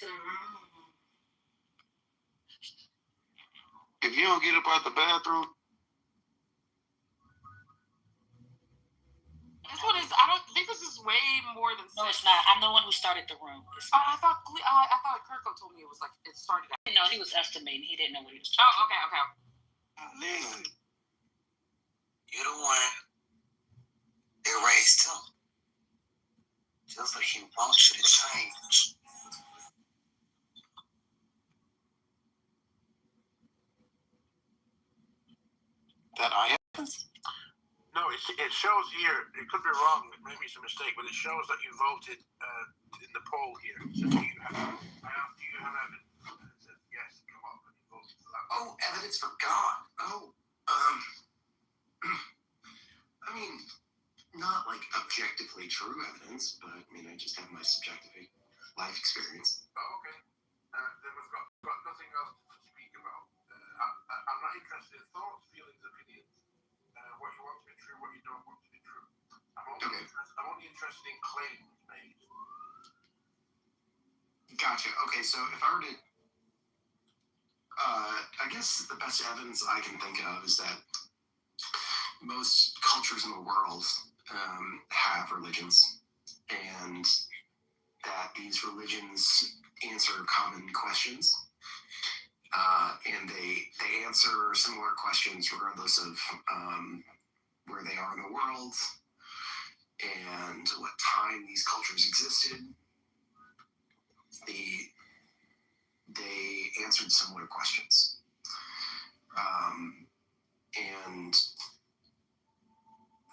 to the room. If you don't get up out the bathroom. This one is, I don't think this is way more than 6. No, it's not. I'm the one who started the room. I thought Kirko told me it was like, it started out. No, he was estimating. He didn't know what he was talking about. Okay. Listen, you're the one that raised him. Just like he wants you to change. That I am? No, it shows here, it could be wrong, maybe it's a mistake, but it shows that you voted in the poll here. So do you have evidence? It says yes, come on, and you voted for that. Oh, evidence for God. Oh, I mean, not like objectively true evidence, but I mean, I just have my subjective life experience. Oh, okay. Then we've got nothing else to speak about. I'm not interested in thoughts, feelings, opinions. What you want to be true, what you don't want to be true. I'm only interested in claims made. Gotcha. Okay, so if I were to, I guess the best evidence I can think of is that most cultures in the world have religions, and that these religions answer common questions. And they answer similar questions regardless of where they are in the world and what time these cultures existed. They answered similar questions. And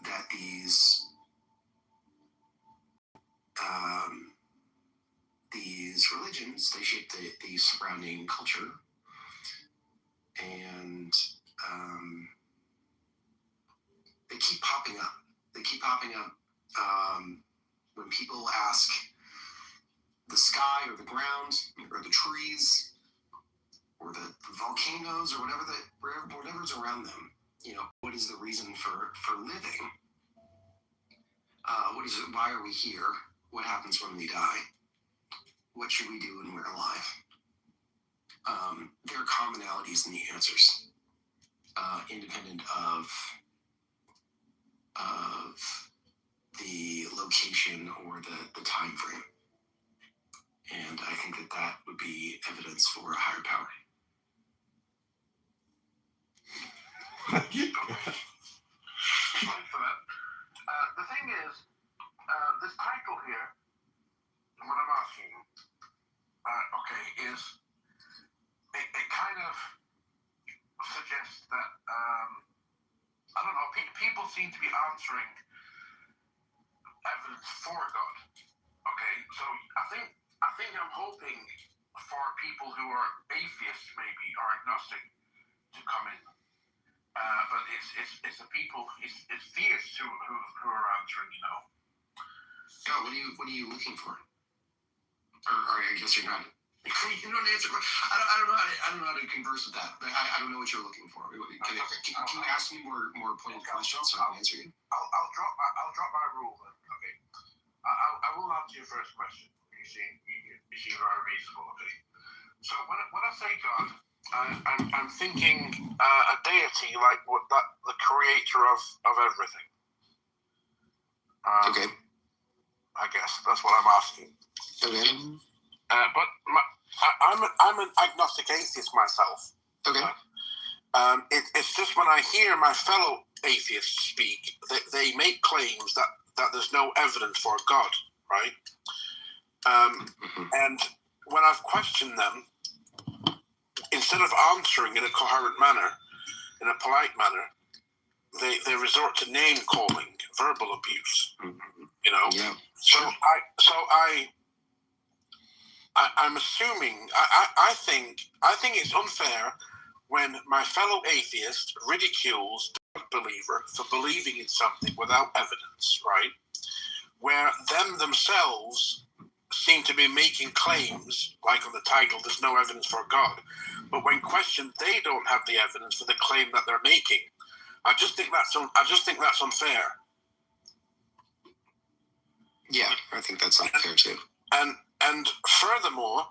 that these religions, they shape the surrounding culture. And they keep popping up. When people ask the sky or the ground or the trees or the volcanoes or whatever's around them, you know, what is the reason for living? What is it? Why are we here? What happens when we die? What should we do when we're alive? There are commonalities in the answers, independent of the location or the time frame. And I think that would be evidence for a higher power. Thank you for that. The thing is, this title here, what I'm asking, is it kind of suggests that, I don't know, people seem to be answering evidence for God. Okay, so I think I'm hoping for people who are atheists, maybe, or agnostic, to come in. But it's the people, it's theists who are answering, you know. God, what are you looking for? Or I guess you're not. You don't answer. I don't know how to converse with that. But I don't know what you're looking for. Can you ask me more pointed questions so I can answer you? I'll drop my rule then. Okay. I will answer your first question. You seem very reasonable. Okay. So when I say God, I'm thinking a deity like the creator of everything. Okay. I guess that's what I'm asking. Okay. But I'm an agnostic atheist myself. Okay. It's just when I hear my fellow atheists speak, they make claims that there's no evidence for God, right? And when I've questioned them, instead of answering in a coherent manner, in a polite manner, they resort to name calling, verbal abuse. You know. Yeah. I'm assuming. I think it's unfair when my fellow atheist ridicules the believer for believing in something without evidence, right? Where them themselves seem to be making claims, like on the title, there's no evidence for God. But when questioned, they don't have the evidence for the claim that they're making. I just think that's unfair. Yeah, I think that's unfair too. And furthermore,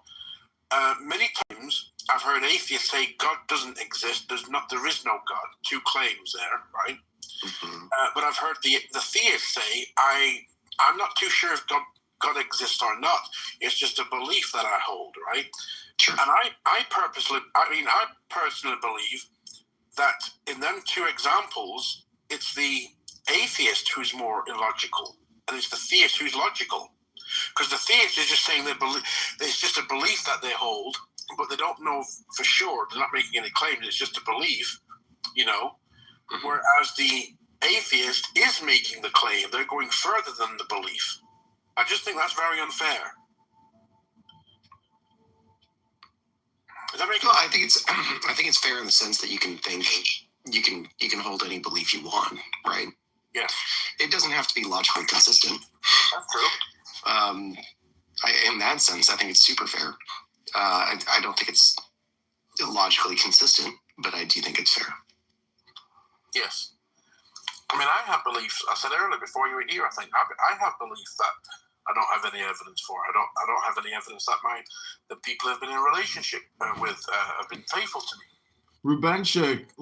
Many times I've heard atheists say God doesn't exist. There is no God. Two claims there, right? Mm-hmm. But I've heard the theists say, I'm not too sure if God exists or not. It's just a belief that I hold, right? Sure. And I personally believe that in them two examples, it's the atheist who's more illogical, and it's the theist who's logical. Because the theist is just saying it's just a belief that they hold, but they don't know for sure. They're not making any claims. It's just a belief, Mm-hmm. Whereas the atheist is making the claim. They're going further than the belief. I just think that's very unfair. Does that make sense? Well, I think it's fair in the sense that you can think, you can hold any belief you want, right? Yes. It doesn't have to be logically consistent. That's true. In that sense, I think it's super fair. I don't think it's illogically consistent, but I do think it's fair. Yes. I mean, I have beliefs. I said earlier before you were here, I think I have beliefs that I don't have any evidence for. I don't have any evidence that the people I've been in a relationship with have been faithful to me. Rubenchik,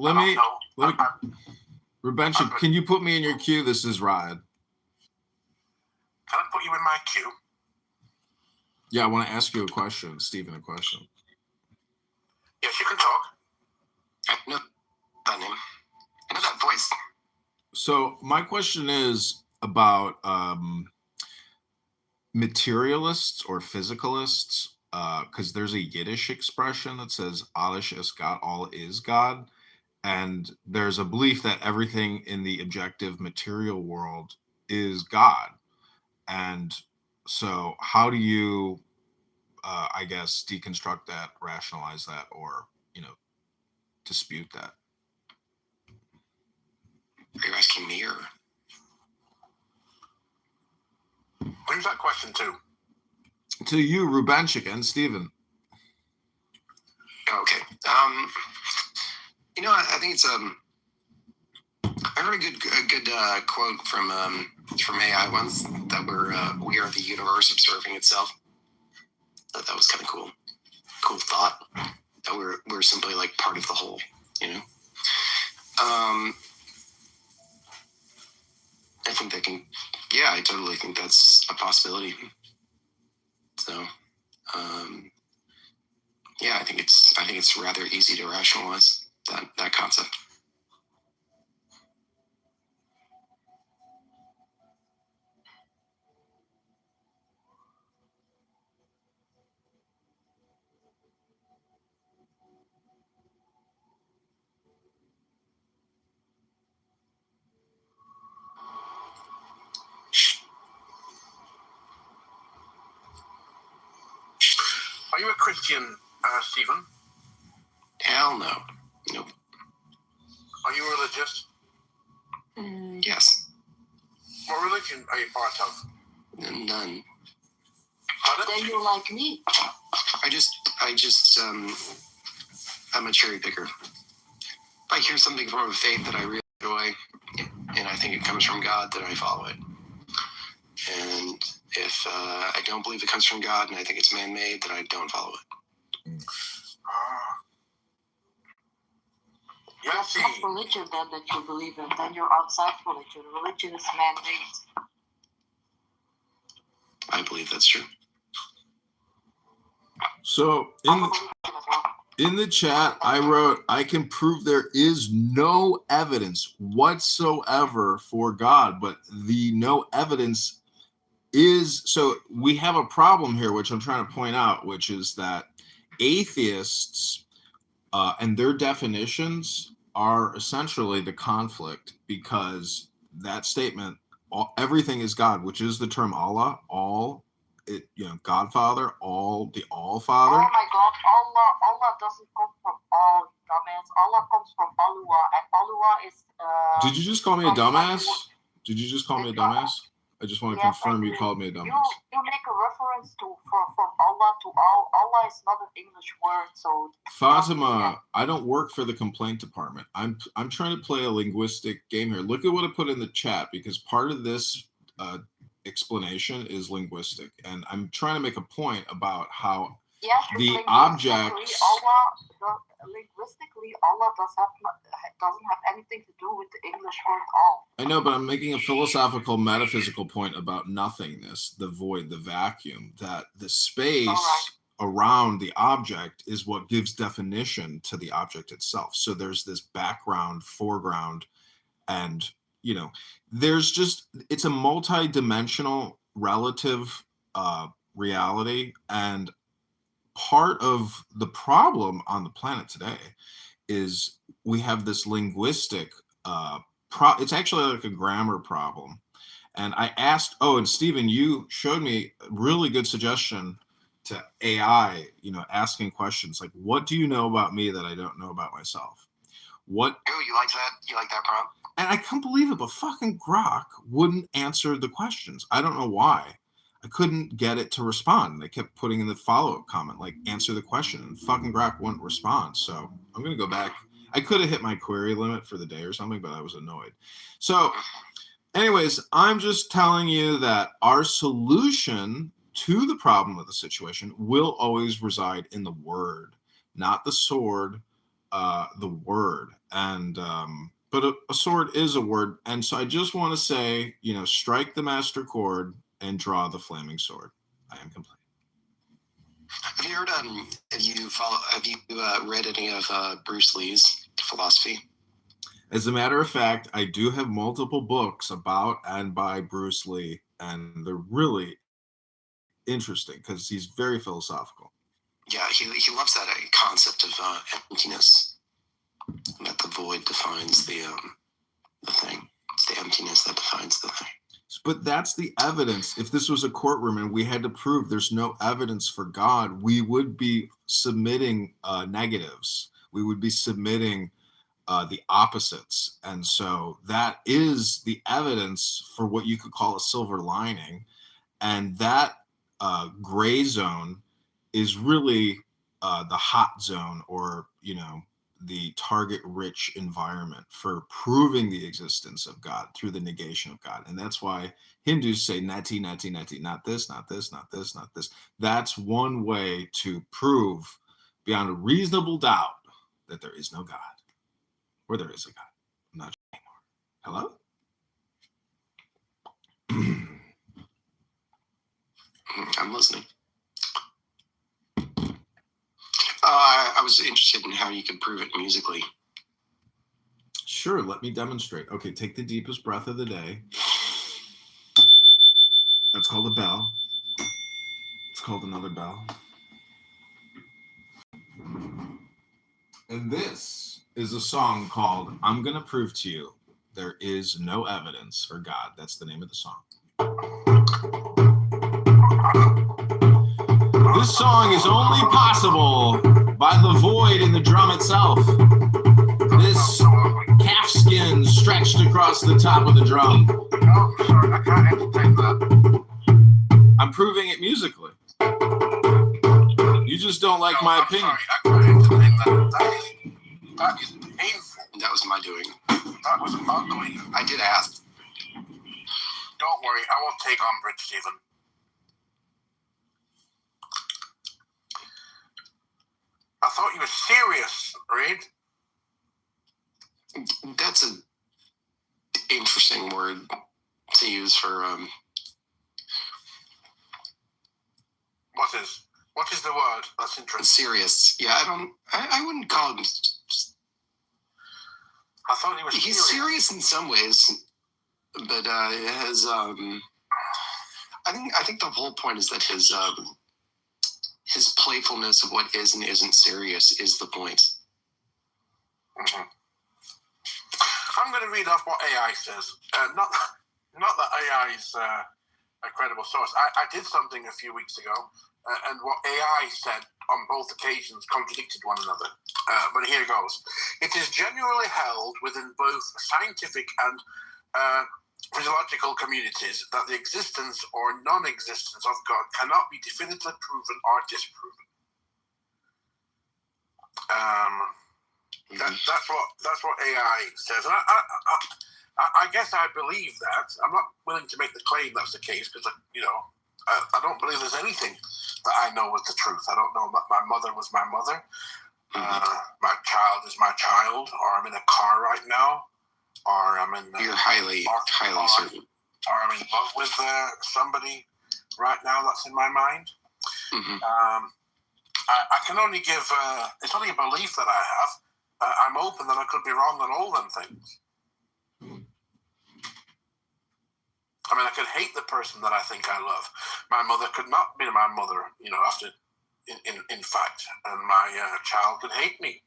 Rubenchik, can you put me in your queue? This is Rod. Can I put you in my queue? Yeah, I want to ask you a question, Stephen, a question. Yes, you can talk. No, that name. I know that voice. So my question is about materialists or physicalists, because there's a Yiddish expression that says "Alles ist Gott," all is God, and there's a belief that everything in the objective material world is God. And so how do you, I guess, deconstruct that, rationalize that, or, dispute that? Are you asking me or? Who's that question to? To you, Rubenchik, and Stephen. Okay. I think it's I heard a good quote from AI once that we are the universe observing itself. That was kind of cool. Cool thought that we're simply like part of the whole. I think they can. Yeah, I totally think that's a possibility. So, yeah, I think it's rather easy to rationalize that concept. Are you a Christian, Stephen? Hell no. Nope. Are you religious? Yes. What religion are you part of? None. Pardon? Then you're like me. I'm a cherry picker. If I hear something from a faith that I really enjoy, and I think it comes from God, then I follow it. And if I don't believe it comes from God and I think it's man-made, then I don't follow it. Yeah, That's see, not religion then that you believe in. Then you're outside religion. Religion is man-made. I believe that's true. So I'm a religion as well. in the chat, I wrote, I can prove there is no evidence whatsoever for God, but the no evidence is, so we have a problem here, which I'm trying to point out, which is that atheists and their definitions are essentially the conflict, because that statement, everything is God, which is the term Allah, all, Godfather, all Father. Oh my God, Allah doesn't come from all, dumbass. Allah comes from Allah, and Allah is. Did you just call me a dumbass? Did you just call me a dumbass? I just want to Yes, confirm I you do. called me a dumbass. You make a reference to from Allah to all. Allah is not an English word, so. Fatima, I don't work for the complaint department. I'm trying to play a linguistic game here. Look at what I put in the chat, because part of this explanation is linguistic, and I'm trying to make a point about how Yes, The objects. Linguistically, Allah doesn't have anything to do with the English word all. I know, but I'm making a philosophical, metaphysical point about nothingness, the void, the vacuum, that the space around the object is what gives definition to the object itself. So there's this background, foreground, and, you know, there's just, it's a multi-dimensional relative reality. And part of the problem on the planet today is we have this linguistic it's actually like a grammar problem. And I asked, and Stephen, you showed me a really good suggestion to AI, asking questions like, what do you know about me that I don't know about myself? What? Oh, you like that? You like that prompt? And I can't believe it, but fucking Grok wouldn't answer the questions. I don't know why. I couldn't get it to respond. They kept putting in the follow-up comment, like, answer the question, and fucking Grok wouldn't respond. So I'm going to go back. I could have hit my query limit for the day or something, but I was annoyed. So anyways, I'm just telling you that our solution to the problem of the situation will always reside in the word, not the sword, the word. And, but a sword is a word. And so I just want to say, strike the master chord and draw the flaming sword. I am complete. Have you heard? Have you read any of Bruce Lee's philosophy? As a matter of fact, I do have multiple books about and by Bruce Lee, and they're really interesting because he's very philosophical. Yeah, he loves that concept of emptiness, that the void defines the thing. It's the emptiness that defines the thing. But that's the evidence. If this was a courtroom and we had to prove there's no evidence for God, we would be submitting negatives. We would be submitting the opposites. And so that is the evidence for what you could call a silver lining. And that gray zone is really the hot zone, or, the target-rich environment for proving the existence of God through the negation of God. And that's why Hindus say nati, nati, nati, not this, not this, not this, not this. That's one way to prove beyond a reasonable doubt that there is no God, or there is a God. I'm not sure anymore. Hello? I'm listening. I was interested in how you could prove it musically. Sure, let me demonstrate. Okay, take the deepest breath of the day. That's called a bell. It's called another bell. And this is a song called I'm Gonna Prove to You There Is No Evidence for God. That's the name of the song. This song is only possible by the void in the drum itself. This calf skin stretched across the top of the drum. Oh, sorry, I can't entertain that. I'm proving it musically. You just don't like my opinion. Sorry, I can't entertain that. That is painful. That was my doing. That was ugly. I did ask. Don't worry, I won't take umbrage, Stephen. I thought you were serious, Reed. That's an interesting word to use for What is the word? That's interesting. serious. Yeah, I wouldn't call him. I thought he was serious. He's serious in some ways, but his I think the whole point is that his playfulness of what is and isn't serious is the point. Mm-hmm. I'm going to read off what AI says. Not that AI is a credible source. I did something a few weeks ago, and what AI said on both occasions contradicted one another. But here goes. It is generally held within both scientific and physiological communities that the existence or non-existence of God cannot be definitively proven or disproven. That's what AI says, and I guess I believe that. I'm not willing to make the claim that's the case because I don't believe there's anything that I know was the truth. I don't know that my mother was my mother. My child is my child, or I'm in a car right now, or I'm in. You're highly certain. Or I'm in love with somebody right now that's in my mind. I can only give. It's only a belief that I have. I'm open that I could be wrong on all them things. I mean, I could hate the person that I think I love. My mother could not be my mother, after, in fact, and my child could hate me.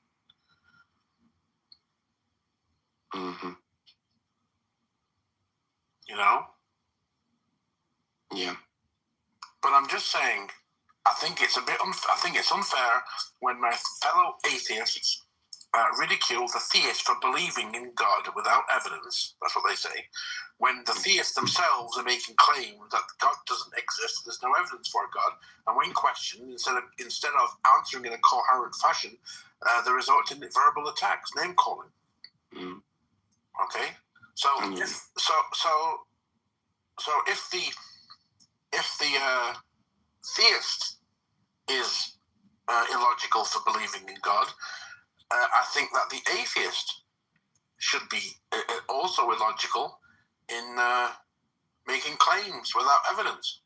Yeah. But I'm just saying, I think it's unfair when my fellow atheists ridicule the theist for believing in God without evidence. That's what they say. When the theists themselves are making claims that God doesn't exist, there's no evidence for God, and when questioned, instead of answering in a coherent fashion, they resort to verbal attacks, name calling. Okay, so if the theist is illogical for believing in God, I think that the atheist should be also illogical in making claims without evidence.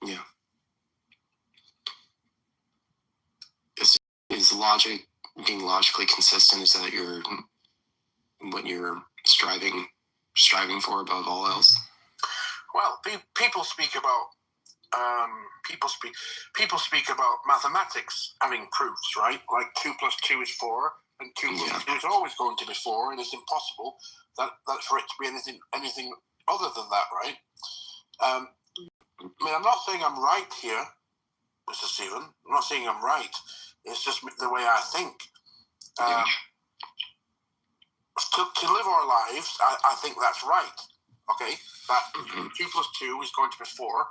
Yeah. Is logic being logically consistent? Is that what you're striving for above all else? Well, people speak about people speak about mathematics having proofs, right? Like 2 + 2 is 4, and 2 + 2 is always going to be 4, and it's impossible that for it to be anything other than that, right? I mean, I'm not saying I'm right here, Mr. Stephen. I'm not saying I'm right. It's just the way I think. To live our lives, I think that's right. Okay, that 2 + 2 is going to be 4,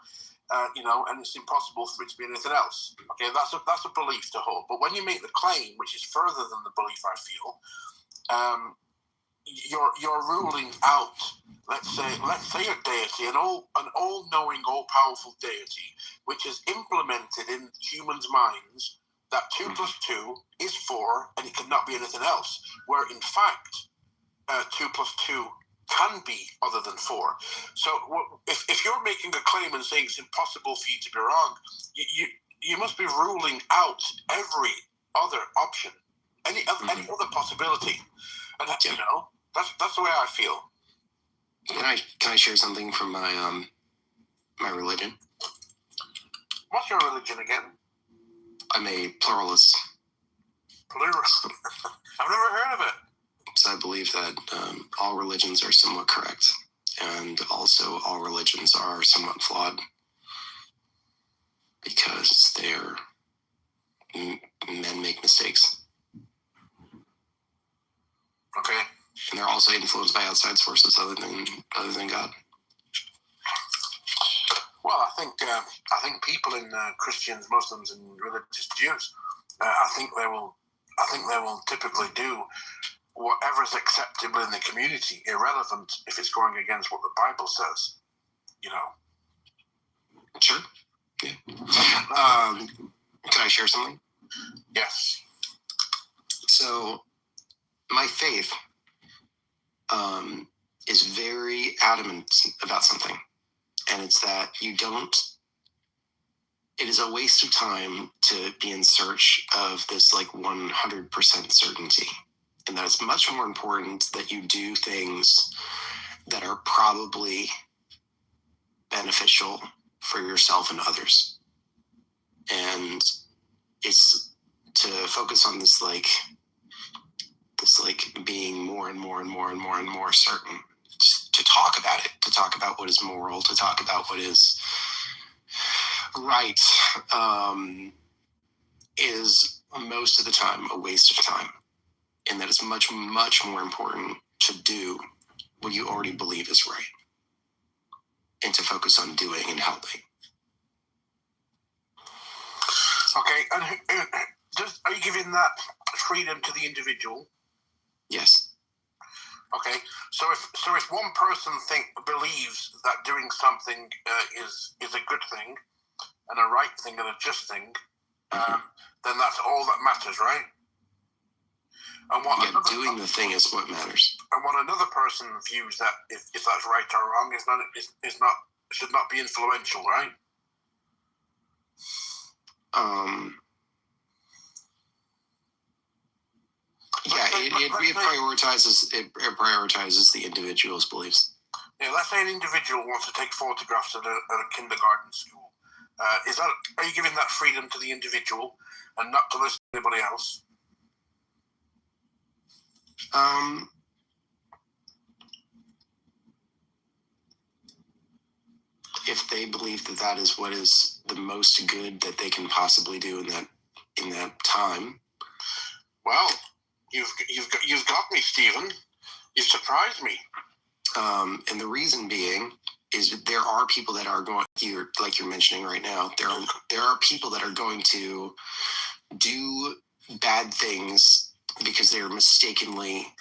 and it's impossible for it to be anything else. Okay, that's a belief to hold. But when you make the claim, which is further than the belief, I feel, you're ruling out. Let's say a deity, an all-knowing, all-powerful deity, which is implemented in humans' minds that 2 + 2 is 4, and it cannot be anything else. Where in fact, 2 + 2 can be other than 4. So if you're making a claim and saying it's impossible for you to be wrong, you must be ruling out every other option, any other possibility, and that's the way I feel. Can I share something from my my religion? What's your religion again? I'm a pluralist. Pluralist. I've never heard of it. So I believe that all religions are somewhat correct, and also all religions are somewhat flawed because men make mistakes. Okay. And they're also influenced by outside sources other than God. Well, I think people in Christians, Muslims, and religious Jews, I think they will typically do whatever's acceptable in the community, irrelevant if it's going against what the Bible says. Sure. Yeah. Can I share something? Yes. So, my faith is very adamant about something, and it's that it is a waste of time to be in search of this 100% certainty, and that it's much more important that you do things that are probably beneficial for yourself and others. And it's to focus on this being more and more and more and more and more certain, to talk about it, to talk about what is moral, to talk about what is right, is most of the time a waste of time, and that it's much, much more important to do what you already believe is right, and to focus on doing and helping. Okay, and are you giving that freedom to the individual? Yes. Okay, so if one person believes that doing something is a good thing and a right thing and a just thing, then that's all that matters, right? And doing the thing is what matters. And what another person views that if that's right or wrong should not be influential, right? It prioritizes the individual's beliefs. Yeah, let's say an individual wants to take photographs at a kindergarten school. Are you giving that freedom to the individual and not to listen to anybody else? If they believe that is what is the most good that they can possibly do in that time. Well, you've got me, Stephen. You've surprised me. And the reason being is that there are people that are going, like you're mentioning right now, there are people that are going to do bad things because they're mistakenly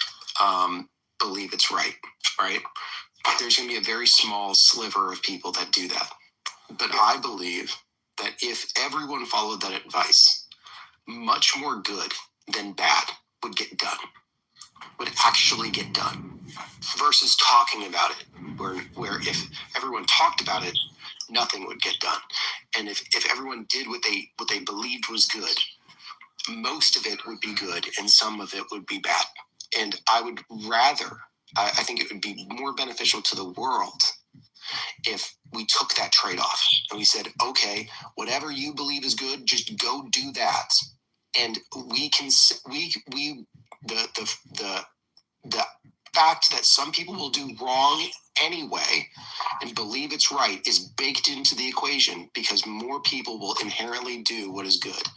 believe it's right? There's going to be a very small sliver of people that do that. But I believe that if everyone followed that advice, much more good than bad would actually get done, versus talking about it, where if everyone talked about it, nothing would get done. And if everyone did what they believed was good, most of it would be good and some of it would be bad. And I would rather, I think it would be more beneficial to the world if we took that trade-off and we said, okay, whatever you believe is good, just go do that. And the fact that some people will do wrong anyway and believe it's right is baked into the equation, because more people will inherently do what is good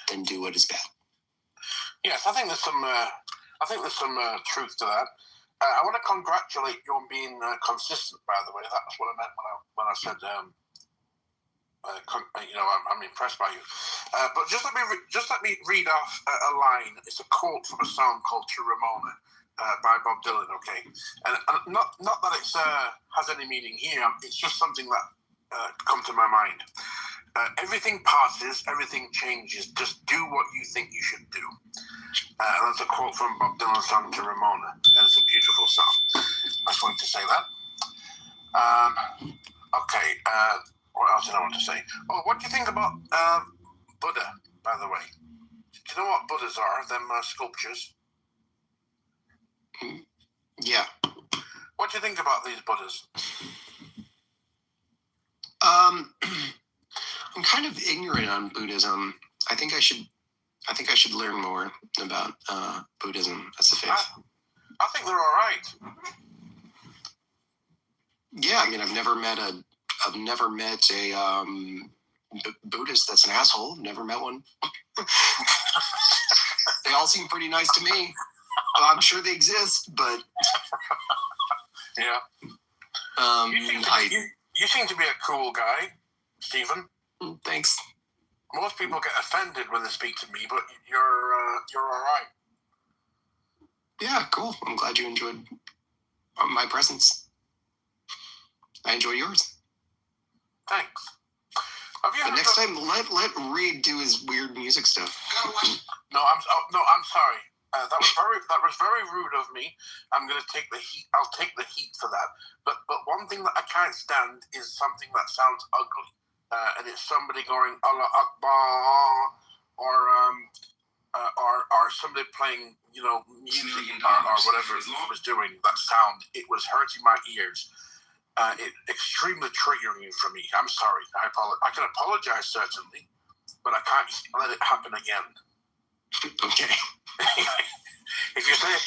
than do what is bad. Yes, I think there's some truth to that. I want to congratulate you on being consistent. By the way, that's what I meant when I said I'm impressed by you. But just let me read off a line. It's a quote from a song called "To Ramona" by Bob Dylan. Okay, and not that it has any meaning here. It's just something that come to my mind. Everything passes, everything changes. Just do what you think you should do. That's a quote from Bob Dylan's song "To Ramona." And it's a beautiful song. I just wanted to say that. Okay. What else did I want to say? Oh, what do you think about Buddha, by the way? Do you know what Buddhas are? Them sculptures? Yeah. What do you think about these Buddhas? I'm kind of ignorant on Buddhism. I think I should learn more about Buddhism as a faith. I think they're all right. Yeah, I mean, I've never met a Buddhist that's an asshole. I've never met one. They all seem pretty nice to me. I'm sure they exist, but yeah. You seem to be a cool guy, Stephen. Thanks. Most people get offended when they speak to me, but you're all right. Yeah, cool. I'm glad you enjoyed my presence. I enjoy yours. Thanks. But next time, let Reed do his weird music stuff. No, I'm sorry. That was very rude of me. I'm gonna take the heat. I'll take the heat for that. But one thing that I can't stand is something that sounds ugly, and it's somebody going Allah Akbar, or somebody playing music or whatever it was doing. That sound, it was hurting my ears. It extremely triggering for me. I'm sorry. I can apologize certainly, but I can't let it happen again. Okay. If you say,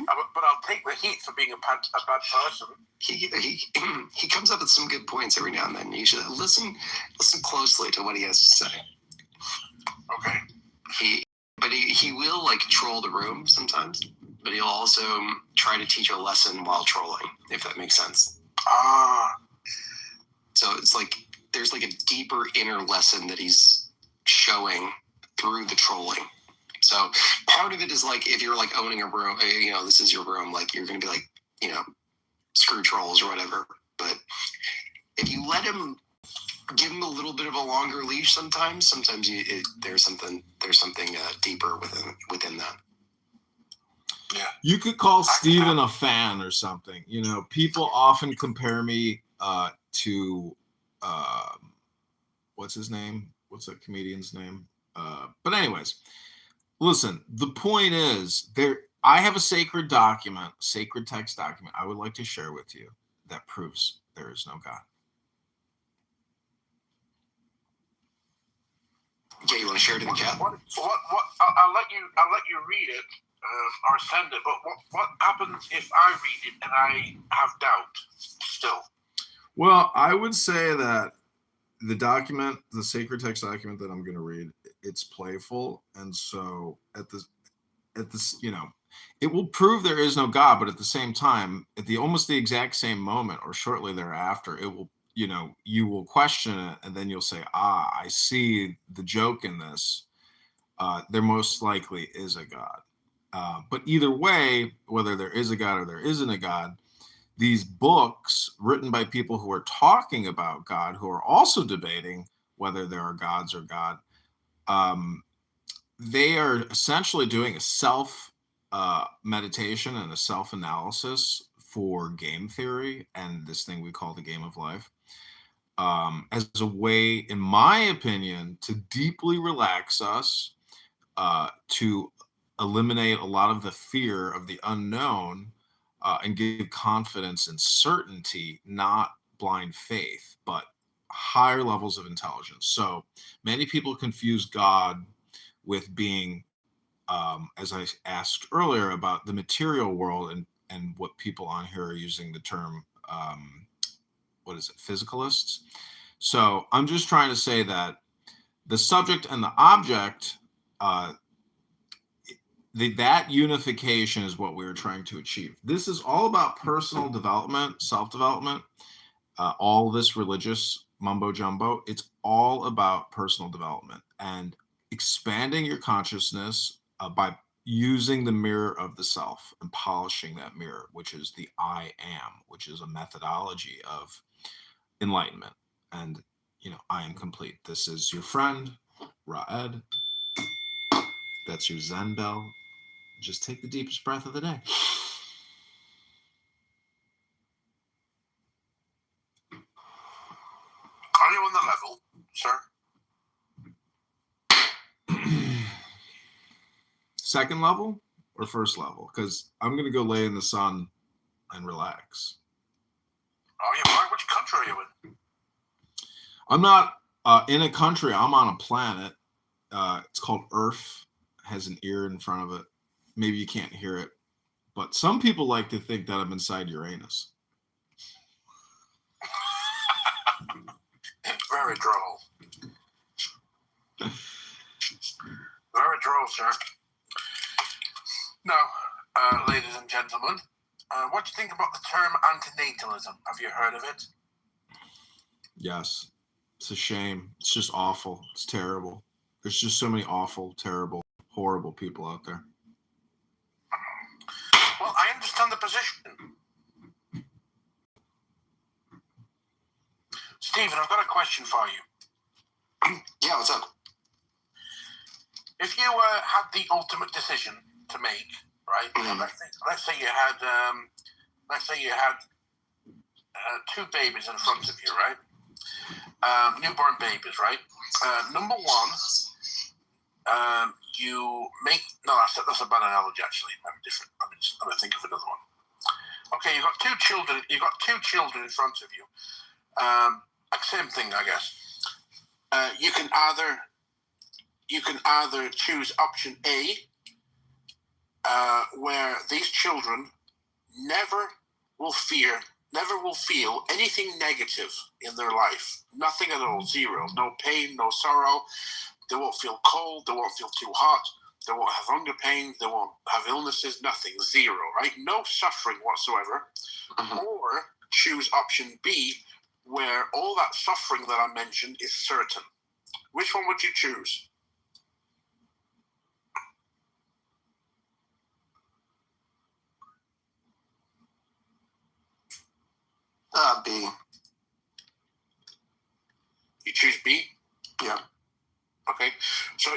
but I'll take the heat for being a bad person. He comes up with some good points every now and then. You should listen closely to what he has to say. Okay. He will like troll the room sometimes, but he'll also try to teach a lesson while trolling, if that makes sense. So it's like there's like a deeper inner lesson that he's showing through the trolling. So part of it is like if you're like owning a room, this is your room, like you're going to be like, you know, screw trolls or whatever. But if you let him, give him a little bit of a longer leash, sometimes there's something deeper within that. Yeah. You could call Steven a fan or something. You know, people often compare me to what's his name? What's that comedian's name? But anyways, listen, the point is I have a sacred text document I would like to share with you that proves there is no God. Yeah, you want to share it in the chat? What? I'll let you read it or send it. But what happens if I read it and I have doubt still? Well, I would say that the sacred text document that I'm going to read, it's playful, and so at this, you know, it will prove there is no God, but at the same time, at almost the exact same moment or shortly thereafter, it will, you know, you will question it, and then you'll say, I see the joke in this. There most likely is a God. But either way, whether there is a God or there isn't a God, these books written by people who are talking about God, who are also debating whether there are gods or God, they are essentially doing a self meditation and a self analysis for game theory and this thing we call the game of life, as a way, in my opinion, to deeply relax us, to eliminate a lot of the fear of the unknown, and give confidence and certainty, not blind faith, but higher levels of intelligence. So many people confuse God with being, as I asked earlier, about the material world, and what people on here are using the term, physicalists. So I'm just trying to say that the subject and the object, that unification is what we were trying to achieve. This is all about personal development, self-development. All this religious mumbo jumbo, it's all about personal development and expanding your consciousness by using the mirror of the self and polishing that mirror, which is the I am, which is a methodology of enlightenment. And, you know, I am complete. This is your friend, Raed. That's your Zen bell. Just take the deepest breath of the day. Are you on the level, sir? Second level or first level? Because I'm going to go lay in the sun and relax. Are you? Right? Which country are you in? I'm not in a country. I'm on a planet. It's called Earth. It has an ear in front of it. Maybe you can't hear it. But some people like to think that I'm inside Uranus. Very droll. Very droll, sir. Now, ladies and gentlemen, what do you think about the term antinatalism? Have you heard of it? Yes. It's a shame. It's just awful. It's terrible. There's just so many awful, terrible, horrible people out there. Well, I understand the position. Stephen, I've got a question for you. Yeah, what's up? If you had the ultimate decision to make, right? Mm-hmm. Let's say you had two babies in front of you, right? Newborn babies, right? Number one, you make that's a bad analogy actually. I'm different. I'm gonna think of another one. Okay, you've got two children. You've got two children in front of you. Same thing, I guess. You can either choose option A, where these children never will feel anything negative in their life. Nothing at all. Zero. No pain, no sorrow. They won't feel cold. They won't feel too hot. They won't have hunger pains. They won't have illnesses. Nothing. Zero. Right? No suffering whatsoever. Mm-hmm. Or choose option B, where all that suffering that I mentioned is certain. Which one would you choose? B. You choose B. Yeah. Okay. So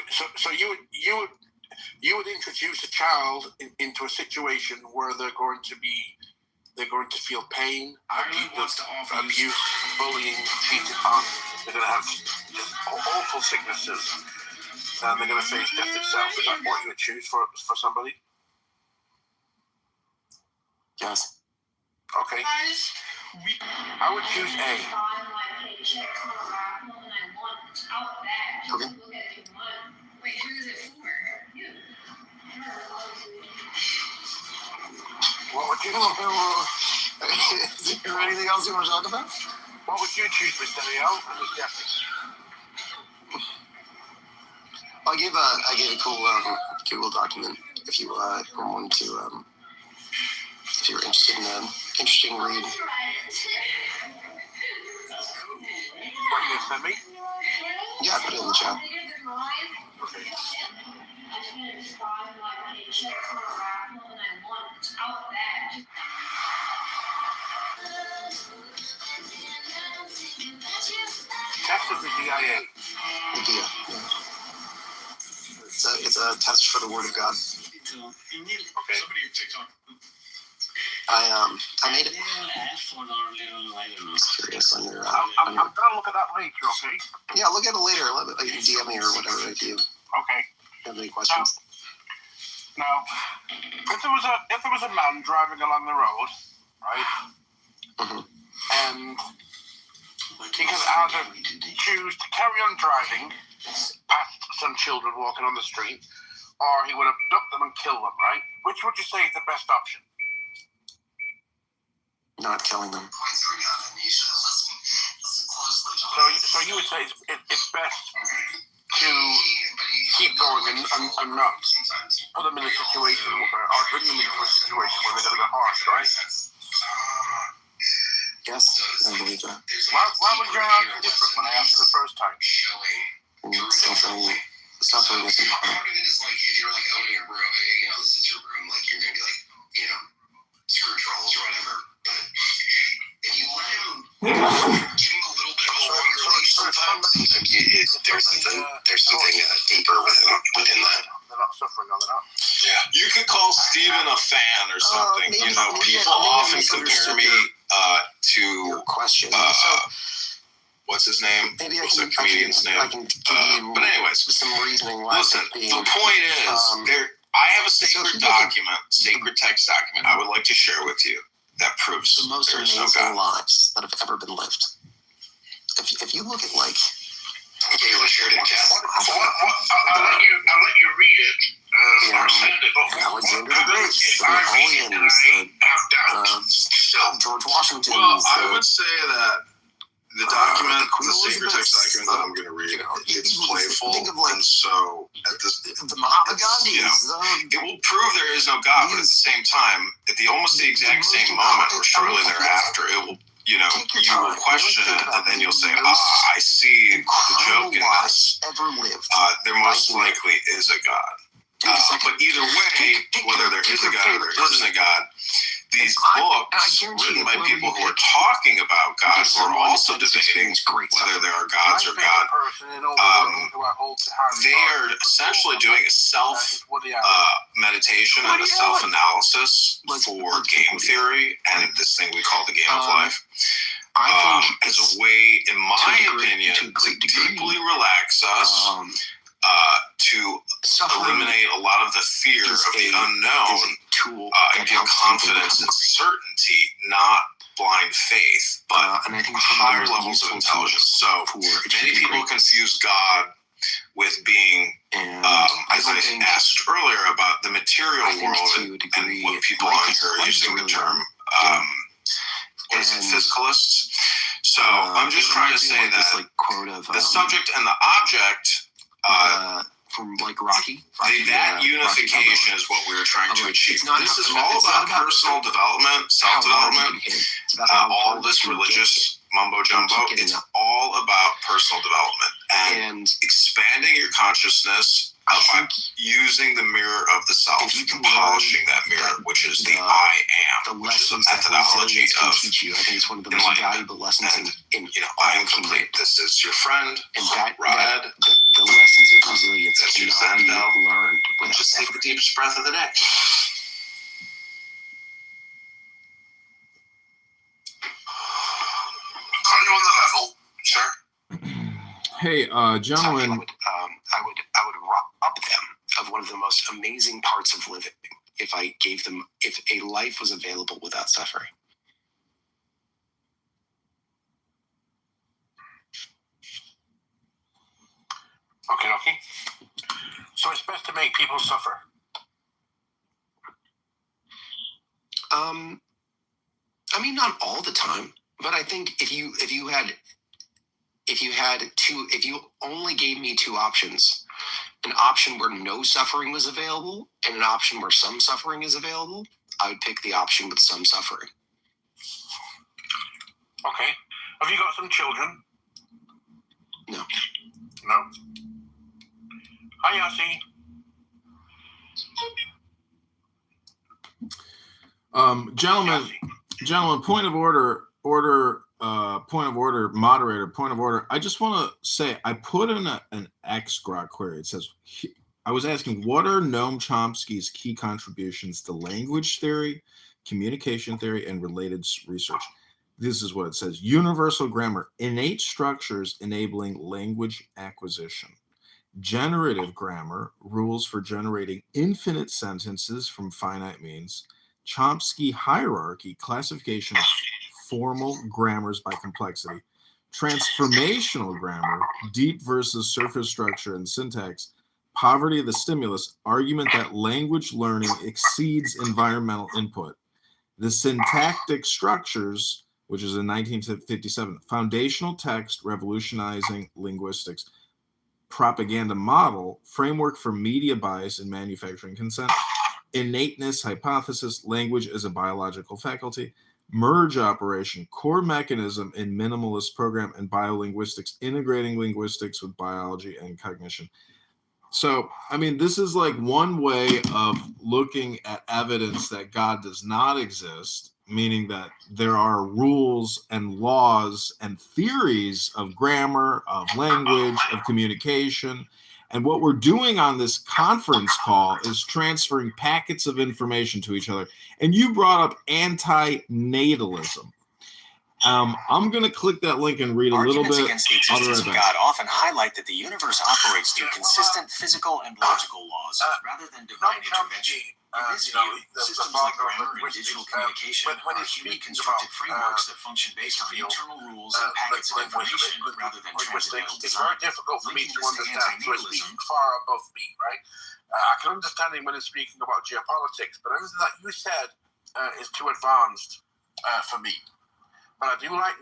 you would introduce a child into a situation where they're going to feel pain, abuse, bullying, cheated on. They're going to have just awful sicknesses, and they're going to face death itself. Is that what you would choose for somebody? Yes. Okay. I would choose A. Okay. Wait, who is it for? You. What would you? Is there anything else you want to talk about? What would you choose, Mr. Leo? And Mr. Jeffrey? I gave a cool Google document if you want to if you're interested in an interesting read. What you gonna send me? Yeah, I put it in the chat. Okay. Test of the DIA. The VIA. Yeah. It's a test for the Word of God. Okay. I made it. Just curious on your. I'm gonna look at that later. Okay. Yeah, look at it later. You can DM me or whatever if you Okay. have any questions. Now, if there was a man driving along the road, right, Mhm. and he could either choose to carry on driving past some children walking on the street, or he would abduct them and kill them, right? Which would you say is the best option? Not killing them. So you would say it's best to keep going and not put them in a situation or bring them into a situation where they're going to get harmed, right? Yes, I believe that. Why was your answer different when I asked you the first time? Suffering isn't harm. Part of it is like if you're like owning a room, this is your room, like you're gonna be like, screw trolls or whatever. But if you let him give him a little bit of a longer leash sometimes, there's something deeper within that. They're not suffering, are they not? Yeah. You could call Steven a fan or something. maybe- People maybe I often compare me Your to question. what's his name? Maybe What's the comedian's I name? can give you But anyways, some reasoning why listen. it's being. The point is, I have a sacred document, sacred text document. I would like to share with you that proves the most there is no amazing God. lives that have ever been lived. If you look at like, Okay, you want to share it in chat? I'll let you read it. Or send it. But Alexander the Great, if the I read it, Napoleons, I have doubts. George Washington. Well, I would say that the document, Queen the sacred text Elizabeth's, document that I'm going to read, it's playful, think of, like, and so at this, the Mahatma it's, Gandhis. it will prove there is no God, but at the same time, at the almost the exact same moment, or shortly thereafter, it will, you will question it, and then you'll say, I see the joke in this. Ever lived. There most likely is a God. But either way, whether there is a God or there isn't a God, these books written by people who are talking about God, who are also debating whether there are gods or God, they are essentially doing a self meditation and a self-analysis for game theory and this thing we call the game of life. As a way, in my opinion, to deeply relax us, to eliminate a lot of the fear of the unknown, and give confidence and certainty, not blind faith, but higher levels of intelligence. So many people confuse God with being, as I asked earlier, about the material world, and what people on here are using the term, what is it, physicalists? So I'm just trying to say that the subject and the object, from like Rocky. that unification is what we were trying to achieve. This is all about personal development, self-development, all this religious mumbo jumbo. It's all about personal development and expanding your consciousness by using the mirror of the self and polishing that mirror, which is the I am, which is a methodology of teach you. I think it's one of the most valuable lessons in I am complete. This is your friend, and Rod. The lessons of resilience That's your cannot be learned and just take the deepest breath of the day. Are you on the level, sir? Hey, gentlemen. I would rob them of one of the most amazing parts of living if I gave them, if a life was available without suffering. Okay. So it's best to make people suffer. I mean, not all the time, but I think if you only gave me two options, an option where no suffering was available and an option where some suffering is available, I would pick the option with some suffering. Okay. Have you got some children? No. Hi, Yassi. Gentlemen, point of order, moderator. I just want to say, I put in an X grok query. It says, I was asking, what are Noam Chomsky's key contributions to language theory, communication theory, and related research? This is what it says. Universal grammar, innate structures enabling language acquisition. Generative grammar, rules for generating infinite sentences from finite means. Chomsky hierarchy, classification of formal grammars by complexity. Transformational grammar, deep versus surface structure and syntax. Poverty of the stimulus, argument that language learning exceeds environmental input. The syntactic structures, which is in 1957, foundational text revolutionizing linguistics. Propaganda model, framework for media bias and manufacturing consent. Innateness hypothesis, language as a biological faculty. Merge operation, core mechanism in minimalist program and biolinguistics, integrating linguistics with biology and cognition. So, I mean, this is like one way of looking at evidence that God does not exist, meaning that there are rules and laws and theories of grammar, of language, of communication. And what we're doing on this conference call is transferring packets of information to each other. And you brought up anti-natalism. I'm going to click that link and read a little bit. Arguments against the existence of God often highlight that the universe operates through consistent physical and logical laws rather than divine intervention. In this view, systems like grammar and digital communication are human constructed frameworks that function based on internal rules and packets of information rather than transcendental It's design. very difficult for me to understand. So it's speaking far above me, right? I can understand him when he's speaking about geopolitics, but everything that you said is too advanced for me. But I do like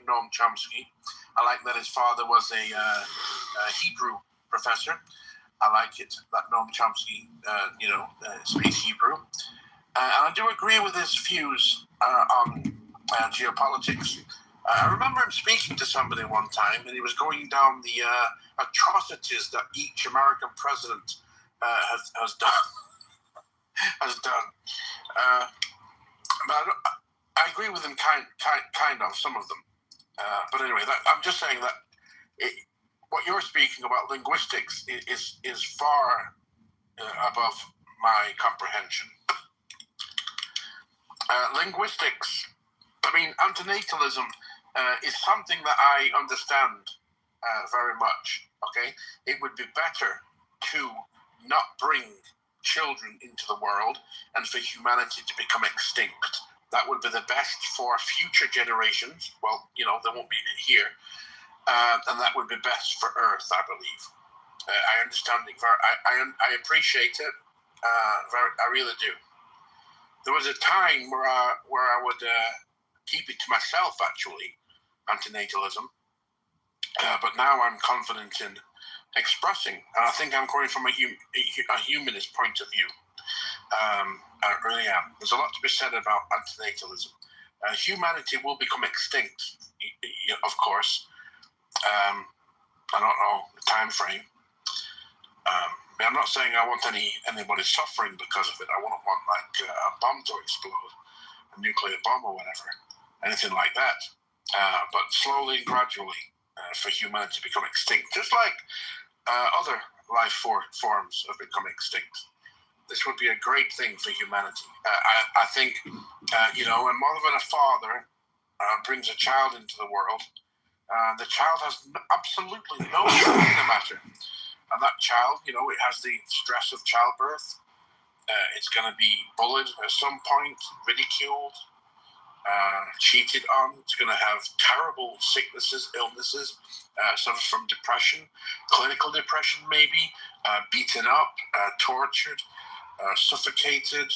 Noam Chomsky. I like that his father was a Hebrew professor. I like it that Noam Chomsky, speaks Hebrew. And I do agree with his views on geopolitics. I remember him speaking to somebody one time, and he was going down the atrocities that each American president has done. But I agree with him kind of, some of them. But anyway, I'm just saying that what you're speaking about, linguistics, is far above my comprehension. Linguistics, antinatalism is something that I understand very much, okay? It would be better to not bring children into the world and for humanity to become extinct. That would be the best for future generations. Well, they won't be here. And that would be best for Earth, I believe. I understand it. I appreciate it. I really do. There was a time where I would keep it to myself, actually, antinatalism. But now I'm confident in expressing. And I think I'm coming from a humanist point of view. I really am. There's a lot to be said about antinatalism. Humanity will become extinct, of course. I don't know the time frame. I'm not saying I want anybody suffering because of it. I wouldn't want like a bomb to explode, a nuclear bomb or whatever, anything like that. But slowly and gradually, for humanity to become extinct, just like other life forms have become extinct. This would be a great thing for humanity. I think, when mother and a father brings a child into the world, the child has absolutely no say in the matter. And that child, it has the stress of childbirth. It's going to be bullied at some point, ridiculed, cheated on. It's going to have terrible sicknesses, illnesses, suffer from depression, clinical depression maybe, beaten up, tortured, suffocated.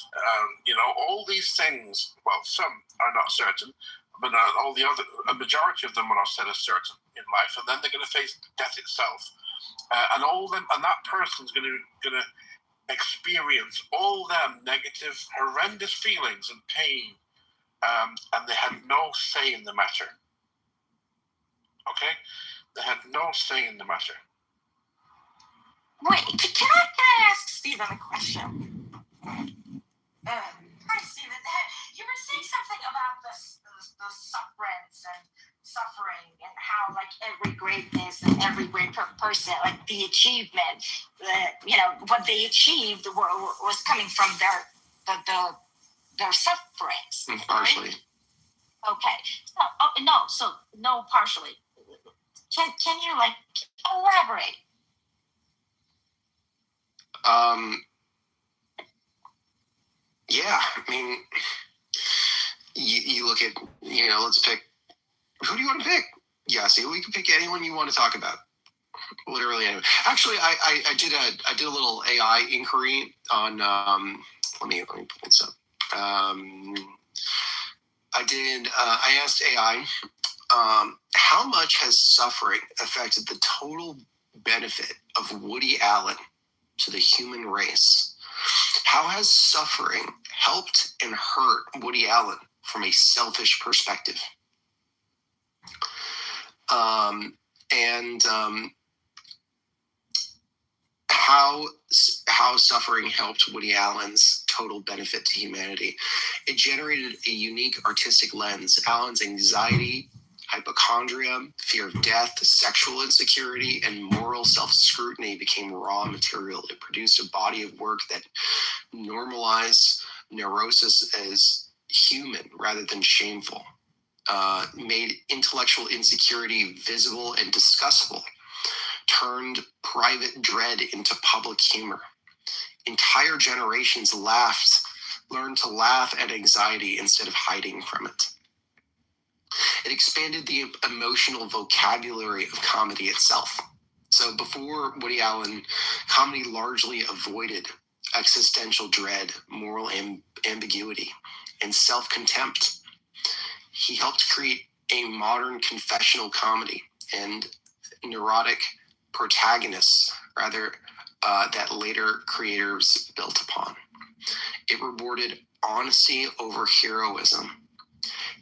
All these things, well, some are not certain, but a majority of them are not said as certain in life. And then they're going to face death itself. And that person's going to experience all them negative, horrendous feelings and pain, and they had no say in the matter. Okay, they had no say in the matter. Wait, can I ask Stephen a question? Hi, Stephen. You were saying something about the sufferance and suffering and how like every greatness and every great person, like the achievement, what they achieved was coming from their sufferings. Partially. Right? Okay. So no, partially. Can you like elaborate? Yeah, I mean, you look at, let's pick, who do you want to pick? Yeah, see, we can pick anyone you want to talk about. Literally anyone. Actually, I did a little AI inquiry on, let me pull this up. I asked AI, how much has suffering affected the total benefit of Woody Allen to the human race? How has suffering helped and hurt Woody Allen from a selfish perspective? How suffering helped Woody Allen's total benefit to humanity. It generated a unique artistic lens. Allen's anxiety, hypochondria, fear of death, sexual insecurity, and moral self-scrutiny became raw material. It produced a body of work that normalized neurosis as human rather than shameful, made intellectual insecurity visible and discussable, turned private dread into public humor. Entire generations learned to laugh at anxiety instead of hiding from it. It expanded the emotional vocabulary of comedy itself. So before Woody Allen, comedy largely avoided existential dread, moral ambiguity, and self-contempt. He helped create a modern confessional comedy and neurotic protagonists, that later creators built upon. It rewarded honesty over heroism.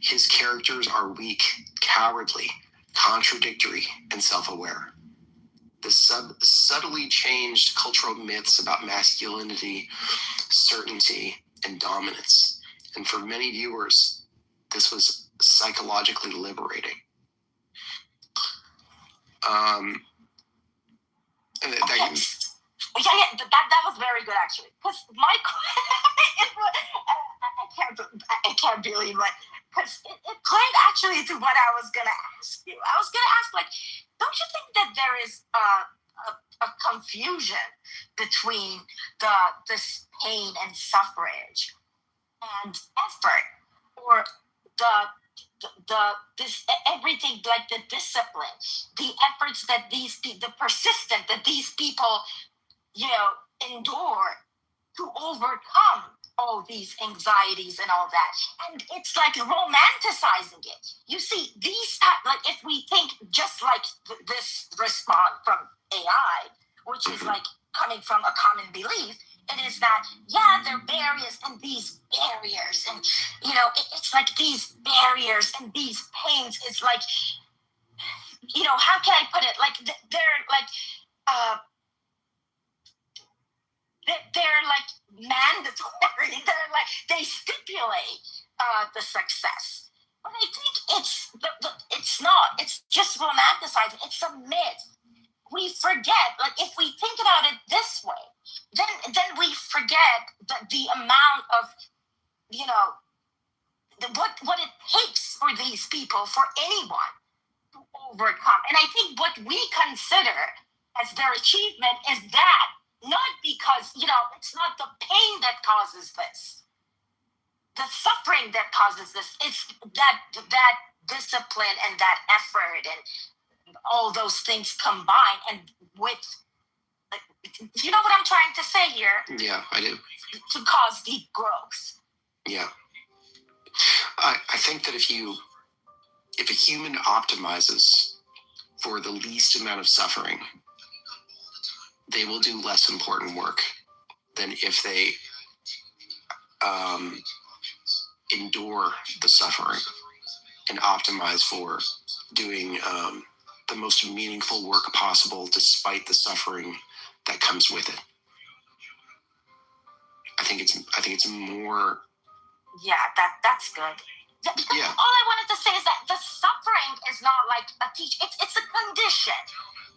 His characters are weak, cowardly, contradictory, and self-aware. The subtly changed cultural myths about masculinity, certainty, and dominance. And for many viewers, this was psychologically liberating. That was very good actually. Because my I can't believe it. Because it played actually to what I was gonna ask you. I was gonna ask, like, don't you think that there is a confusion between this pain and suffrage and effort, or this everything, like the discipline, the efforts that the persistent that these people endure to overcome all these anxieties and all that. And it's like romanticizing it. You see, like if we think just like this response from AI, which is like coming from a common belief, it is that, yeah, there are barriers and these barriers. And, it's like these barriers and these pains. It's like, how can I put it? Like, they're like, suffering. They stipulate the success. But I think it's not. It's just romanticizing. It's a myth. We forget, like if we think about it this way, then we forget the amount of, what it takes for these people, for anyone, to overcome. And I think what we consider as their achievement is that, not because, it's not the pain that causes this, the suffering that causes this. It's that discipline and that effort and all those things combined, and with, you know what I'm trying to say here? Yeah, I do. To cause deep growth. Yeah. I think that if a human optimizes for the least amount of suffering, they will do less important work than if they endure the suffering and optimize for doing the most meaningful work possible despite the suffering that comes with it. I think it's more. Yeah, that's good. Because Yeah. all I wanted to say is that the suffering is not like a teach. It's a condition.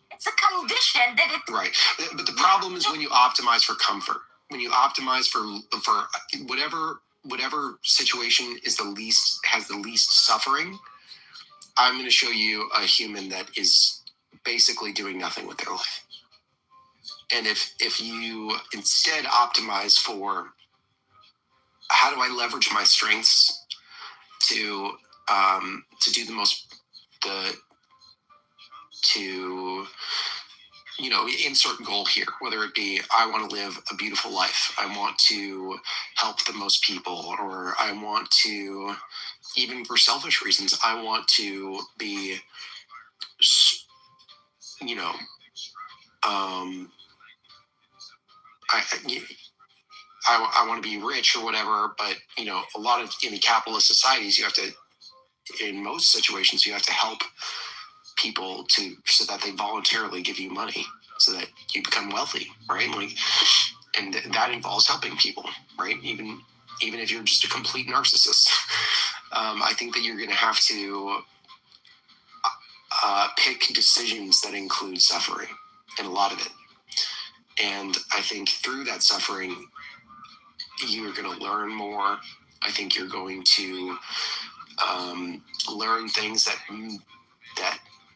It's a condition that it. Right, but the problem is when you optimize for comfort, when you optimize for whatever situation has the least suffering. I'm going to show you a human that is basically doing nothing with their life. And if you instead optimize for how do I leverage my strengths to do insert goal here, whether it be I want to live a beautiful life, I want to help the most people, or I want to, even for selfish reasons, I want to be, I want to be rich or whatever, but a lot of in the capitalist societies, in most situations, you have to help people so that they voluntarily give you money so that you become wealthy, right? And that involves helping people, right? Even if you're just a complete narcissist, I think that you're going to have to pick decisions that include suffering, and a lot of it. And I think through that suffering, you're going to learn more. I think you're going to learn things that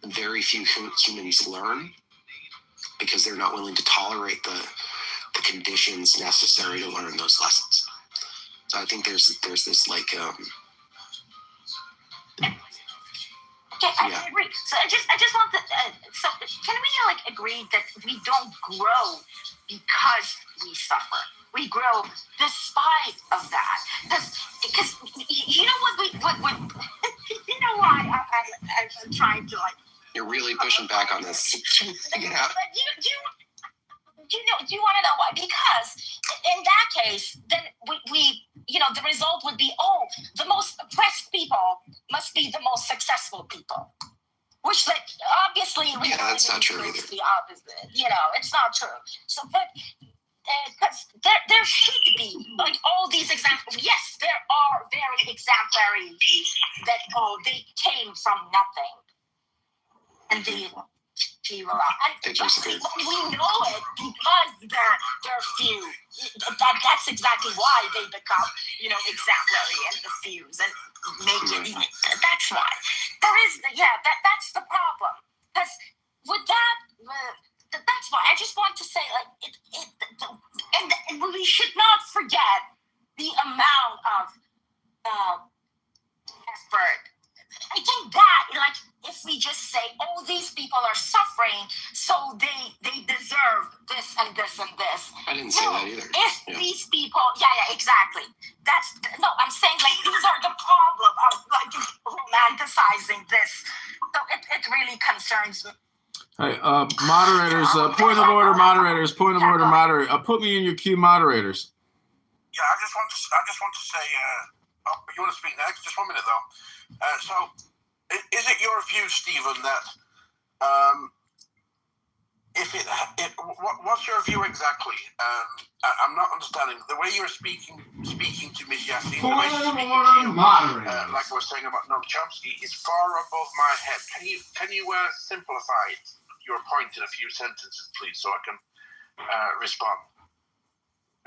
very few humans learn, because they're not willing to tolerate the conditions necessary to learn those lessons. So I think there's this like I agree. So I just want to. So can we agree that we don't grow because we suffer? We grow despite of that. Because you know what you know why I'm trying to You're really pushing back on this. Get out. Do you want to know why? Because in that case, then we the result would be, the most oppressed people must be the most successful people. Which, obviously, that's not true either. The opposite. It's not true. So, but because there should be all these examples. Yes, there are very exemplary that they came from nothing, and they achieve a lot. And we know it because they're few. That's exactly why they become exemplary and the fews and make it. That's why there is that's the problem. Because with that. That's why I just want to say, and we should not forget the amount of effort. I think that, if we just say, these people are suffering, so they deserve this and this and this. I didn't say that either. If these people, exactly. I'm saying, these are the problem of, romanticizing this. So it really concerns me. Hey, moderators, point of order, moderators, point of order, moderator. Put me in your queue, moderators. Yeah, I just want to say, you want to speak next? Just 1 minute though. So, is it your view, Stephen, that what's your view exactly? I'm not understanding the way you're speaking to Miss Yassin. The way you're speaking to you, like I was saying about Noam Chomsky, is far above my head. Can you simplify your point in a few sentences, please, so I can respond,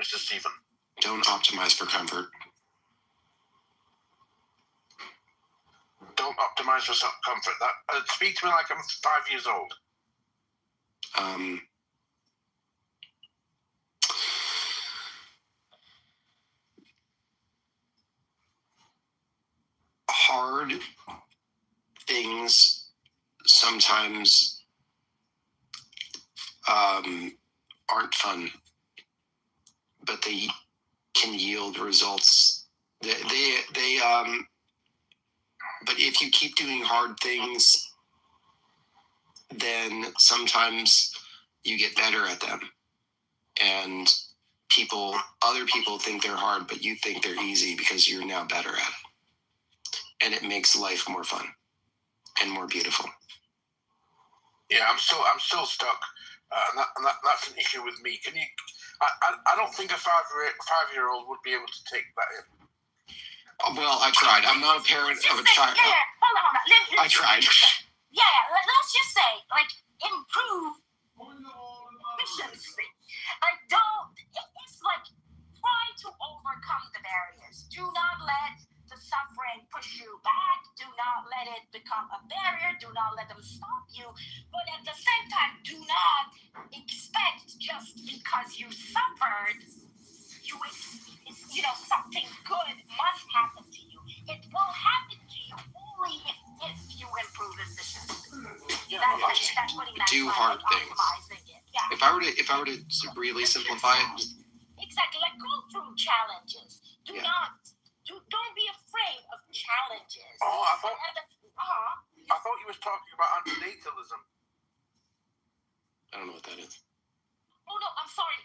Mr. Stephen? Don't optimize for comfort. Don't optimize for comfort. That speak to me like I'm 5 years old. Hard things sometimes aren't fun, but they can yield results. But if you keep doing hard things, then sometimes you get better at them. And other people think they're hard, but you think they're easy because you're now better at it. And it makes life more fun and more beautiful. Yeah, I'm still stuck. That's an issue with me. Can you? I don't think a five-year-old would be able to take that in. Well, I tried. I'm not a parent of a child. Yeah, hold on. I tried. Yeah, let's just say, like, improve efficiency. Like, it's like, try to overcome the barriers. Do not let the suffering push you back. Do not let it become a barrier. Do not let them stop you. But at the same time, do not expect just because you suffered, something good must happen to you. It will happen to you only if you improve efficiency. Yeah, that's what he meant do by, hard like, things. optimizing it. Yeah. If I were to really simplify it, exactly, like go through challenges. Don't be afraid of challenges. Oh, I thought you was talking about antinatalism. I don't know what that is. Oh no, I'm sorry.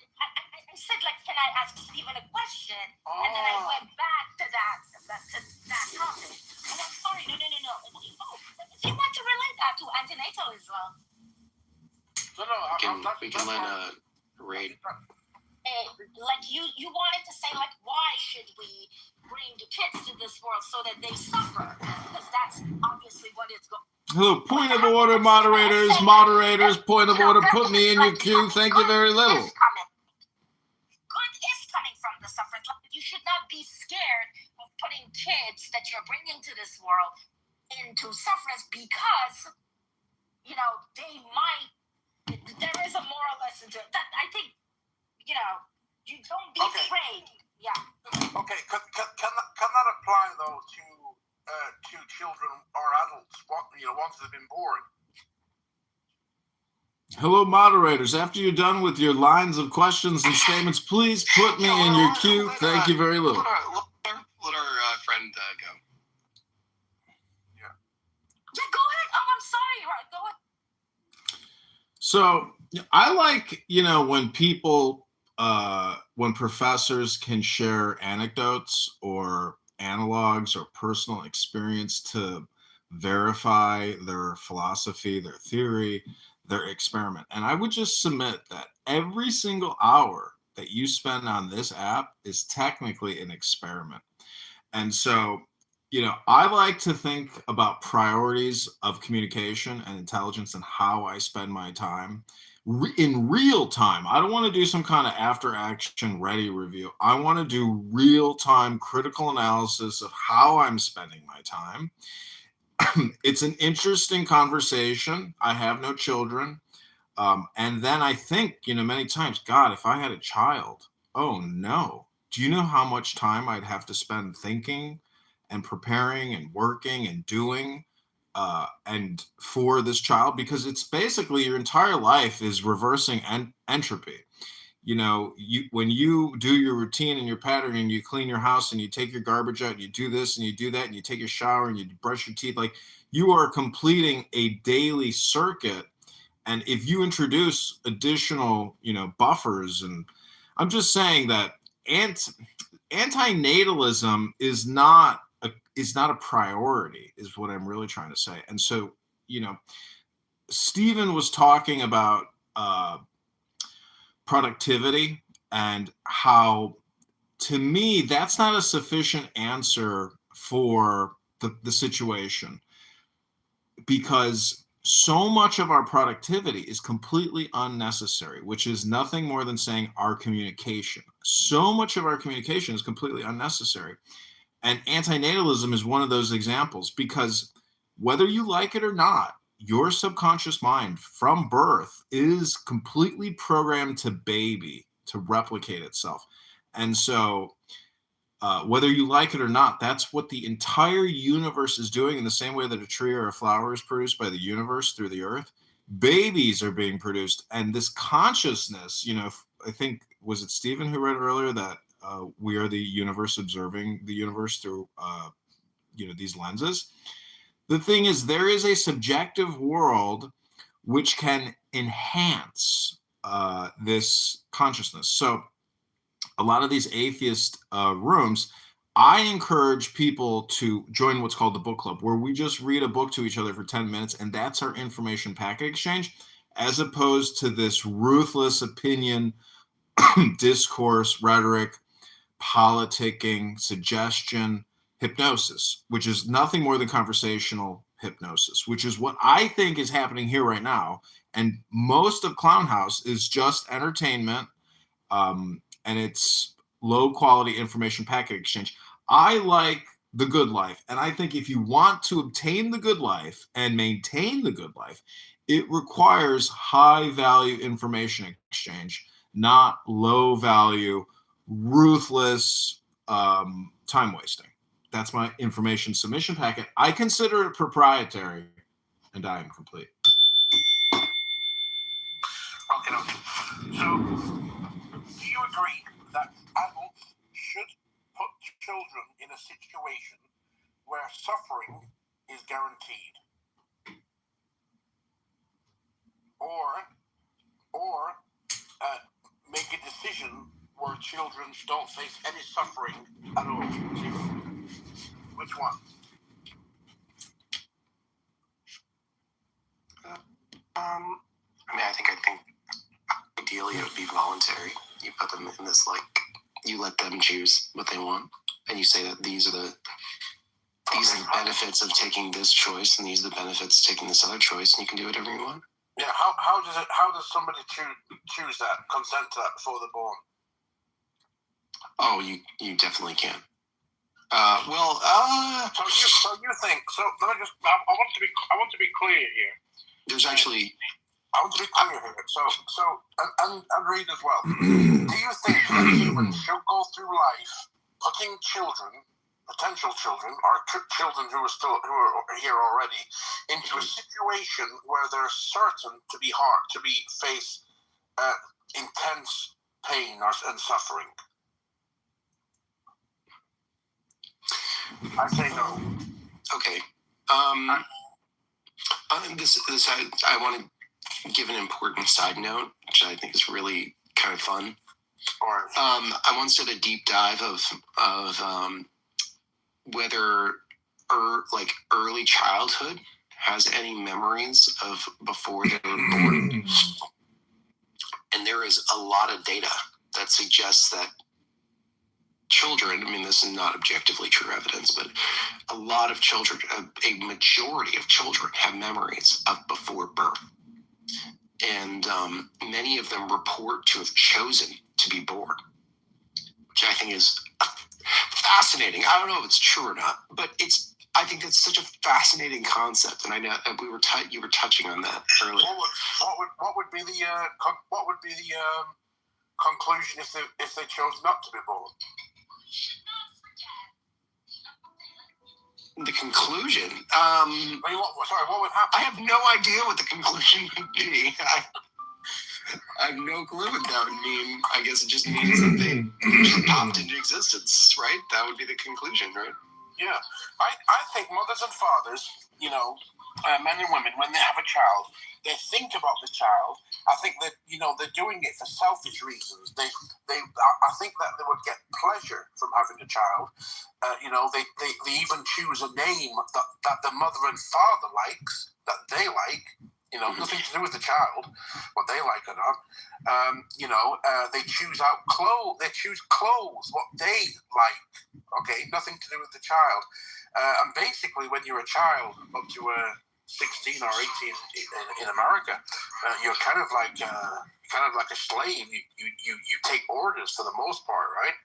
I said, like, can I ask Stephen a question? And then I went back to that topic. Oh, I'm sorry. No. Oh, if you want to relate that to antinatalism. No. We can let Ray. Like you wanted to say, like, why should we bring the kids to this world so that they suffer? Because that's obviously what it's going. Hello, point of order, moderators, point of order, put me in your queue. Thank you very little. Good is coming from the suffering. You should not be scared of putting kids that you're bringing to this world into sufferance because, they might, there is a moral lesson to it. That I think, you don't be afraid. Yeah. Okay, can that apply, though, to children or adults, once they've been born? Hello, moderators. After you're done with your lines of questions and statements, please put me in your queue. Thank you very little. Let our friend go. Yeah, go ahead. Oh, I'm sorry. Right, go ahead. So I like, when people, when professors can share anecdotes or analogs or personal experience to verify their philosophy, their theory, their experiment. And I would just submit that every single hour that you spend on this app is technically an experiment. And so, I like to think about priorities of communication and intelligence and how I spend my time in real time. I don't want to do some kind of after action ready review. I want to do real time critical analysis of how I'm spending my time. It's an interesting conversation. I have no children. And then I think, many times, God, if I had a child, oh no. Do you know how much time I'd have to spend thinking and preparing and working and doing and for this child? Because it's basically your entire life is reversing entropy. When you do your routine and your pattern and you clean your house and you take your garbage out, and you do this and you do that and you take your shower and you brush your teeth, like you are completing a daily circuit. And if you introduce additional, buffers, and I'm just saying that antinatalism is not a priority, is what I'm really trying to say. And so, Stephen was talking about productivity and how, to me, that's not a sufficient answer for the situation, because so much of our productivity is completely unnecessary, which is nothing more than saying our communication. So much of our communication is completely unnecessary. And antinatalism is one of those examples, because whether you like it or not, your subconscious mind from birth is completely programmed to baby, to replicate itself. And so whether you like it or not, that's what the entire universe is doing, in the same way that a tree or a flower is produced by the universe through the earth. Babies are being produced. And this consciousness, I think, was it Stephen who read earlier that we are the universe observing the universe through, these lenses. The thing is, there is a subjective world which can enhance this consciousness. So a lot of these atheist rooms, I encourage people to join what's called the book club, where we just read a book to each other for 10 minutes, and that's our information packet exchange, as opposed to this ruthless opinion, discourse, rhetoric, politicking, suggestion, hypnosis, which is nothing more than conversational hypnosis, which is what I think is happening here right now. And most of Clown House is just entertainment, and it's low quality information packet exchange. I like the good life. And I think if you want to obtain the good life and maintain the good life, it requires high value information exchange, not low value, ruthless time wasting. That's my information submission packet. I consider it proprietary, and I am complete. Okay. So, do you agree that adults should put children in a situation where suffering is guaranteed? Or make a decision where children don't face any suffering at all? Which one? I think ideally it would be voluntary. You put them in this, you let them choose what they want, and you say that these are the benefits of taking this choice, and these are the benefits of taking this other choice, and you can do whatever you want. Yeah. How does somebody choose that, consent to that before they're born? Oh, you definitely can. So you think? So let me just. I want to be clear here. There's actually. I want to be clear here. So and read as well. Do you think that humans should go through life putting potential children, or children who are here already, into a situation where they're certain to face intense pain and suffering? I say no. Okay. I want to give an important side note, which I think is really kind of fun. I once did a deep dive of whether early childhood has any memories of before they were born. And there is a lot of data that suggests that children, this is not objectively true evidence, but a lot of children, a majority of children have memories of before birth. And many of them report to have chosen to be born, which I think is fascinating. I don't know if it's true or not, but I think that's such a fascinating concept, and I know you were touching on that earlier. What would be the conclusion if they chose not to be born? The conclusion. What would happen? I have no idea what the conclusion would be. I have no clue what that would mean. I guess it just means that they just popped into existence, right? That would be the conclusion, right? Yeah. I think mothers and fathers, men and women, when they have a child, they think about the child. I think that, they're doing it for selfish reasons. I think that they would get pleasure from having a child. They even choose a name that the mother and father likes, that they like, nothing to do with the child, what they like or not. They choose out clothes. They choose clothes, what they like. Okay, nothing to do with the child. And basically, when you're a child up to 16 or 18 in America, you're kind of like a slave. You take orders for the most part, right?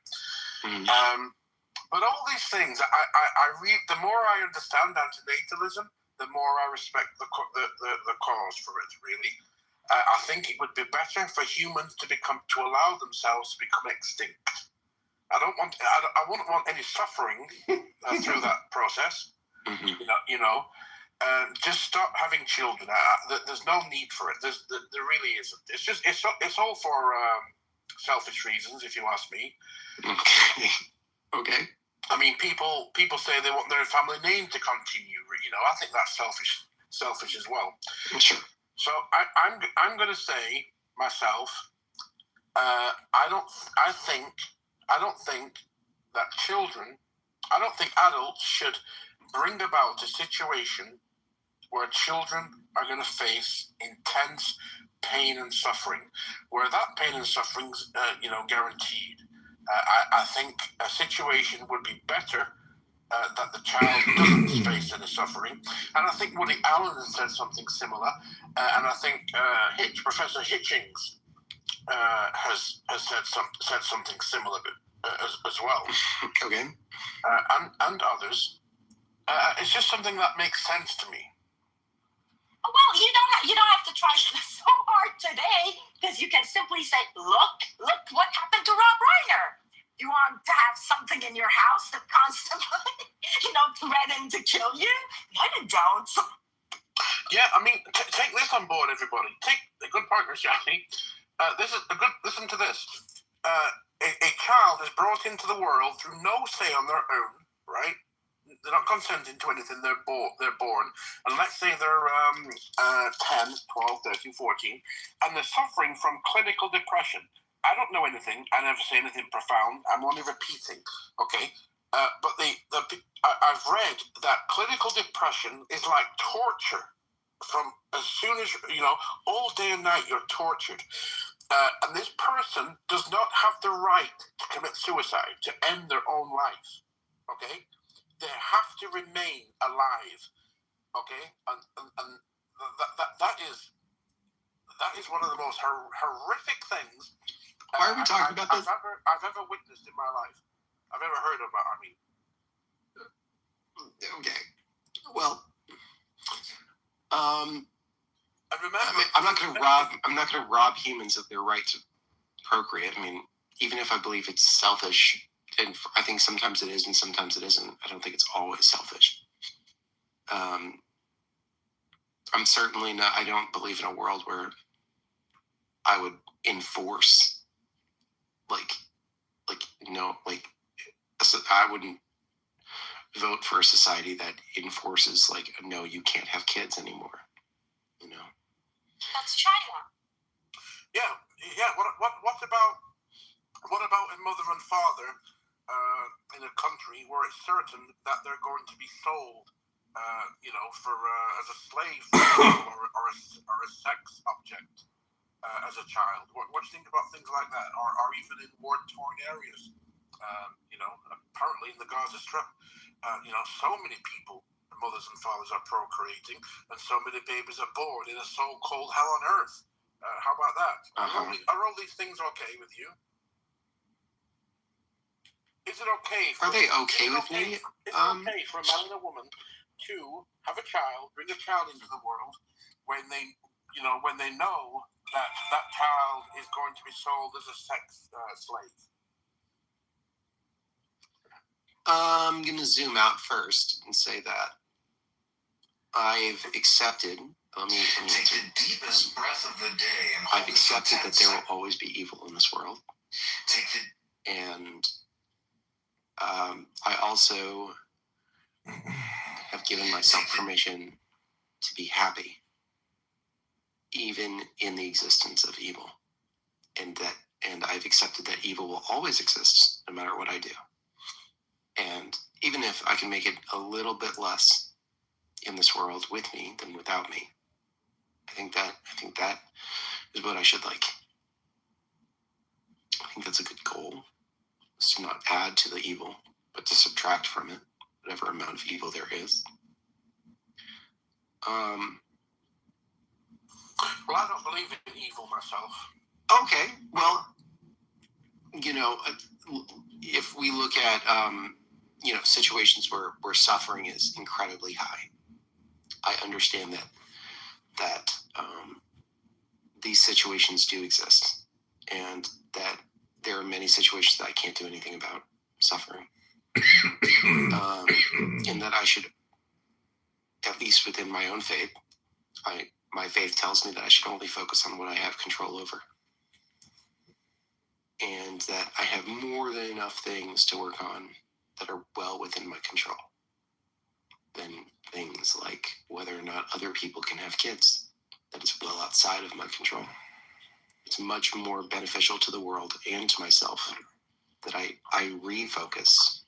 But all these things, I read. The more I understand antinatalism, the more I respect the cause for it. Really, I think it would be better for humans to allow themselves to become extinct. I wouldn't want any suffering through that process. Just stop having children. There's no need for it. There really isn't. It's all for selfish reasons, if you ask me. Okay. I mean, people say they want their family name to continue. I think that's selfish as well. Sure. So I'm going to say myself. I don't think that children. I don't think adults should bring about a situation where children are going to face intense pain and suffering, where that pain and suffering's guaranteed. I think a situation would be better that the child doesn't face any suffering. And I think Woody Allen has said something similar, and I think Professor Hitchings has said something similar as well. Okay. And others. It's just something that makes sense to me. Well, you don't have to try so hard today, because you can simply say, look what happened to Rob Reiner. You want to have something in your house that constantly, threaten to kill you? No, you don't. Yeah, I mean, take this on board, everybody. Take a good partner, Jackie. Listen to this. A child is brought into the world through no say on their own, right? They're not consenting to anything. They're born. And let's say they're 10, 12, 13, 14, and they're suffering from clinical depression. I don't know anything. I never say anything profound. I'm only repeating, okay? But I've read that clinical depression is like torture. From as soon as, all day and night you're tortured. And this person does not have the right to commit suicide, to end their own life, okay? They have to remain alive, okay? And that is one of the most horrific things. Why are we talking about this? I've ever witnessed in my life. I've ever heard about. Okay. Well, and remember, I'm not going to rob humans of their right to procreate. I mean, even if I believe it's selfish, and I think sometimes it is and sometimes it isn't. I don't think it's always selfish. I'm certainly not. I don't believe in a world where I would enforce, I wouldn't vote for a society that enforces, no, you can't have kids anymore. That's China. Yeah. What about a mother and father in a country where it's certain that they're going to be sold, as a slave or a sex object as a child? What do you think about things like that? Or even in war-torn areas? Apparently in the Gaza Strip, so many people, mothers and fathers, are procreating, and so many babies are born in a so-called hell on earth. How about that? Are all these things okay with you? Is it okay? Are they okay with me? Is it okay for a man and a woman to have a child, bring a child into the world, when they know that child is going to be sold as a sex slave? I'm going to zoom out first and say that I've accepted. Let me Take the deepest breath of the day. And I've accepted that there will always be evil in this world. And I also have given myself permission to be happy, even in the existence of evil, and I've accepted that evil will always exist, no matter what I do. And even if I can make it a little bit less in this world with me than without me, I think that is what I should like. I think that's a good goal, is to not add to the evil, but to subtract from it whatever amount of evil there is. Well, I don't believe in evil myself. Okay, well, if we look at situations where suffering is incredibly high, I understand that these situations do exist, and that there are many situations that I can't do anything about suffering, and that I should, at least within my own faith, my faith tells me that I should only focus on what I have control over, and that I have more than enough things to work on that are well within my control than things like whether or not other people can have kids. That is well outside of my control. It's much more beneficial to the world and to myself that I refocus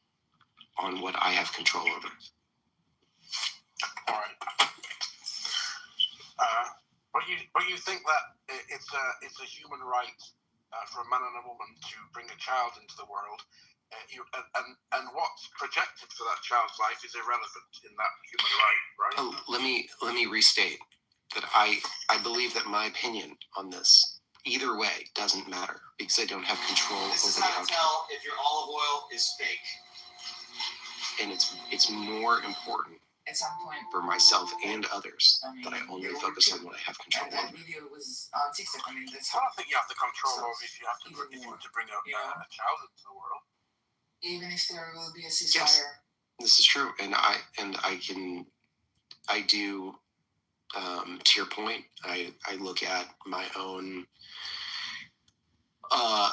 on what I have control over. All right. But you think that it's a human right for a man and a woman to bring a child into the world, and what's projected for that child's life is irrelevant in that human right, right? Let me restate that I believe that my opinion on this, either way, doesn't matter because I don't have control over the outcome. This is how to tell if your olive oil is fake. And it's more important At some point, for myself and others that I only focus on what I have control and that over. video was on TikTok. I mean, that's I don't think you have the control over if you have to bring a child into the world. even if there will be a ceasefire. Yes, this is true, and I do. To your point, I look at my own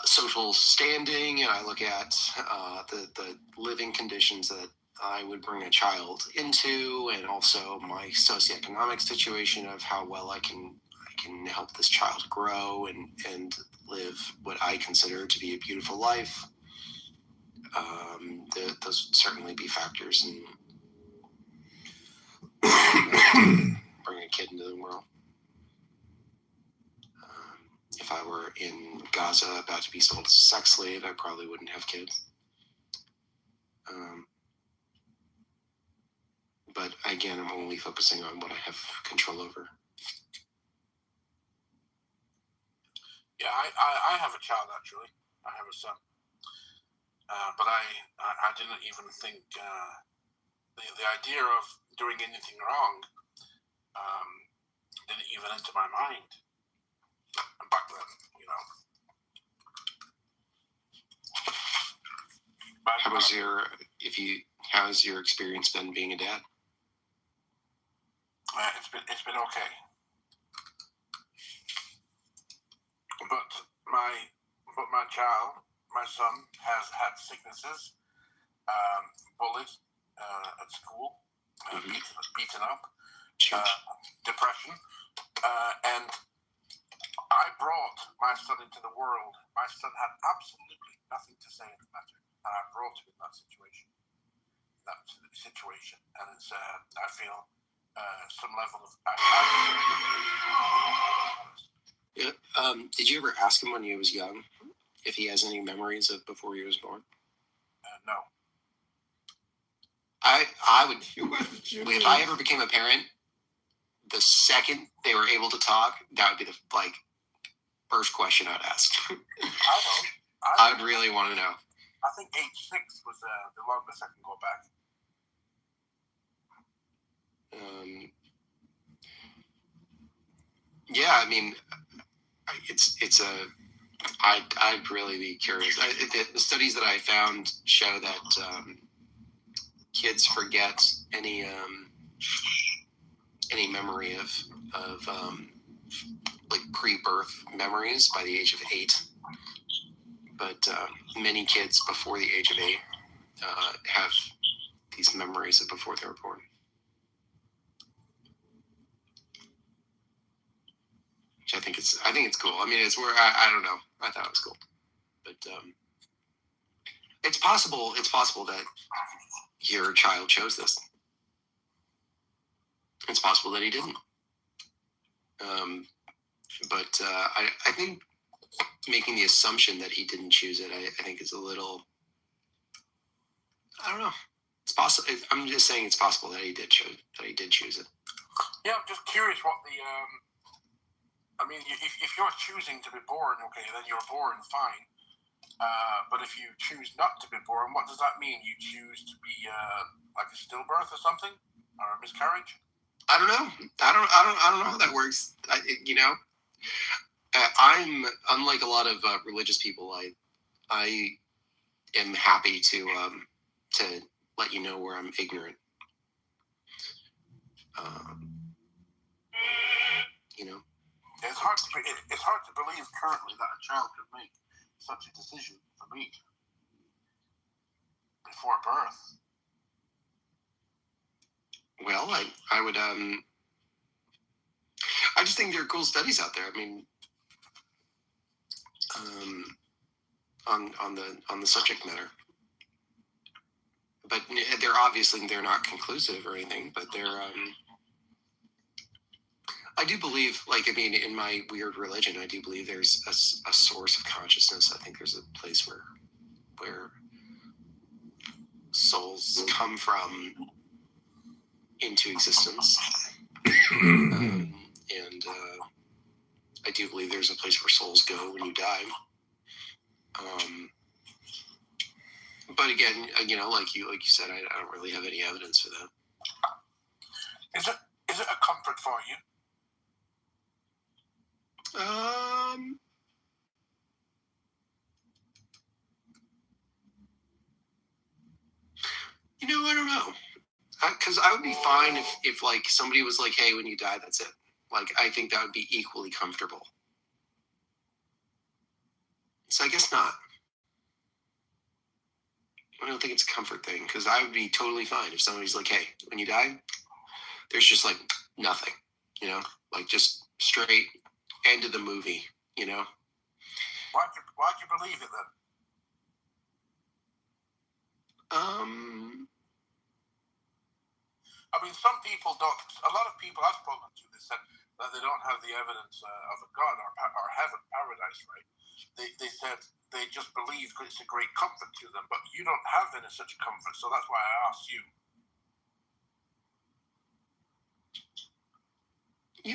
social standing, and I look at the living conditions that I would bring a child into, and also my socioeconomic situation of how well I can help this child grow and live what I consider to be a beautiful life. Those would certainly be factors in bring a kid into the world. If I were in Gaza about to be sold as a sex slave, I probably wouldn't have kids. But again, I'm only focusing on what I have control over. Yeah, I have a child actually. I have a son. But I didn't even think the idea of doing anything wrong didn't even enter my mind back then, But, How has your experience been being a dad? It's been okay. But my son has had sicknesses, bullied at school, beaten up, depression, and I brought my son into the world. My son had absolutely nothing to say in the matter, and I brought him in that situation. And it's I feel some level of. Did you ever ask him when he was young if he has any memories of before he was born? No. I would. If I ever became a parent, the second they were able to talk, that would be the first question I'd ask. I would really want to know. I think age 6 was the longest I can go back. Yeah, I mean, I'd really be curious. The studies that I found show that kids forget any memory of like pre-birth memories by the age of 8. But many kids before the age of 8 have these memories of before they were born. Which I think it's cool. I mean, it's where I don't know. I thought it was cool, but it's possible that your child chose this. It's possible that he didn't. But I think making the assumption that he didn't choose it, I think is a little. I don't know. It's possible. I'm just saying it's possible that he did choose. That he did choose it. Yeah, I'm just curious what the. I mean, if you're choosing to be born, okay, then you're born, fine. But if you choose not to be born, what does that mean? You choose to be like a stillbirth or something, or a miscarriage? I don't know. I don't know how that works. I'm unlike a lot of religious people. I am happy to let you know where I'm ignorant. It's hard to believe currently that a child could make such a decision for me before birth. Well, I would I just think there are cool studies out there. I mean, on the subject matter, but they're not conclusive or anything. But they're I do believe, in my weird religion, I do believe there's a source of consciousness. I think there's a place where souls come from into existence, and I do believe there's a place where souls go when you die. But again, like you said, I don't really have any evidence for that. Is it a comfort for you? I don't know. Because I would be fine if like somebody was like, "Hey, when you die, that's it." Like, I think that would be equally comfortable. So I guess not. I don't think it's a comfort thing, because I would be totally fine if somebody's like, "Hey, when you die, there's just like nothing, like just straight end of the movie, Why'd you believe it then? I mean, some people don't. A lot of people I've spoken to, they said that they don't have the evidence of a God or heaven, paradise, right? They said they just believe because it's a great comfort to them, but you don't have any such comfort, so that's why I asked you.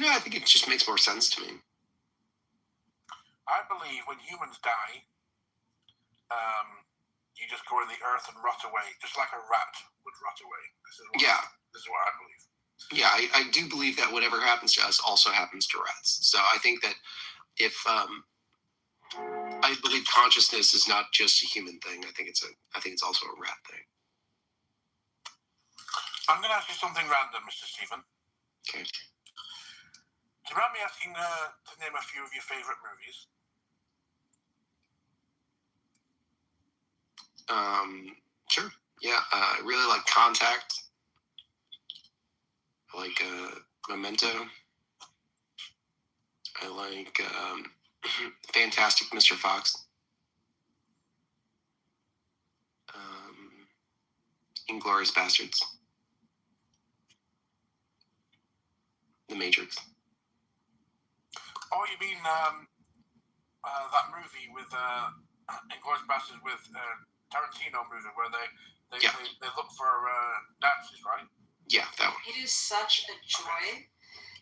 I think it just makes more sense to me. I believe when humans die, you just go in the earth and rot away, just like a rat would rot away. This is what I believe. Yeah, I do believe that whatever happens to us also happens to rats. So I think that if I believe consciousness is not just a human thing. I think it's also a rat thing. I'm going to ask you something random, Mr. Stephen. Okay. Do you mind me asking to name a few of your favorite movies? Sure. Yeah, I really like Contact. I like Memento. I like Fantastic Mr. Fox. Inglourious Bastards. The Matrix. Oh, you mean that movie with Inglourious Bastards with Tarantino movie where they look for Nazis, right? Yeah, that one. It is such a joy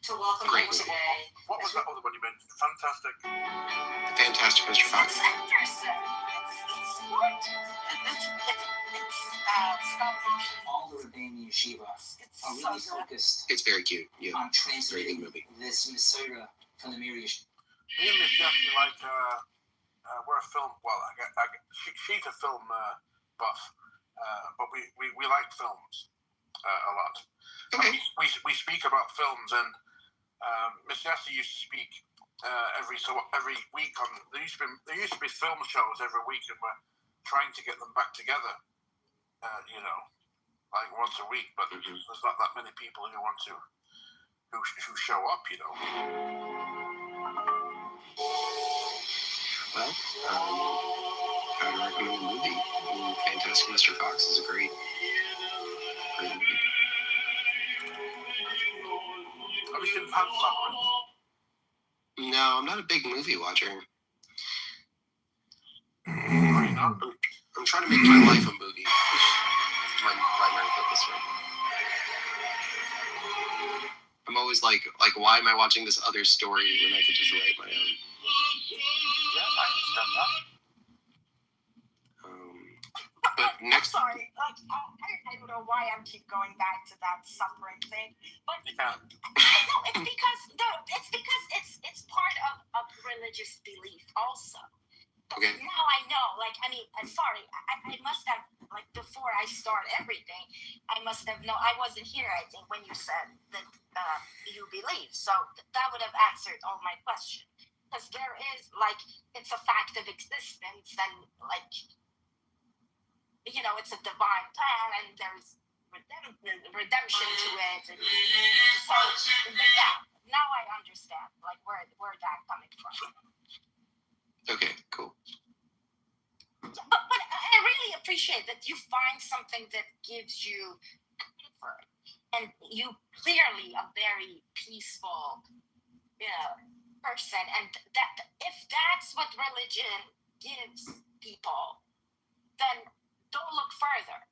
to welcome Great you movie. today. What was that other one you mentioned? Fantastic. Fantastic Mr. Fox. It's stop motion. All the Rebbeinu Yeshiva are really focused It's very cute. Yeah. on Very good transmitting movie. this Masorah from the Mir Yeshiva. Me and Miss Jessie like we're a film. Well, she's a film buff, but we like films a lot. Okay. We speak about films, and Miss Jessie used to speak every week on. There used to be film shows every week, and we're trying to get them back together. Like once a week, but there's not that many people who want to who show up. Well, I would recommend the movie. Fantastic Mr. Fox is a great movie. Have you seen Pan's Labyrinth? No, I'm not a big movie watcher. I'm trying to make my life a movie. My primary focus right now. I'm always like, why am I watching this other story when I could just write my own? Yeah, I understand that. But next, Sorry, I don't know why I keep going back to that suffering thing, but Yeah. it's because it's part of religious belief also. Okay. Now I know, sorry, I must have, before I start everything, I must have known. I wasn't here, I think, when you said that you believe. So that would have answered all my questions. Because there is, it's a fact of existence, and, it's a divine plan, and there's redemption to it. And so, yeah, now I understand, where that coming from. okay, cool. But I really appreciate that you find something that gives you comfort, and you clearly a very peaceful, person, and that if that's what religion gives people, then don't look further.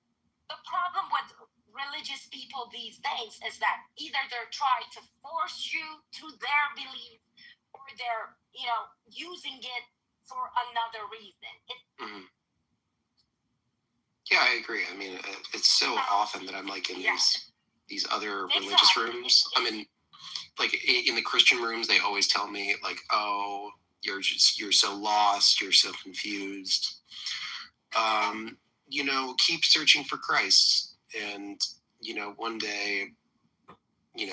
The problem with religious people these days is that either they're trying to force you to their belief, or they're using it for another reason. Yeah, I agree. I mean, it's so often that I'm in these other religious rooms. I'm in the Christian rooms. They always tell me oh, you're so lost, you're so confused. Keep searching for Christ, and one day,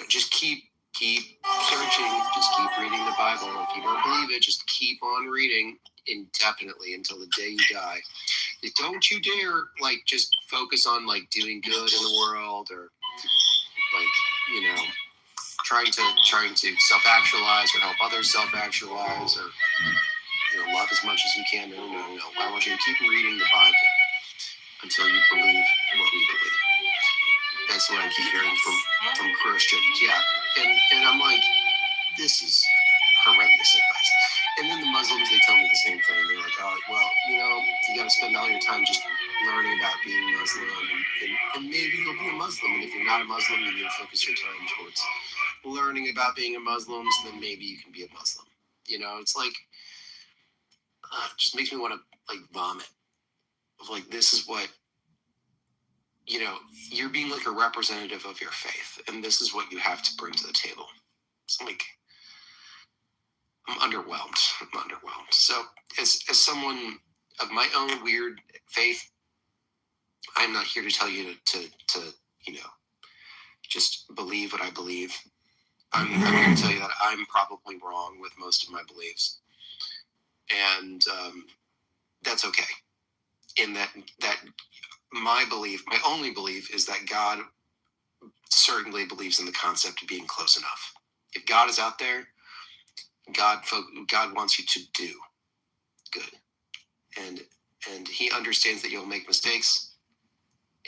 just keep searching, just keep reading the Bible. If you don't believe it, just keep on reading indefinitely until the day you die. Don't you dare just focus on doing good in the world, or trying to self-actualize or help others self-actualize, or love as much as you can. No. I want you to keep reading the Bible until you believe what we believe. That's what I keep hearing from Christians. Yeah, and I'm like, this is horrendous advice. And then the Muslims, they tell me the same thing. They're like, oh, well, you got to spend all your time just learning about being Muslim, and maybe you'll be a Muslim. And if you're not a Muslim, then you'll focus your time towards learning about being a Muslim, so then maybe you can be a Muslim. It's it just makes me want to vomit. Of this is what, you're being a representative of your faith, and this is what you have to bring to the table. It's I'm underwhelmed. So as someone of my own weird faith, I'm not here to tell you to just believe what I believe. I'm here to tell you that I'm probably wrong with most of my beliefs, and that's okay. In that my only belief is that God certainly believes in the concept of being close enough. If God is out there, God wants you to do good, and He understands that you'll make mistakes,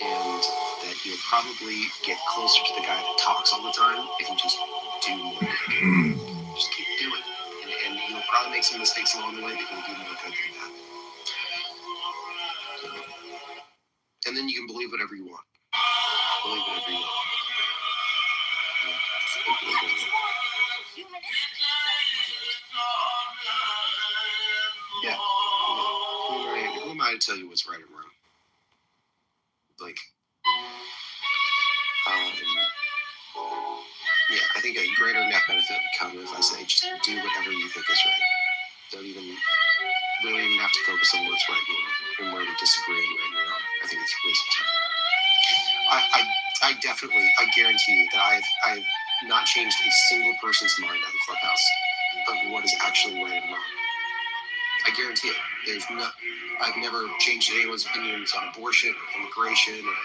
and that you'll probably get closer to the guy that talks all the time if you just do more good. Just keep doing it, and you'll probably make some mistakes along the way, but you'll do more good than that. And then you can believe whatever you want. Believe whatever you want. Yeah. Who am I to tell you what's right or wrong? Yeah, I think a greater net benefit would come if I say just do whatever you think is right. We don't even have to focus on what's right and wrong, and where we disagree and right and wrong. I think it's a waste of time. I guarantee you that I have not changed a single person's mind on Clubhouse of what is actually right and wrong. I guarantee it. I've never changed anyone's opinions on abortion or immigration or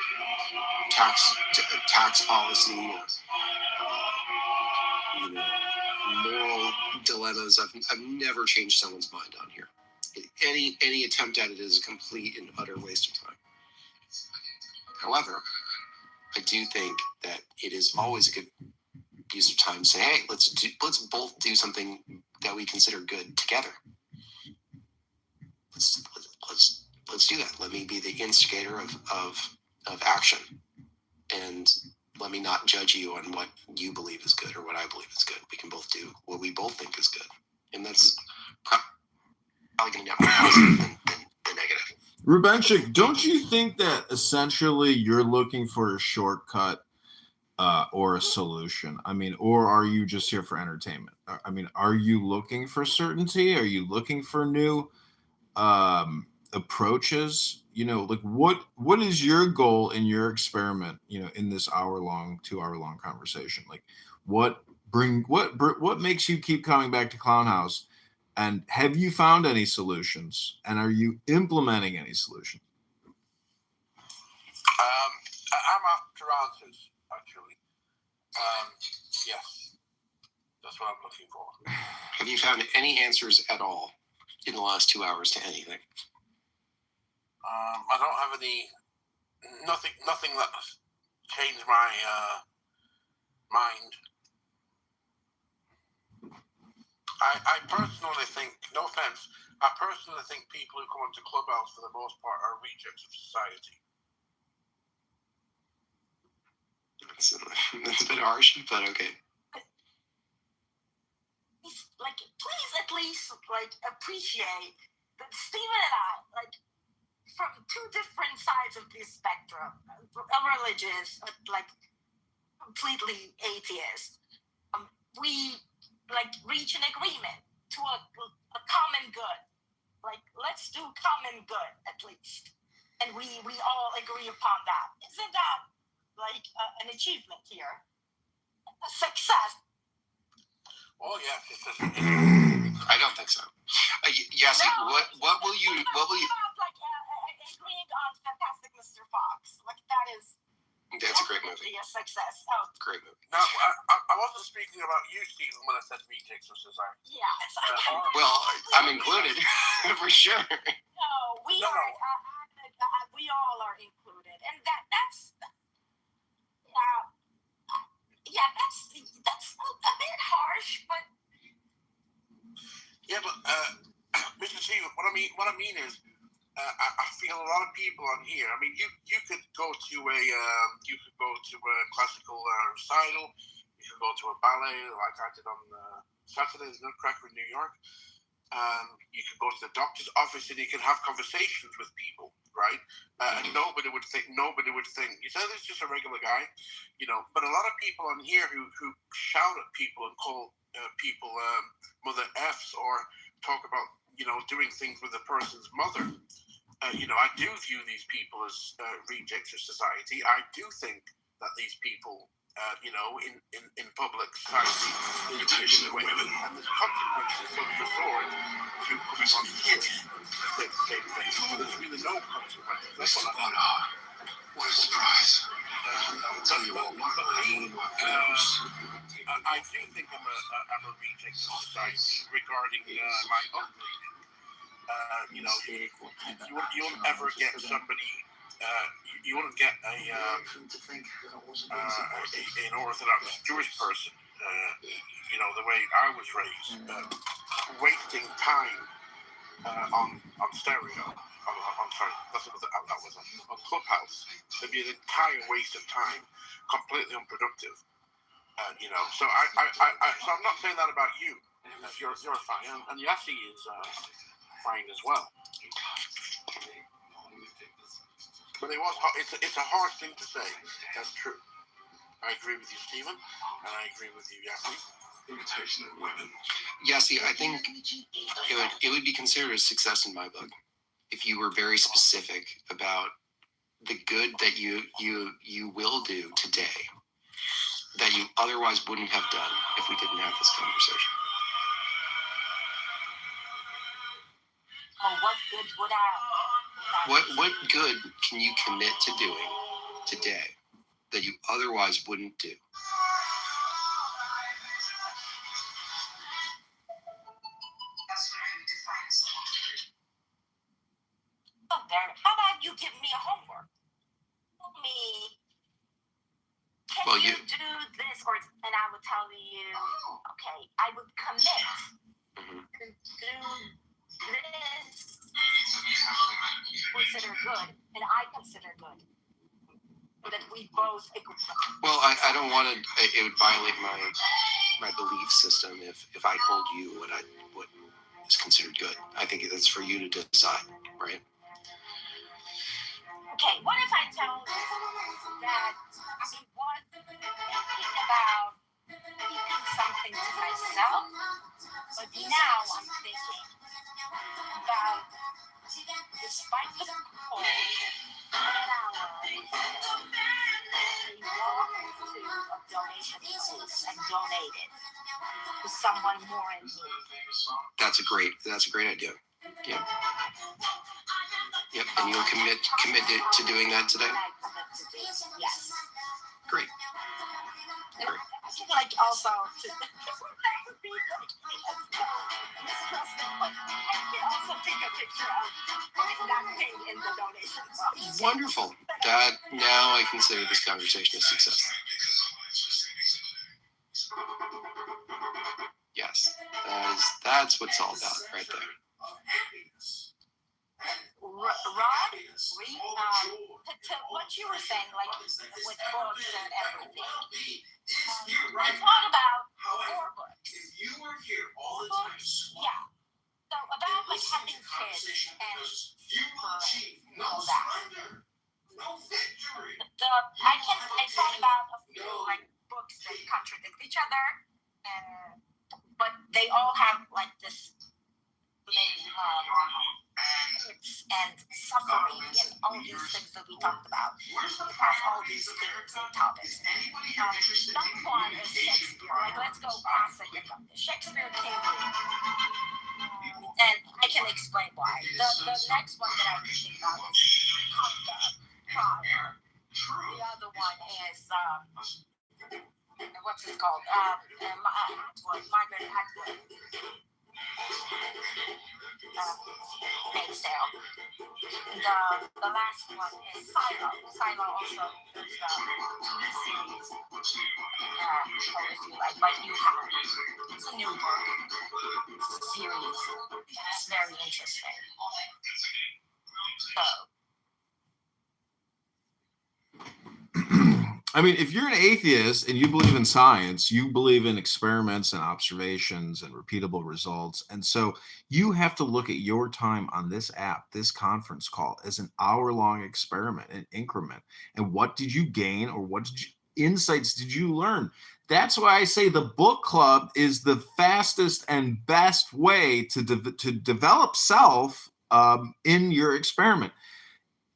tax policy or moral dilemmas. I've never changed someone's mind on here. Any attempt at it is a complete and utter waste of time. However, I do think that it is always a good use of time to say, hey, let's both do something that we consider good together. Let's do that. Let me be the instigator of action, and let me not judge you on what you believe is good or what I believe is good. We can both do what we both think is good, and that's probably going to get more positive than negative. Rubenchik, don't you think that essentially you're looking for a shortcut or a solution? I mean, or are you just here for entertainment? I mean, are you looking for certainty? Are you looking for new approaches? You know, like what is your goal in your experiment, you know, in this 2-hour-long conversation? Like what makes you keep coming back to Clown House? And have you found any solutions? And are you implementing any solutions? I'm after answers, actually. Yes, that's what I'm looking for. Have you found any answers at all in the last 2 hours to anything? I don't have nothing that changed my mind. I personally think, no offense, I personally think people who come into Clubhouse for the most part are rejects of society. That's a bit harsh, but okay. Like, please at least like appreciate that Stephen and I, like, from two different sides of this spectrum, a religious, like completely atheist, we like reach an agreement to a common good. Like, let's do common good at least, and we all agree upon that. Isn't that like an achievement here? A success? Oh yeah, I don't think so. Yes. No, what will you? About, like agreeing on Fantastic Mr. Fox, like that is. That's a great movie. A success. Oh, great movie. No, I wasn't speaking about you, Stephen, when I said rejects of society. yeah. Well, I'm included for sure. No, we are. We all are included, and that's. That's a bit harsh, but. Yeah, but Mr. Stephen, what I mean is, I feel a lot of people on here. I mean, you could go to a classical recital. You could go to a ballet like I did on Saturday, the Nutcracker in New York. You could go to the doctor's office and you can have conversations with people, right? And nobody would think. You say this is just a regular guy, you know. But a lot of people on here who shout at people and call people mother F's or talk about, you know, doing things with a person's mother. You know, I do view these people as rejects of society. I do think that these people, you know, in public society, imitation of women, and there's consequences of the sword to coming on here and say the same thing. There's really no consequences. That's what I think. What a surprise. I'll tell you what, I do think I'm a reject of society regarding my upbringing. You know, you won't ever get somebody. You wouldn't get an Orthodox Jewish person. You know, the way I was raised, wasting time on stereo. I'm sorry, that was on Clubhouse. It'd be an entire waste of time, completely unproductive. You know, so so I'm not saying that about you. You're fine, and Yassi is fine as well. But it's a hard thing to say. That's true. I agree with you, Stephen, and I agree with you, Yassi. Imitation of women. Yassi, I think it would be considered a success in my book if you were very specific about the good that you will do today that you otherwise wouldn't have done if we didn't have this conversation. Oh, what good would I? What good can you commit to doing today that you otherwise wouldn't do? Oh, there. How about you give me a homework? Tell me. Can you do this, and I would tell you, okay, I would commit through this consider good, and I consider good. That we both agree. Well, I don't want to. It would violate my belief system if I told you what is considered good. I think that's for you to decide, right? Okay, what if I tell you that I was thinking about keeping something to myself, but now I'm thinking about, despite the cold, walk to a donation place and donate it to someone more in need. That's a great idea. Yeah. Yep. And you'll commit to doing that today? Yes. Great. I would like also to that would be like mistrusting, but I can also take a picture of that thing in the donation box. Wonderful. That now I consider this conversation a success. Yes. That's what it's all about right there. Rod, to what you were saying, like with books and everything, I thought about 4 books. Books, yeah. So about like having kids and all that. I thought about a few like books that contradict each other, but they all have like this and suffering and all these things that we talked about. It has all these themes and topics. Number 1 is Shakespeare. Like, let's go classic. Shakespeare King Lear. And I can explain why. The next one that I can think about is Kafka, Prior. The other one is what's it called? Margaret Atwood. Hand's Tale. The last one is Silo. Silo also is a TV series. If you like, but you have it's a new book. It's a series. It's very interesting. So. I mean, if you're an atheist and you believe in science, you believe in experiments and observations and repeatable results. And so you have to look at your time on this app, this conference call, as an hour-long experiment, an increment. And what did you gain, or insights did you learn? That's why I say the book club is the fastest and best way to develop self in your experiment.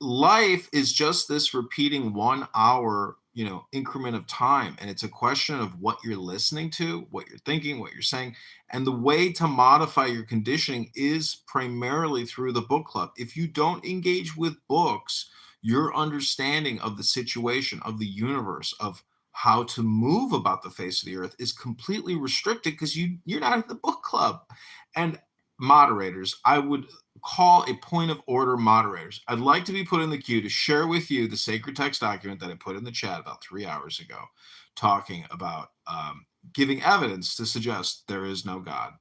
Life is just this repeating 1 hour, increment of time. And it's a question of what you're listening to, what you're thinking, what you're saying. And the way to modify your conditioning is primarily through the book club. If you don't engage with books, your understanding of the situation, of the universe, of how to move about the face of the earth is completely restricted because you're not at the book club. And moderators, I would call a point of order moderators. I'd like to be put in the queue to share with you the sacred text document that I put in the chat about 3 hours ago, talking about giving evidence to suggest there is no God.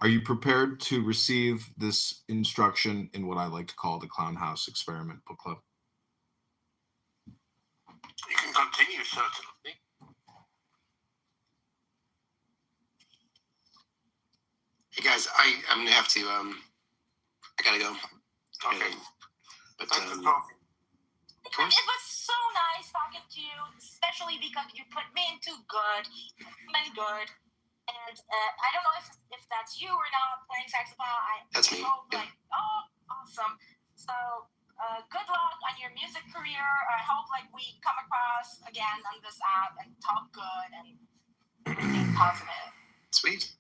Are you prepared to receive this instruction in what I like to call the Clown House Experiment Book Club? You can continue, certainly. Hey guys, I'm gonna have to. I gotta go. Okay. But Thanks for of talking. course. It was so nice talking to you, especially because you put me into good, good. And I don't know if that's you or not playing saxophone. That's me. Hope, Yeah. Awesome. So good luck on your music career. I hope we come across again on this app and talk good and be positive. Sweet.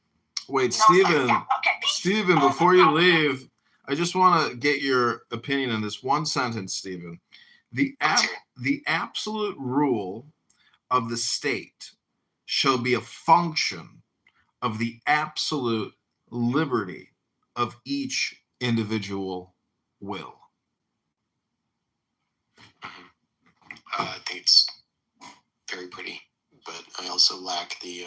Wait, No, Stephen. yeah. Okay. Stephen, before you leave, I just want to get your opinion on this one sentence, Stephen. The absolute rule of the state shall be a function of the absolute liberty of each individual will. I think it's very pretty, but I also lack the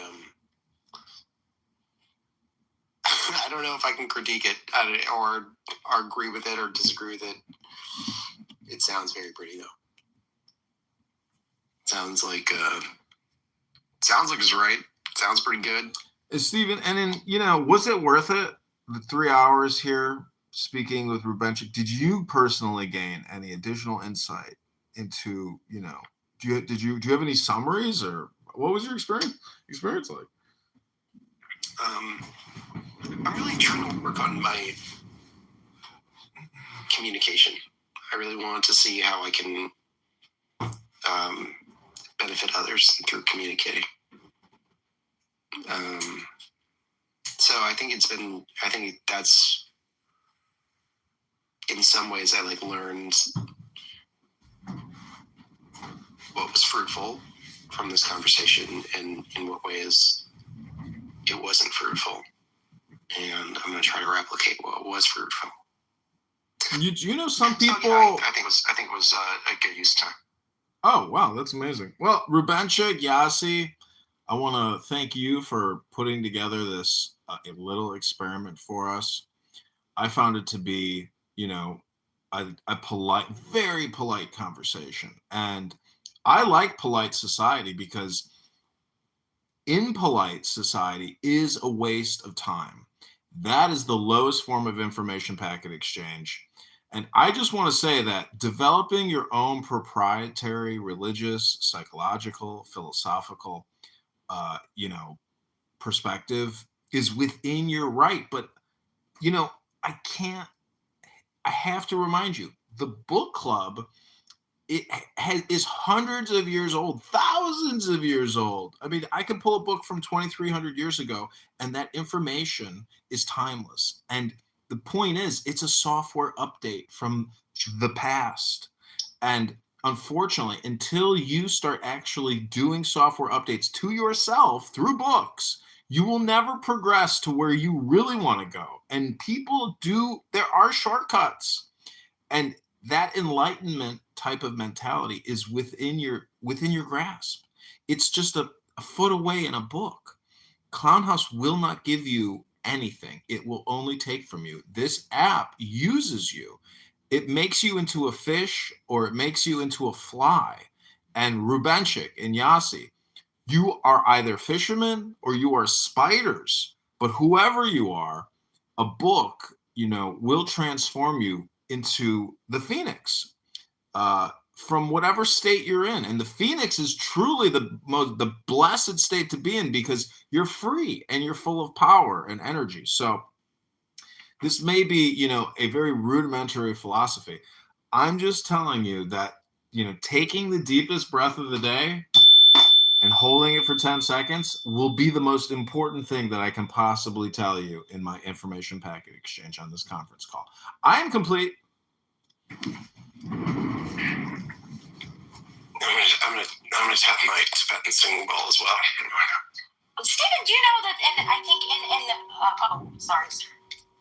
I don't know if I can critique it or agree with it or disagree with it. It sounds very pretty though. Sounds like it's right. Sounds pretty good. Stephen, and then, was it worth it? The 3 hours here speaking with Rubenchik, did you personally gain any additional insight into, do you have any summaries, or what was your experience like? I'm really trying to work on my communication. I really want to see how I can benefit others through communicating. So I think that's, in some ways, I learned what was fruitful from this conversation and in what ways it wasn't fruitful. And I'm going to try to replicate what was fruitful. Some people. So, yeah, I think it was a good use of time. Oh, wow, that's amazing. Well, Rubenchik, Yasi, I want to thank you for putting together this a little experiment for us. I found it to be, a polite, very polite conversation. And I like polite society because impolite society is a waste of time. That is the lowest form of information packet exchange. And I just want to say that developing your own proprietary religious, psychological, philosophical, perspective is within your right. But, I have to remind you, the book club, is hundreds of years old, thousands of years old. I mean, I can pull a book from 2,300 years ago, and that information is timeless. And the point is, it's a software update from the past. And unfortunately, until you start actually doing software updates to yourself through books, you will never progress to where you really want to go. And there are shortcuts. And that enlightenment type of mentality is within your grasp. It's just a foot away in a book. Clownhouse will not give you anything. It will only take from you. This app uses you. It makes you into a fish or it makes you into a fly. And Rubenchik and Yasi, you are either fishermen or you are spiders. But whoever you are, a book, will transform you into the phoenix from whatever state you're in. And the phoenix is truly the blessed state to be in, because you're free and you're full of power and energy. So this may be, a very rudimentary philosophy. I'm just telling you that, taking the deepest breath of the day and holding it for 10 seconds will be the most important thing that I can possibly tell you in my information packet exchange on this conference call. I am complete. I'm gonna tap my Tibetan singing bowl as well. Stephen, do you know that? And I think sorry.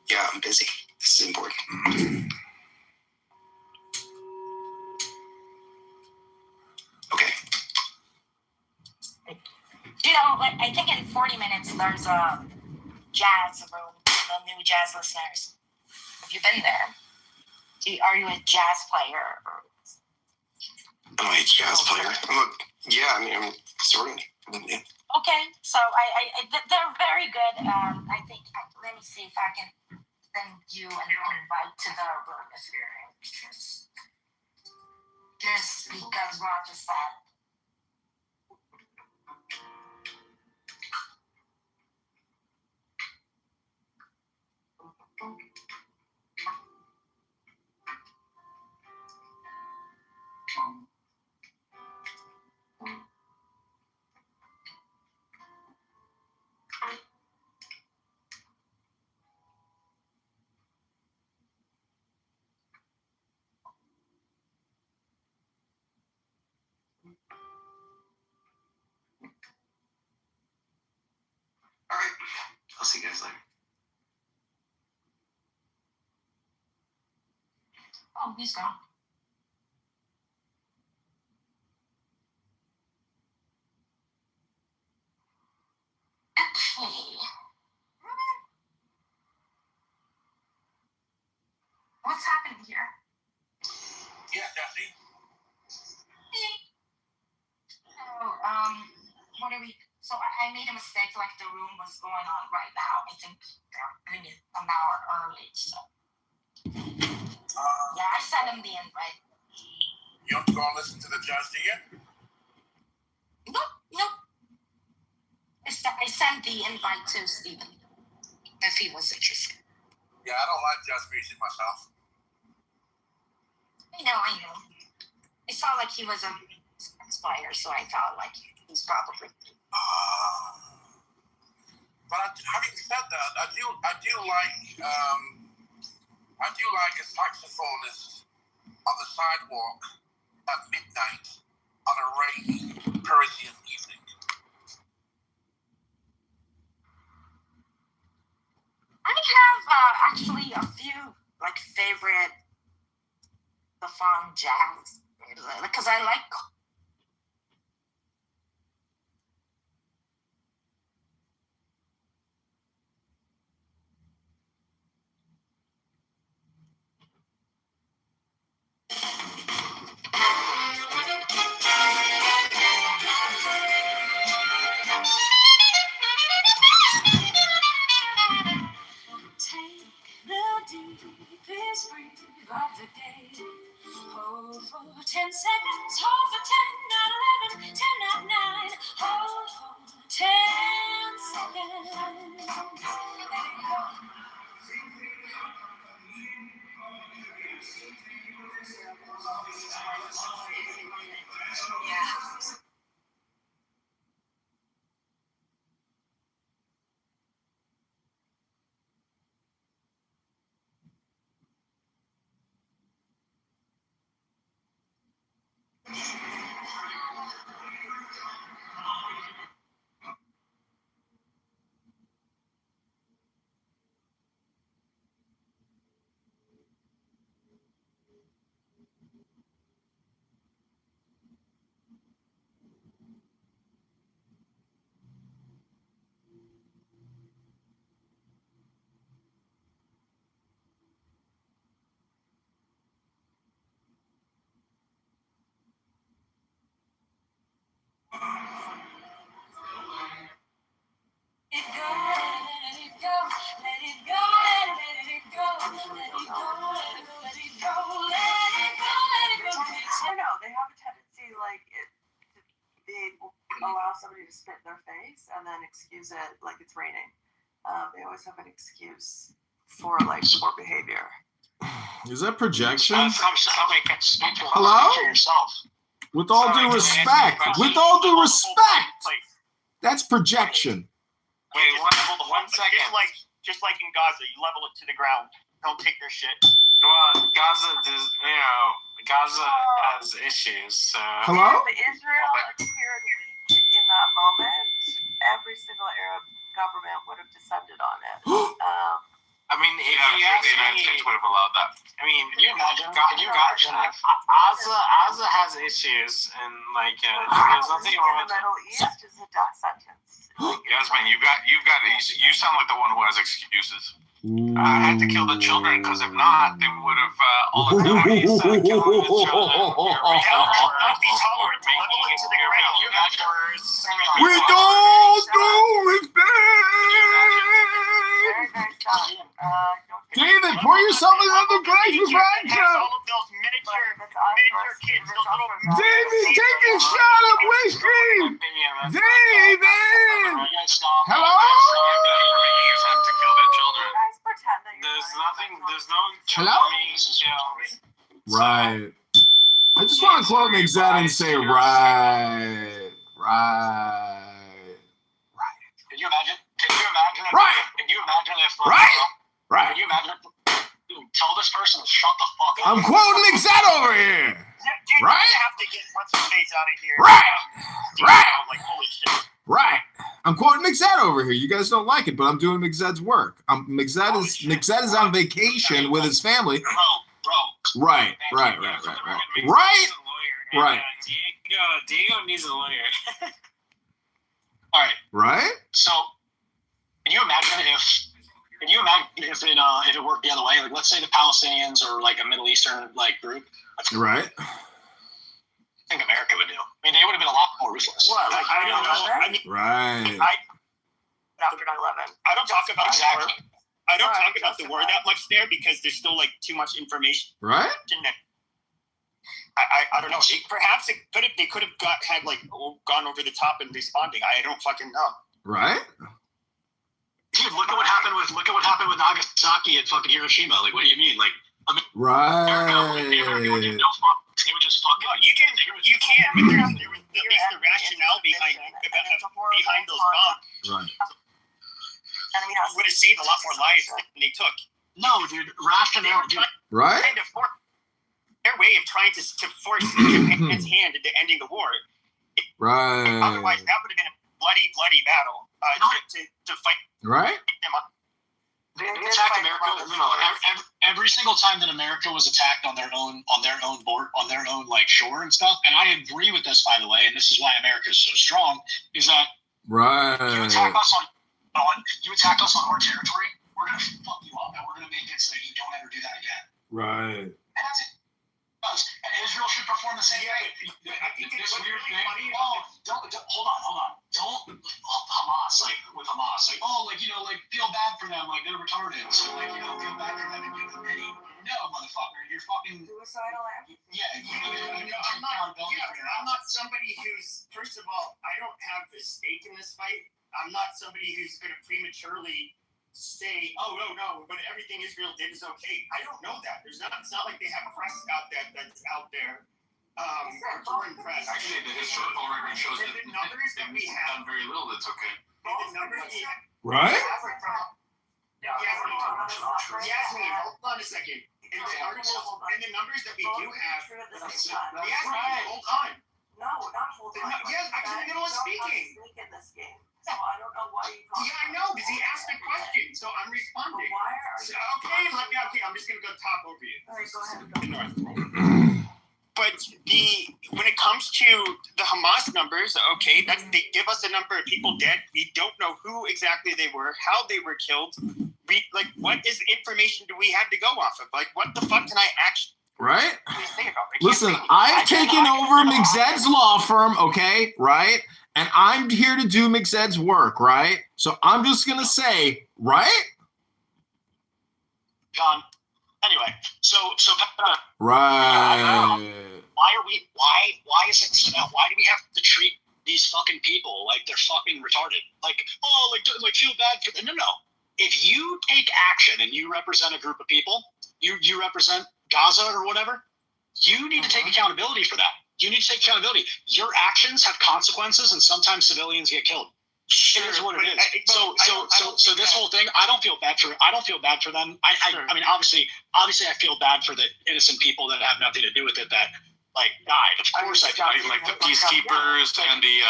Yeah, I'm busy. This is important. Okay. I think in 40 minutes there's a jazz room, the new jazz listeners. Have you been there? Are you a jazz player? Am I a jazz player? I'm sort of. Yeah. Okay, so they're very good. I think, let me see if I can send you an invite to the room if you're interested. Just because Roger said. All right. I'll see you guys later. Oh, he's gone. Okay. made a mistake. Like the room was going on right now. I think they're doing it an hour early. So yeah, I sent him the invite. You have to go and listen to the judge, do you? Nope. I sent the invite to Stephen if he was interested. Yeah, I don't like jazz music myself. I know. It sounded like he was a sports player, so I thought like he's probably. But having said that, I do like a saxophonist on the sidewalk at midnight on a rainy Parisian evening. I have actually a few like favorite Stefan jazz because I like. Take the deepest breath of the day. Hold for 10 seconds, hold for 10, not 11, 10, not 9. Hold for 10 seconds. Let it go. Yeah. I don't know. They have a tendency, like, they allow somebody to spit in their face and then excuse it like it's raining. They always have an excuse for like poor behavior. Is that projection? Somebody can speak for Hello? yourself. With all due respect. With all due respect. That's projection. Wait, hold on 1 second. Just like in Gaza, you level it to the ground. Don't take their shit. Well, Gaza has issues. So. Hello? If Israel appeared weak in that moment, every single Arab government would have descended on it. I mean, if the United States would have allowed that. I mean, can you imagine? Gaza has issues, and like, there's nothing wrong in the Middle East is a death sentence. Yasmin, you sound like the one who has excuses. I had to kill the children because if not, they would have all of them killing the children. Be tolerant, man. Level it to the ground. With all due respect. Very, very sad. David, pour yourself another glass of vodka. All of those miniature kids, those little. David, take a shot of whiskey. David. Hello? To kill their children. You guys pretend that There's no Hello? Right. I just want to quote Mixed and say right. Can you imagine? Right. Can you imagine if? Right. Can you imagine? Tell this person to shut the fuck up. I'm quoting Mixed over here. Dude, Right? You have to get what's his face out of here. Right. Like, holy shit. Right. I'm quoting Mixed over here. You guys don't like it, but I'm doing Mixed's work. Mixed is on vacation with his family. Bro. Right. Diego needs a lawyer. All right. Right? So, can you imagine if it worked the other way? Like, let's say the Palestinians or like a Middle Eastern like group. Right. I think America would do. I mean, they would have been a lot more ruthless. What? Like, I don't know. Right. after 9/11. I don't talk about Exactly. the war. I don't Sorry, talk about the war that much there because there's still like too much information. Right? I don't know. Perhaps they could have had gone over the top and responding. I don't fucking know. Right? Dude, look at what happened with Nagasaki and fucking Hiroshima. Like, what do you mean? Like, Right. They would just fucking. Well, you can, but there was at least the rationale behind those bombs. Right. Would have saved a lot more lives than they took. No, dude, rationale, dude. Right? Their way of trying to force Japan's hand into ending the war. Right. Otherwise, that would have been a bloody battle to fight Right? them up. They attacked America. Every single time that America was attacked on their own shore and stuff. And I agree with this, by the way. And this is why America is so strong. Is that Right. you attack us on our territory, we're gonna fuck you up, and we're gonna make it so that you don't ever do that again. Right. And that's it. And Israel should perform the same way. This weird thing. Oh, hold on. Don't Hamas, with Hamas, feel bad for them, like they're retarded. So feel bad for them and give them pity. No, motherfucker, you're fucking suicidal act. Yeah, I'm not somebody who's, first of all, I don't have a stake in this fight. I'm not somebody who's going to prematurely say, oh, no, but everything Israel did is okay. I don't know that. It's not like they have press that's out there. Foreign press. Actually, the historical record shows that the numbers that we have. done very little that's okay. The numbers we have. Right? Yasmin, hold on a second. In the articles, and the numbers that we do have. Yasmin, hold on. No, not hold on. Yes, I'm in the middle of speaking. In this game. So I don't know why you. Yeah, I know, because he asked a question, so I'm responding. Why are you? Okay, I'm just gonna go talk over you. All right, go ahead. But when it comes to the Hamas numbers, okay, they give us a number of people dead. We don't know who exactly they were, how they were killed. What is information do we have to go off of? What the fuck can I actually? Right? Say about it? Listen, I've taken over McZed's law firm, okay? Right? And I'm here to do McZed's work, right? So I'm just going to say, right? John. Anyway, so Right. Why is it so that why do we have to treat these fucking people like they're fucking retarded? Feel bad for them. No. If you take action and you represent a group of people, you represent Gaza or whatever, you need to take accountability for that. You need to take accountability. Your actions have consequences, and sometimes civilians get killed. Sure, it is what it is. So this whole thing, I don't feel bad for them. I mean, obviously, I feel bad for the innocent people that have nothing to do with it that died. Of course, I feel like the peacekeepers and the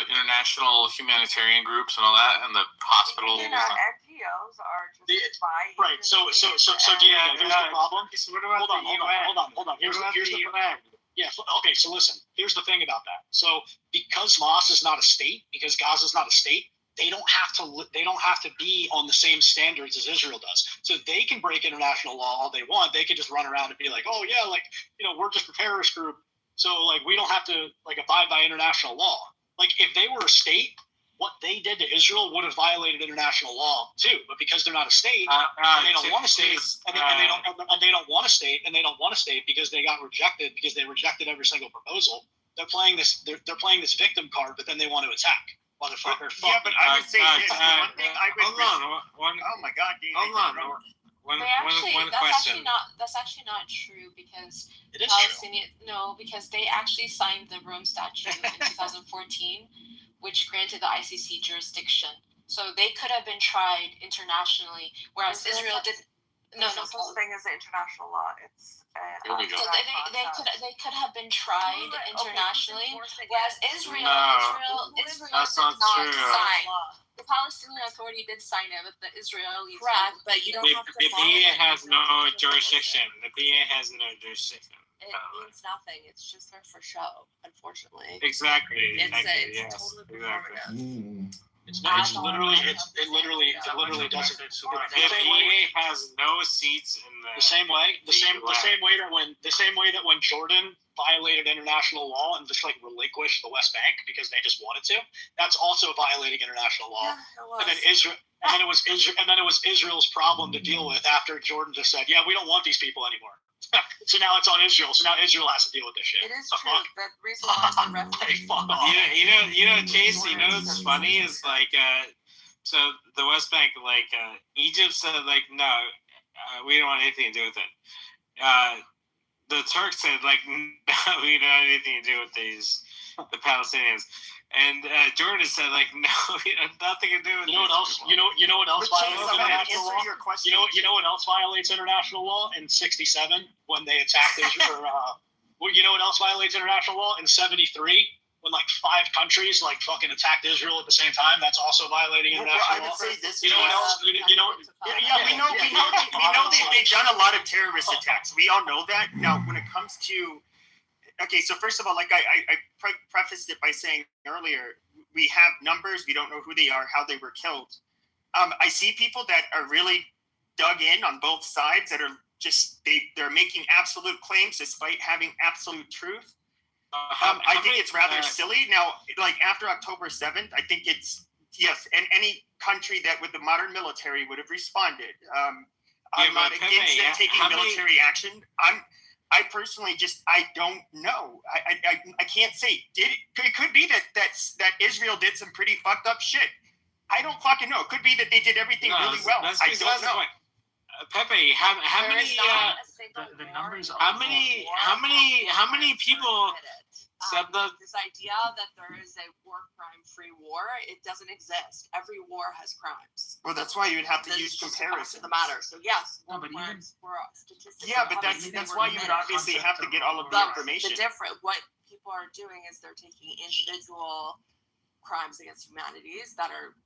international humanitarian groups and all that, and the hospitals. NGOs are just right. So Diego, here's the problem. Hold on. Here's the problem. Yeah. Okay. So listen. Here's the thing about that. So because Hamas is not a state, because Gaza is not a state, they don't have to be on the same standards as Israel does. So they can break international law all they want. They can just run around and be like, oh yeah, we're just a terrorist group. So we don't have to abide by international law. If they were a state, what they did to Israel would have violated international law too. But because they're not a state, and they don't want a state, and they don't want a state because they got rejected because they rejected every single proposal. They're playing this victim card, but then they want to attack. Motherfucker. Yeah, but I would say this. One thing I would. Oh my God, dude. Hold on. One question. That's actually not true because it is Palestinian. True. No, because they actually signed the Rome Statute in 2014. Which granted the ICC jurisdiction. So they could have been tried internationally, whereas Israel did. No such thing as international law. It's. So they could have been tried internationally, whereas Israel did not sign. The Palestinian Authority did sign it, but the Israeli correct. But you don't have to. The PA has no jurisdiction. The PA has no jurisdiction. It means nothing. It's just there for show, unfortunately. Exactly. It's totally performative. It literally doesn't. The PA has no seats in The same way that when Jordan violated international law and just like relinquished the West Bank because they just wanted to, that's also violating international law. And then it was Israel's problem to deal with after Jordan just said, "Yeah, we don't want these people anymore." So now it's on Israel. So now Israel has to deal with this shit. It is true. That reason why fuck off. Chase, what's funny is like, so the West Bank, like, Egypt said, like, no, we don't want anything to do with it. The Turks said, like, no, we don't have anything to do with the Palestinians. And Jordan said, like, no, we have nothing to do with. You know what else? You know what else violates international law? You know what else violates international law in '67 when they attacked Israel? Well, you know what else violates international law in '73 when like 5 countries like fucking attacked Israel at the same time? That's also violating international law. You know what else? We know they've done a lot of terrorist attacks. We all know that. Now, when it comes to so first of all, like I prefaced it by saying earlier, we have numbers. We don't know who they are, how they were killed. I see people that are really dug in on both sides that are just they're making absolute claims despite having absolute truth. I think it's rather silly. Now, like after October 7th, I think it's yes, and any country that with the modern military would have responded. I'm not against them taking military action. I personally I don't know. I can't say. It could be that Israel did some pretty fucked up shit. I don't fucking know. It could be that they did everything really well. I don't know. Pepe, how many the numbers how many people said that this idea that there is a war crime-free war, it doesn't exist. Every war has crimes. Well, that's why you would have to use comparisons. The matter. So yes, no, but even statistically. Yeah, but that's why you would obviously have to get all of the information. What people are doing is they're taking individual crimes against humanities that are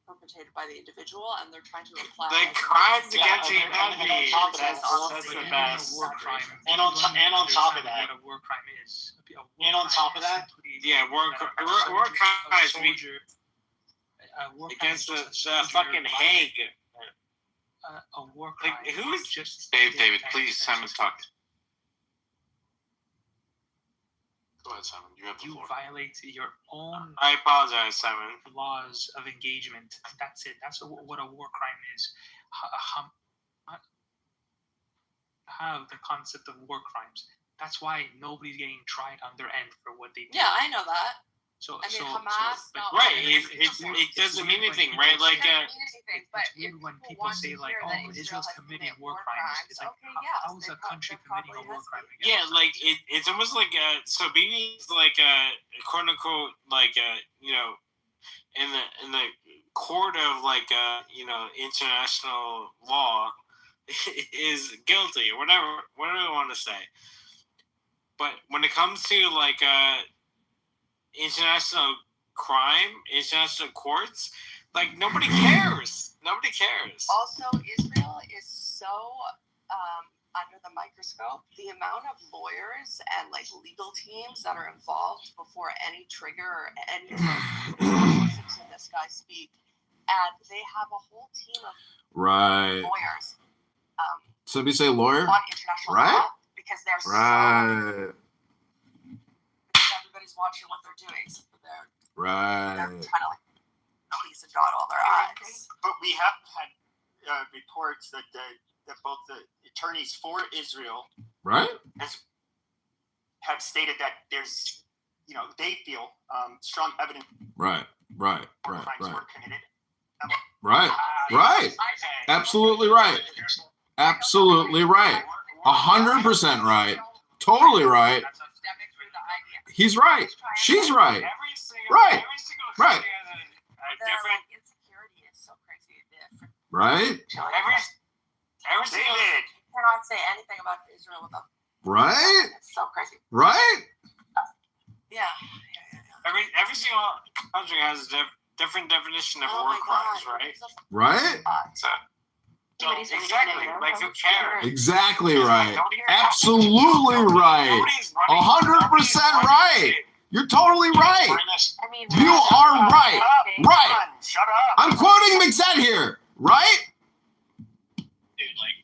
perpetrated by the individual, and they're trying to apply the crimes against humanity. That's the best. And on top of that, what a war crime is. And on top of that, war crimes against the fucking Hague. A war crime. Like, who is just David, please, Simon's talking. Go ahead, Simon. You have the floor. Violate your own. I apologize, Simon. Laws of engagement. That's it. That's what a war crime is. Have the concept of war crimes. That's why nobody's getting tried on their end for what they did. Yeah, I know that. Hamas. Right. It doesn't mean anything, right? Like, when people say like, "Oh, Israel's committing war crimes," it's like, how is a country committing a war crime against? Yeah, like it's almost like so Bibi is like quote unquote like in the court of like international law is guilty or whatever I want to say. But when it comes to like international crime, international courts, like nobody cares. Nobody cares. Also, Israel is so under the microscope. The amount of lawyers and like legal teams that are involved before any trigger or any listen to this guy speak, and they have a whole team of lawyers. Somebody say lawyer, on international law because they're so everybody's watching what they're doing, so they're trying to like please and dot all their I's. But we have had reports that both the attorneys for Israel have stated that there's they feel strong evidence crimes were committed. Absolutely right. Absolutely right. 100% right. Totally right. He's right. She's right. Right. Right. Insecurity is so crazy. Right. You cannot say anything about Israel without. Right. It's so crazy. Right. Yeah. Every single country has a different definition of war crimes, right? Right. So exactly, like who cares? Exactly right. Absolutely right. 100% right. You're totally right. I mean, You are right. Right. Shut up. I'm quoting McZett here, right? Dude, like,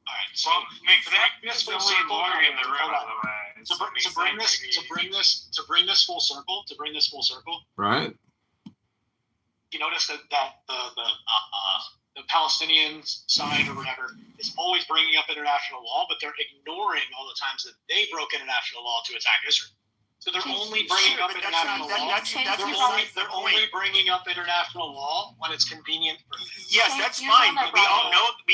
all right. So McZett is only Morgan in the room, by the way. To bring this full circle. Right. You notice that the Palestinian side or whatever is always bringing up international law, but they're ignoring all the times that they broke international law to attack Israel. So they're only bringing up international law. They're only bringing up international law when it's convenient for them. Yes, that's fine, but we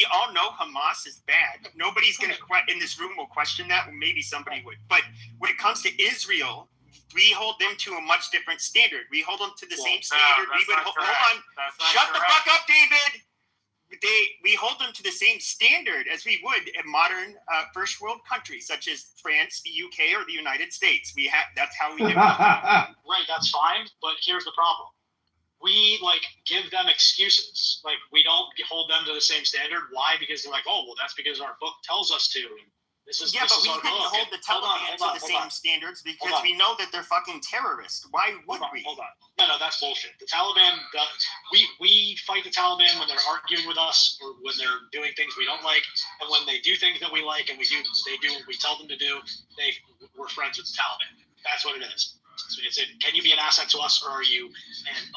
all know Hamas is bad. Nobody's gonna in this room will question that. Well, maybe somebody would, but when it comes to Israel, we hold them to a much different standard. We hold them to the same standard. Hold on. Shut the fuck up, David. We hold them to the same standard as we would a modern first world country such as France, the UK, or the United States. That's how we do it. Right, that's fine, but here's the problem. We give them excuses. We don't hold them to the same standard. Why? Because they're like, oh, well, that's because our book tells us to. But we couldn't hold the Taliban to the same standards because we know that they're fucking terrorists. Why would we? Hold on. No, that's bullshit. The Taliban, we fight the Taliban when they're arguing with us or when they're doing things we don't like, and when they do things that we like and we do what we tell them to do, we're friends with the Taliban. That's what it is. So can you be an asset to us or are you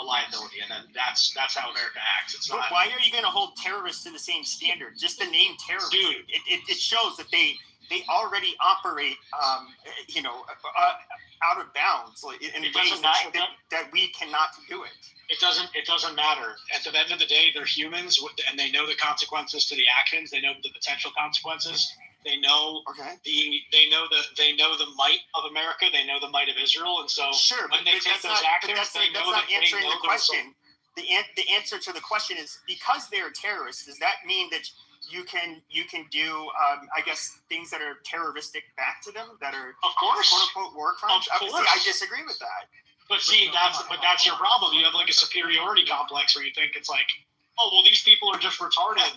a liability? And then that's how America acts. It's not. Why are you going to hold terrorists to the same standard? Just the name terrorist, dude, it shows that they already operate, out of bounds, in ways that we cannot do it. It doesn't matter. At the end of the day, they're humans, and they know the consequences to the actions. They know the potential consequences. They know they know the might of America. They know the might of Israel, and so when they take those actions, they know that they know the question. The answer to the question is because they are terrorists. Does that mean that you can do I guess things that are terroristic back to them that are of course quote unquote war crimes? Obviously, I disagree with that. But see, that's your problem. You have a superiority complex where you think it's like, oh well, these people are just retarded.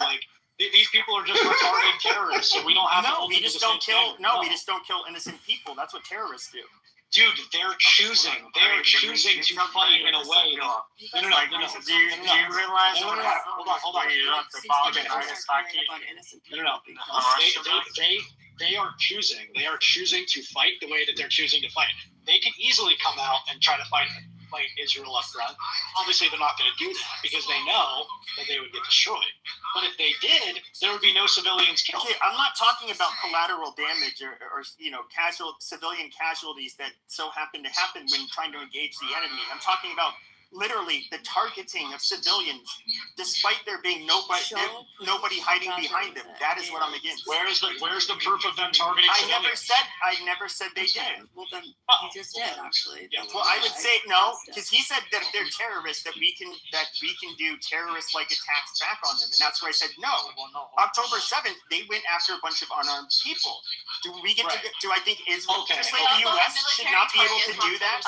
These people are just retarded terrorists, so we don't have to. We just don't kill. No, we just don't kill innocent people. That's what terrorists do. Dude, they're choosing to fight in a way. No. Do you realize? Hold on. You don't have to apologize. No. They are choosing to fight the way that they're choosing to fight. They can easily come out and try to fight Israel up front. Obviously, they're not going to do that because they know that they would get destroyed. But if they did, there would be no civilians killed. Okay, I'm not talking about collateral damage or civilian casualties that so happen to happen when trying to engage the enemy. I'm talking about literally the targeting of civilians, despite there being nobody hiding behind them. That is what I'm against. Where's the proof of them targeting civilians? I never said they did. Well, then he just did actually. Yeah. Well, I would say no, because he said that if they're terrorists, that we can do terrorist-like attacks back on them, and that's where I said no. October 7th, they went after a bunch of unarmed people. Do we get to? Do I think Israel, just like the U.S., should not be able to do that?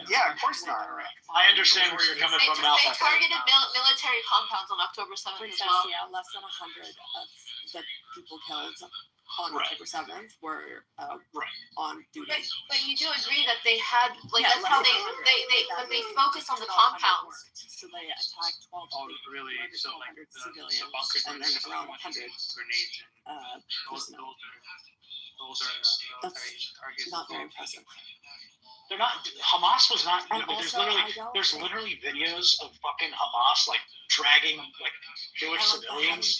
Yeah, of course not. I understand where you're coming from. They targeted military compounds on October 7th as well. Yeah, less than 100 of the people killed on October 7th were on duty. But you do agree that they had that's how they focused on the compounds. So they attacked 12 really? So civilians and then around 100 grenades personnel. Those are military targets. Not very impressive. They're not. Hamas was not. And There's also, literally videos of fucking Hamas dragging Jewish civilians.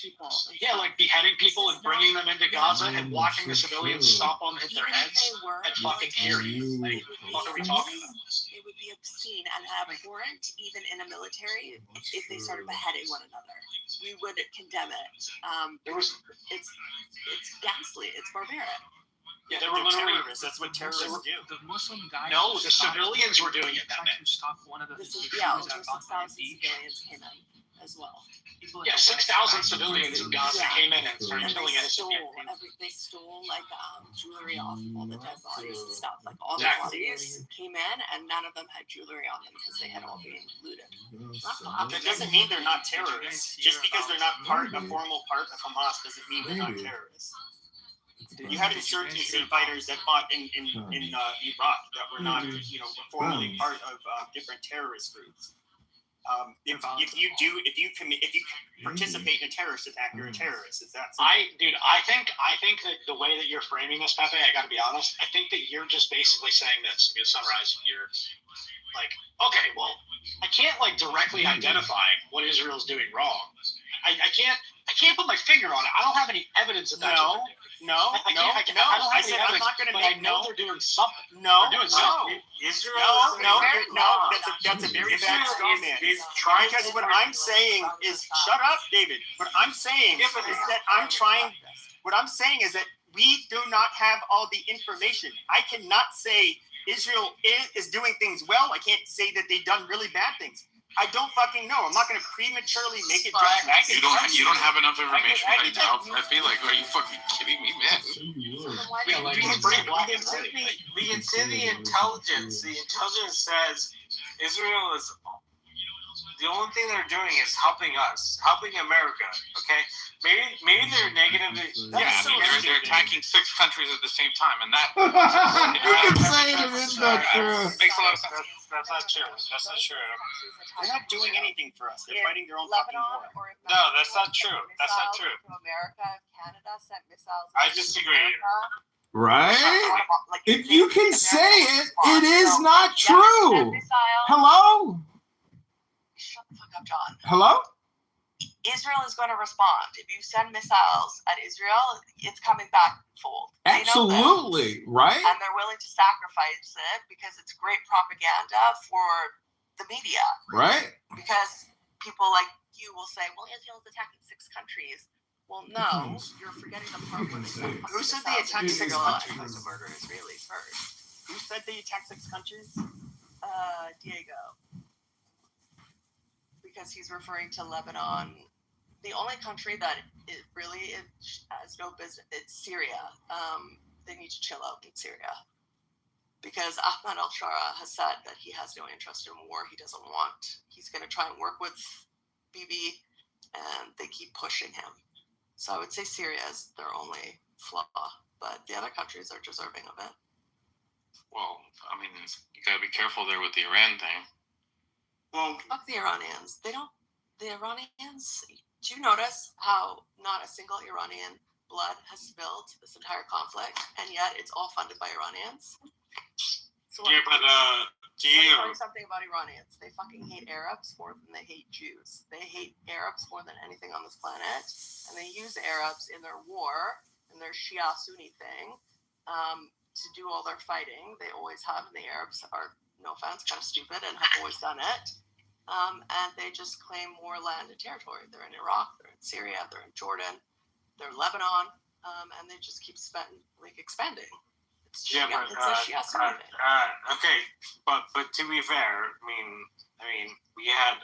Yeah, beheading people and bringing them into Gaza and watching the civilians stomp on their heads and fucking hearing. What are we talking about? It would be obscene and abhorrent, even in a military, if they started beheading one another. We would condemn it. It's ghastly. It's barbaric. Yeah, they were literally terrorists. That's what terrorists do. The Muslim guy. No, the civilians were doing it. Trying to stop one of the. Over 6,000 civilians came in as well. Yeah, 6,000 civilians in Gaza came in and started killing innocent people. They stole jewelry off all the dead bodies and stuff. All the bodies came in and none of them had jewelry on them because they had all been looted. That doesn't mean they're not terrorists. Just because they're not a formal part of Hamas doesn't mean they're not terrorists. You had insurgency fighters that fought in Iraq that were not, formally part of different terrorist groups. If you participate in a terrorist attack, you're a terrorist. Is that? I think that the way that you're framing this, Pepe, I got to be honest. I think that you're just basically saying this. I'm going to summarize. You're like, okay, well, I can't directly identify what Israel's doing wrong. I can't put my finger on it. I don't have any evidence of that. No. I said I'm not going to make. I know they're doing something. No. Israel. No. That's a very bad straw man. Because what I'm saying is, shut up, David. What I'm saying is that What I'm saying is that we do not have all the information. I cannot say Israel is doing things well. I can't say that they've done really bad things. I don't fucking know. I'm not going to prematurely make a judgment. You don't have enough information right now. I feel like, are you fucking kidding me, man? We can see the intelligence. The intelligence says Israel is the only thing they're doing is helping us, helping America. Okay, maybe they're negative. They're attacking 6 countries at the same time, and that. You can say it if it's not true. Makes a lot of sense. That's not true. They're not doing anything for us. They're fighting their own fucking war. No, that's not true. That's not true. America, Canada sent missiles. I disagree. Right? If you can say it, it is not true. Hello? Shut the fuck up, John. Hello? Israel is going to respond. If you send missiles at Israel, it's coming back full. Absolutely, right? And they're willing to sacrifice it because it's great propaganda for the media. Right? Because people like you will say, well, Israel's attacking 6 countries. Well, no, you're forgetting the part where who said they attacked 6 countries? To murder Israelis first. Who said they attacked 6 countries? Diego. Because he's referring to Lebanon. The only country that it really has no business, it's Syria. They need to chill out in Syria. Because Ahmad al-Shara has said that he has no interest in war. He's going to try and work with Bibi, and they keep pushing him. So I would say Syria is their only flaw, but the other countries are deserving of it. Well, I mean, you gotta be careful there with the Iran thing. Well, fuck the Iranians. The Iranians, do you notice how not a single Iranian blood has spilled this entire conflict, and yet it's all funded by Iranians? So yeah, but do you know something about Iranians? They fucking hate Arabs more than they hate Jews. They hate Arabs more than anything on this planet, and they use Arabs in their war, in their Shia-Sunni thing, to do all their fighting. They always have, and the Arabs are, no offense, kind of stupid and have always done it. And they just claim more land and territory. They're in Iraq, they're in Syria, they're in Jordan, they're in Lebanon, and they just keep expanding. It's a Shia-Sunni thing. Okay, but to be fair, I mean, we had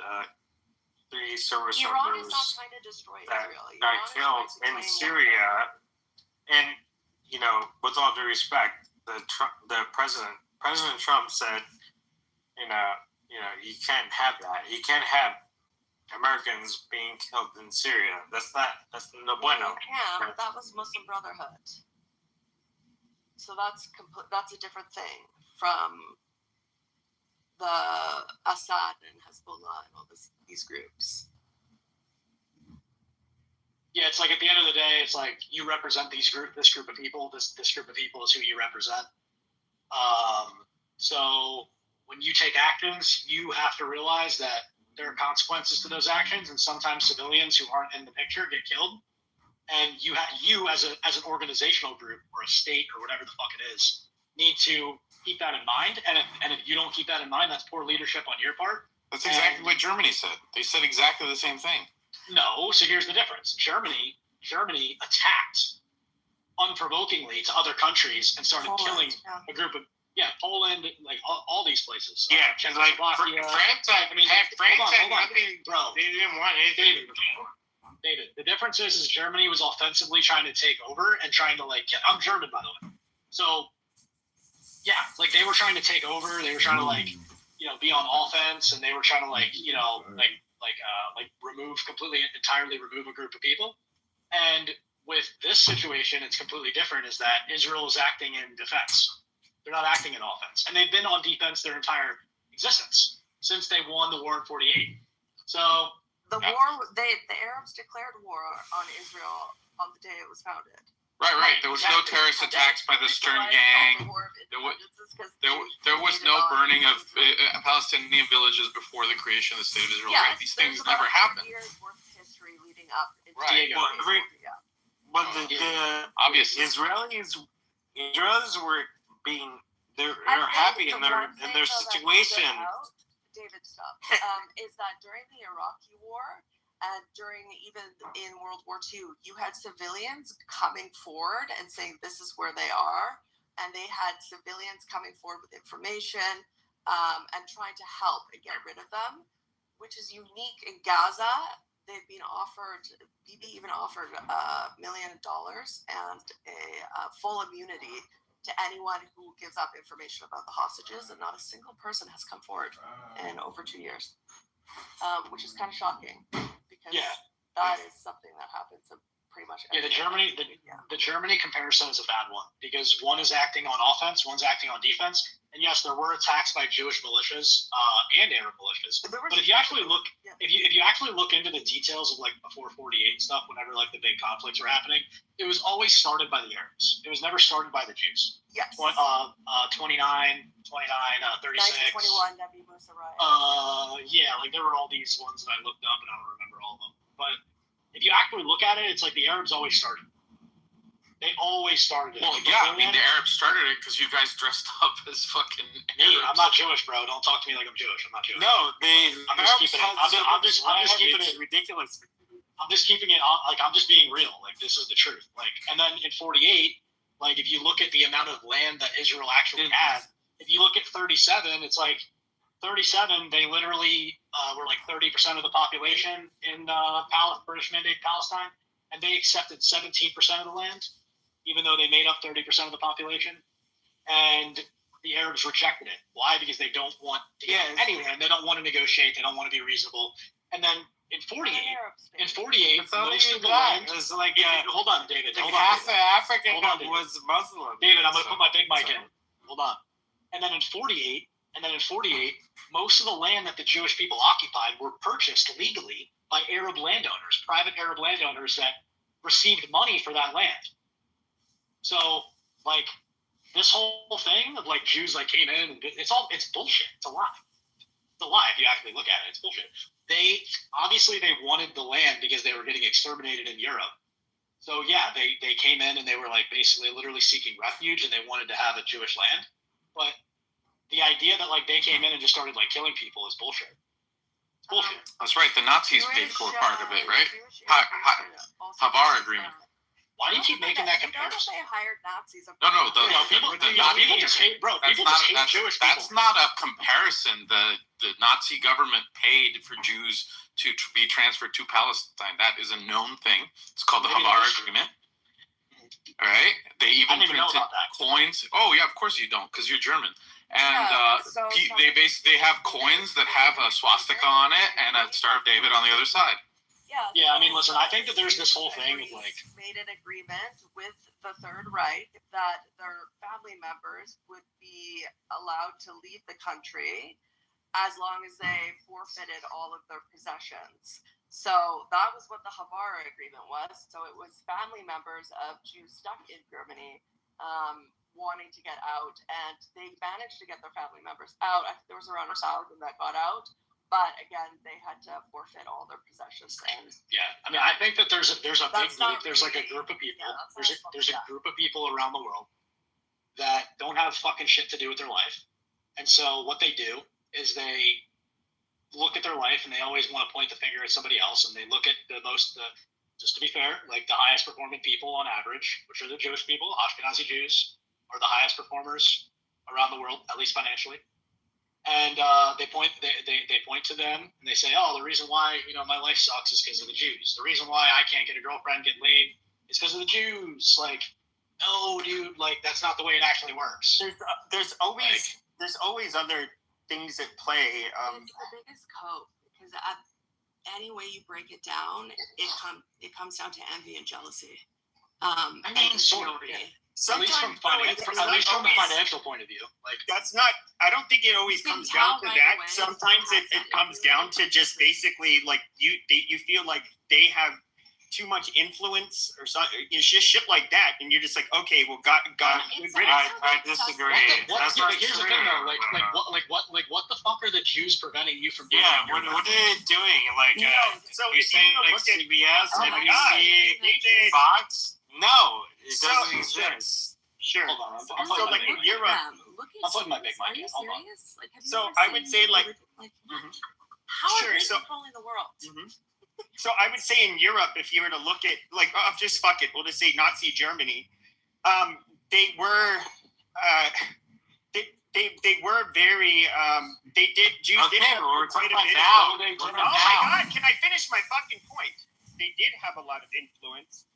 3 service Iran members is not trying to destroy Israel. got killed in Syria, and with all due respect, the President Trump said, you can't have that. You can't have Americans being killed in Syria. That's no bueno. Yeah, but that was Muslim Brotherhood. So that's a different thing from the Assad and Hezbollah and all these groups. Yeah, it's like at the end of the day, it's like you represent this group of people. This group of people is who you represent. So when you take actions, you have to realize that there are consequences to those actions, and sometimes civilians who aren't in the picture get killed. And you as an organizational group or a state or whatever the fuck it is, need to keep that in mind. And if you don't keep that in mind, that's poor leadership on your part. That's exactly what Germany said. They said exactly the same thing. No, so here's the difference. Germany attacked unprovokingly to other countries and started killing a group of Poland, like all these places. Czechoslovakia. France. Hold on, bro. They didn't want anything. David, the difference is Germany was offensively trying to take over and trying to I'm German, by the way. So yeah, they were trying to take over. They were trying to be on offense, and they were trying to entirely remove a group of people. And With this situation, it's completely different. Is that Israel is acting in defense? They're not acting in offense, and they've been on defense their entire existence since they won the war in '48. So the Arabs declared war on Israel on the day it was founded. Right. There was no terrorist attacks by the Stern Gang. There was no burning of Palestinian villages before the creation of the State of Israel. Right? These things never happened. Years worth of history leading up. Right. But the obviously Israelis were being they're happy in their situation. David, stop. Is that during the Iraqi War and during even in World War II, you had civilians coming forward and saying this is where they are, and they had civilians coming forward with information and trying to help and get rid of them, which is unique in Gaza. They've been offered, Bibi even offered $1 million and a full immunity to anyone who gives up information about the hostages, and not a single person has come forward in over 2 years, which is kind of shocking because that is something that happens in pretty much every the Germany comparison is a bad one because one is acting on offense, one's acting on defense. And yes, there were attacks by Jewish militias and Arab militias. But if you actually look, if you actually look into the details of like before '48 stuff, whenever like the big conflicts were happening, it was always started by the Arabs. It was never started by the Jews. Yes. 29, 36. 1921, Nabi Musa riot. Yeah, like there were all these ones that I looked up and I don't remember all of them. But if you actually look at it, it's like the Arabs always started. They always started it. Well, yeah, I mean, the Arabs started it because you guys dressed up as fucking Arabs. I'm not Jewish, bro. Don't talk to me like I'm Jewish. I'm not Jewish. No, I'm just keeping it. I'm just keeping it ridiculous. I'm just keeping it like I'm just being real. Like this is the truth. Like, and then in '48, like if you look at the amount of land that Israel actually had, if you look at 37, it's like 37. They literally were like 30% of the population in British Mandate Palestine, and they accepted 17% of the land, even though they made up 30% of the population. And the Arabs rejected it. Why? Because they don't want to get anywhere, and they don't want to negotiate. They don't want to be reasonable. And then in 48, most of the land was like hold on, David. Like hold on, half David. of Africa David. was Muslim. David, I'm gonna put my big mic in. Hold on. And then in 48, most of the land that the Jewish people occupied were purchased legally by Arab landowners, private Arab landowners that received money for that land. So, like, this whole thing of, like, Jews, like, came in, and it's bullshit. It's a lie. It's a lie if you actually look at it. It's bullshit. They wanted the land because they were getting exterminated in Europe. So, yeah, they came in and they were, like, basically literally seeking refuge, and they wanted to have a Jewish land. But the idea that, like, they came in and just started, like, killing people is bullshit. It's bullshit. That's right. The Nazis paid for part of it, right? Havar Agreement. Why do you keep making that comparison? They hired Nazis. No, people just hate, bro. People just hate Jewish people. That's not a comparison. The Nazi government paid for Jews to be transferred to Palestine. That is a known thing. It's called the Havar Agreement. All right. They even printed coins. Oh yeah, of course you don't, because you're German. And they have coins that have a swastika on it and a Star of David on the other side. Yeah, I mean, listen, I think that there's this whole thing of like made an agreement with the Third Reich that their family members would be allowed to leave the country as long as they forfeited all of their possessions. So that was what the Havar Agreement was. So it was family members of Jews stuck in Germany wanting to get out, and they managed to get their family members out. I think there was around 1,000 that got out. But again, they had to forfeit all their possessions. And I mean, I think that there's a big group. There's like a group of people. There's a group of people around the world that don't have fucking shit to do with their life, and so what they do is they look at their life and they always want to point the finger at somebody else, and they look at just to be fair, like the highest performing people on average, which are the Jewish people. Ashkenazi Jews are the highest performers around the world, at least financially. And they point to them and they say, oh, the reason why my life sucks is because of the Jews. The reason why I can't get a girlfriend, get laid, is because of the Jews. Like, no, dude, like that's not the way it actually works. There's always other things at play. It's the biggest cope because any way you break it down, it comes down to envy and jealousy. I mean, sort of, theory. At least from the financial point of view, like that's not. I don't think it always comes down to that. Sometimes it comes down to just basically like you feel like they have too much influence or something. It's just shit like that, and you're just like, okay, well, God, I disagree. Here's the thing, though. What the fuck are the Jews preventing you from doing? Yeah, what are they doing? Like, so you're saying like CBS, NBC, Fox? No, it doesn't exist. Sure. Hold on, I'm So like in Europe, I'm putting my big mic in. Hold on. So I would say like, How are they controlling the world? So I would say in Europe, if you were to look at like, just fuck it, we'll just say Nazi Germany. They were, they were very, Jews did have quite a bit. Oh my God, can I finish my fucking point? They did have a lot of influence.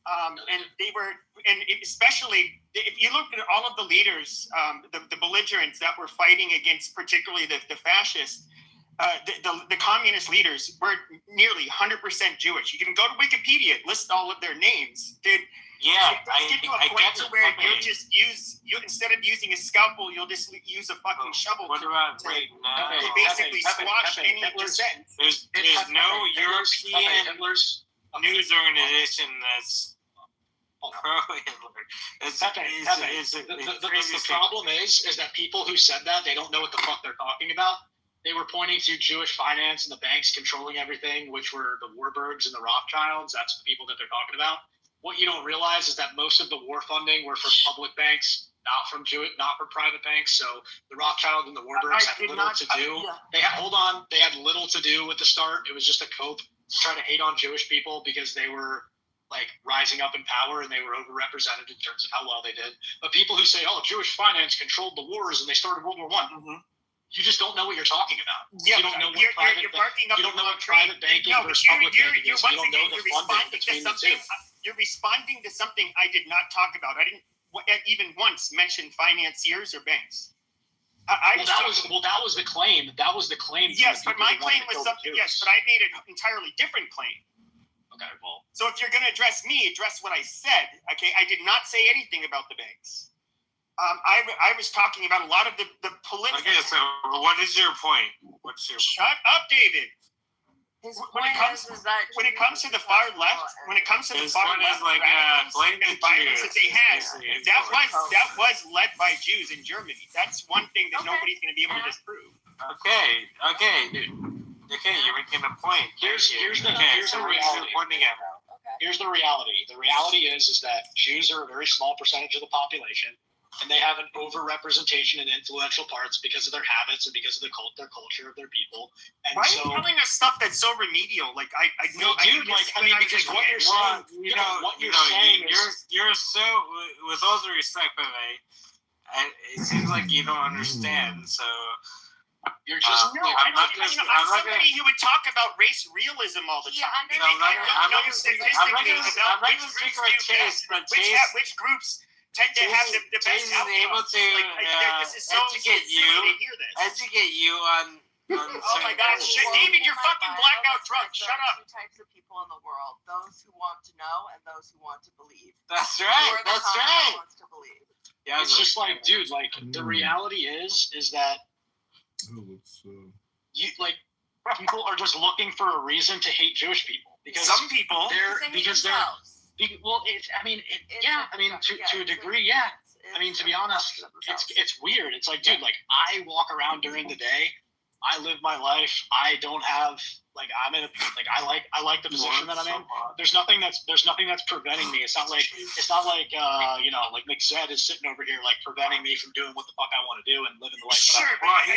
And they were, and especially if you look at all of the leaders, the belligerents that were fighting against, particularly the fascists, the communist leaders were nearly 100% Jewish. You can go to Wikipedia, list all of their names, dude. Yeah, I get to a point where you'll just instead of using a scalpel, you'll just use a fucking shovel. What about to basically squash any dissent. There's no European news organization that's pro-Hitler. The problem is that people who said that, they don't know what the fuck they're talking about. They were pointing to Jewish finance and the banks controlling everything, which were the Warburgs and the Rothschilds. That's the people that they're talking about. What you don't realize is that most of the war funding were from public banks, not from private banks. So the Rothschilds and the Warburgs had little to do. They had little to do with the start. It was just a cope to try to hate on Jewish people because they were like rising up in power and they were overrepresented in terms of how well they did. But people who say, "Oh, Jewish finance controlled the wars and they started World War I," you just don't know what you're talking about. Yeah, you don't know you're barking up you don't the know wrong what tree. private banking No, versus but public banking is. You don't know the funding between the two. You're responding to something I did not talk about. I didn't even once mention financiers or banks. That was the claim. That was the claim. Yes, but my claim was something. Yes, but I made an entirely different claim. Okay, well. So if you're going to address me, address what I said. Okay, I did not say anything about the banks. I was talking about a lot of the political. Okay, so what is your point? Shut up, David. When it comes to the far left, like and violence that they had, that was led by Jews in Germany. That's one thing that nobody's going to be able to disprove. Okay, you're making a point. Here's the reality. Here's the reality. The reality is that Jews are a very small percentage of the population, and they have an overrepresentation in influential parts because of their habits and because of their culture of their people. And why are you telling us stuff that's so remedial? Like I know, dude. Because what you're saying, you're so. With all due respect, but it seems like you don't understand. So. You're just I'm somebody who would talk about race realism all the time. I'm not going to speak about which groups tend to have the best outcomes. This is so educate you on oh my God, David, you're fucking blackout drunk. Shut up. Two types of people in the world: those who want to know and those who want to believe. That's right. That's right. Wants to believe. Yeah, it's just like, dude. Like the reality is that. People are just looking for a reason to hate Jewish people because some people to a degree, yeah. I mean, to be honest, it's weird. It's like, dude, like I walk around during the day, I live my life. I don't have I like the position that I'm in. There's nothing that's preventing me. It's not like like McZed is sitting over here like preventing me from doing what the fuck I want to do and living the life. Sure, I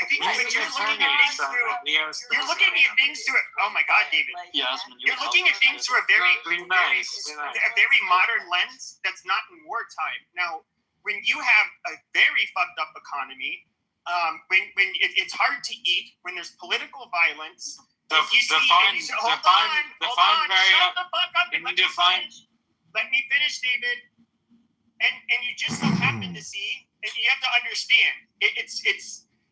think when you're looking at things through, you're looking at things through. Oh my God, David. Yes, you're looking at things through a very modern lens that's not in wartime. Now, when you have a very fucked up economy, when it's hard to eat, when there's political violence. Let me finish, David. And you just so happen to see, and you have to understand, it's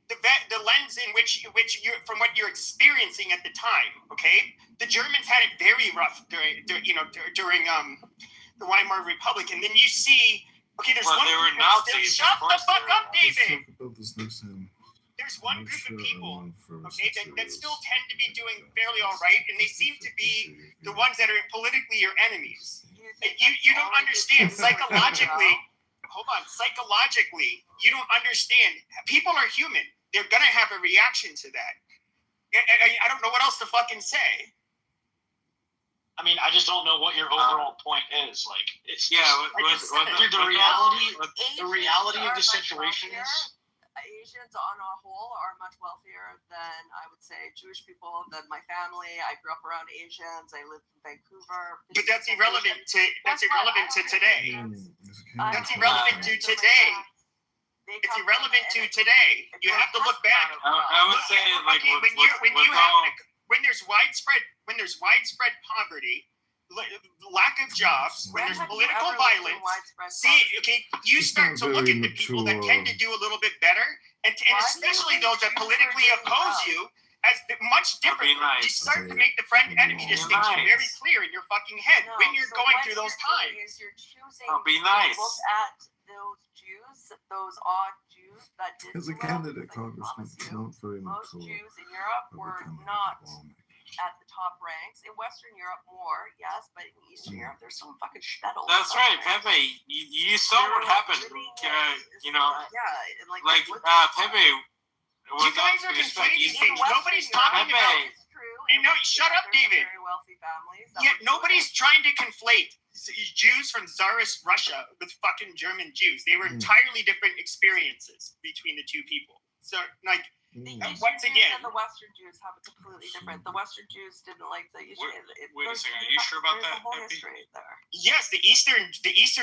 the lens in which you're from what you're experiencing at the time. Okay, the Germans had it very rough during the Weimar Republic, and then you see, okay, there's one. They were Nazis. Shut the fuck up, David. There's one I'm group sure of I people, won for okay, that 6 still years. tend to be doing fairly all right, and they seem to be the ones that are politically your enemies. You don't understand psychologically. Hold on, psychologically, you don't understand. People are human. They're gonna have a reaction to that. I don't know what else to fucking say. I mean, I just don't know what your overall point is. Like, it's the reality of the situation is. Asians on a whole are much wealthier than, I would say, Jewish people, than my family. I grew up around Asians. I lived in Vancouver. But that's irrelevant to today. That's irrelevant to today. It's irrelevant to today. You have to look back. I would say, like, when there's widespread poverty, lack of jobs, when there's political violence, you start to look at the people that tend to do a little bit better, and especially those that politically oppose you, as much different. You start to make the friend-enemy distinction very clear in your fucking head when you're going through those times. Be nice. Look at those Jews, those odd Jews that did. As a candidate, Congressman, not very much. Most Jews in Europe were not at the top ranks. In Western Europe, more, yes, but in Eastern Europe, there's some fucking shtetls. That's right, Pepe. You saw what happened. Pepe. You guys are conflating things. Nobody's talking about. Shut up, David. Yet nobody's trying to conflate Jews from Tsarist Russia with fucking German Jews. They were entirely different experiences between the two people. So, like, once again, and the Western Jews have a completely different. The Western Jews didn't like the. Wait a second. Are you sure about that? History there. Yes, the Eastern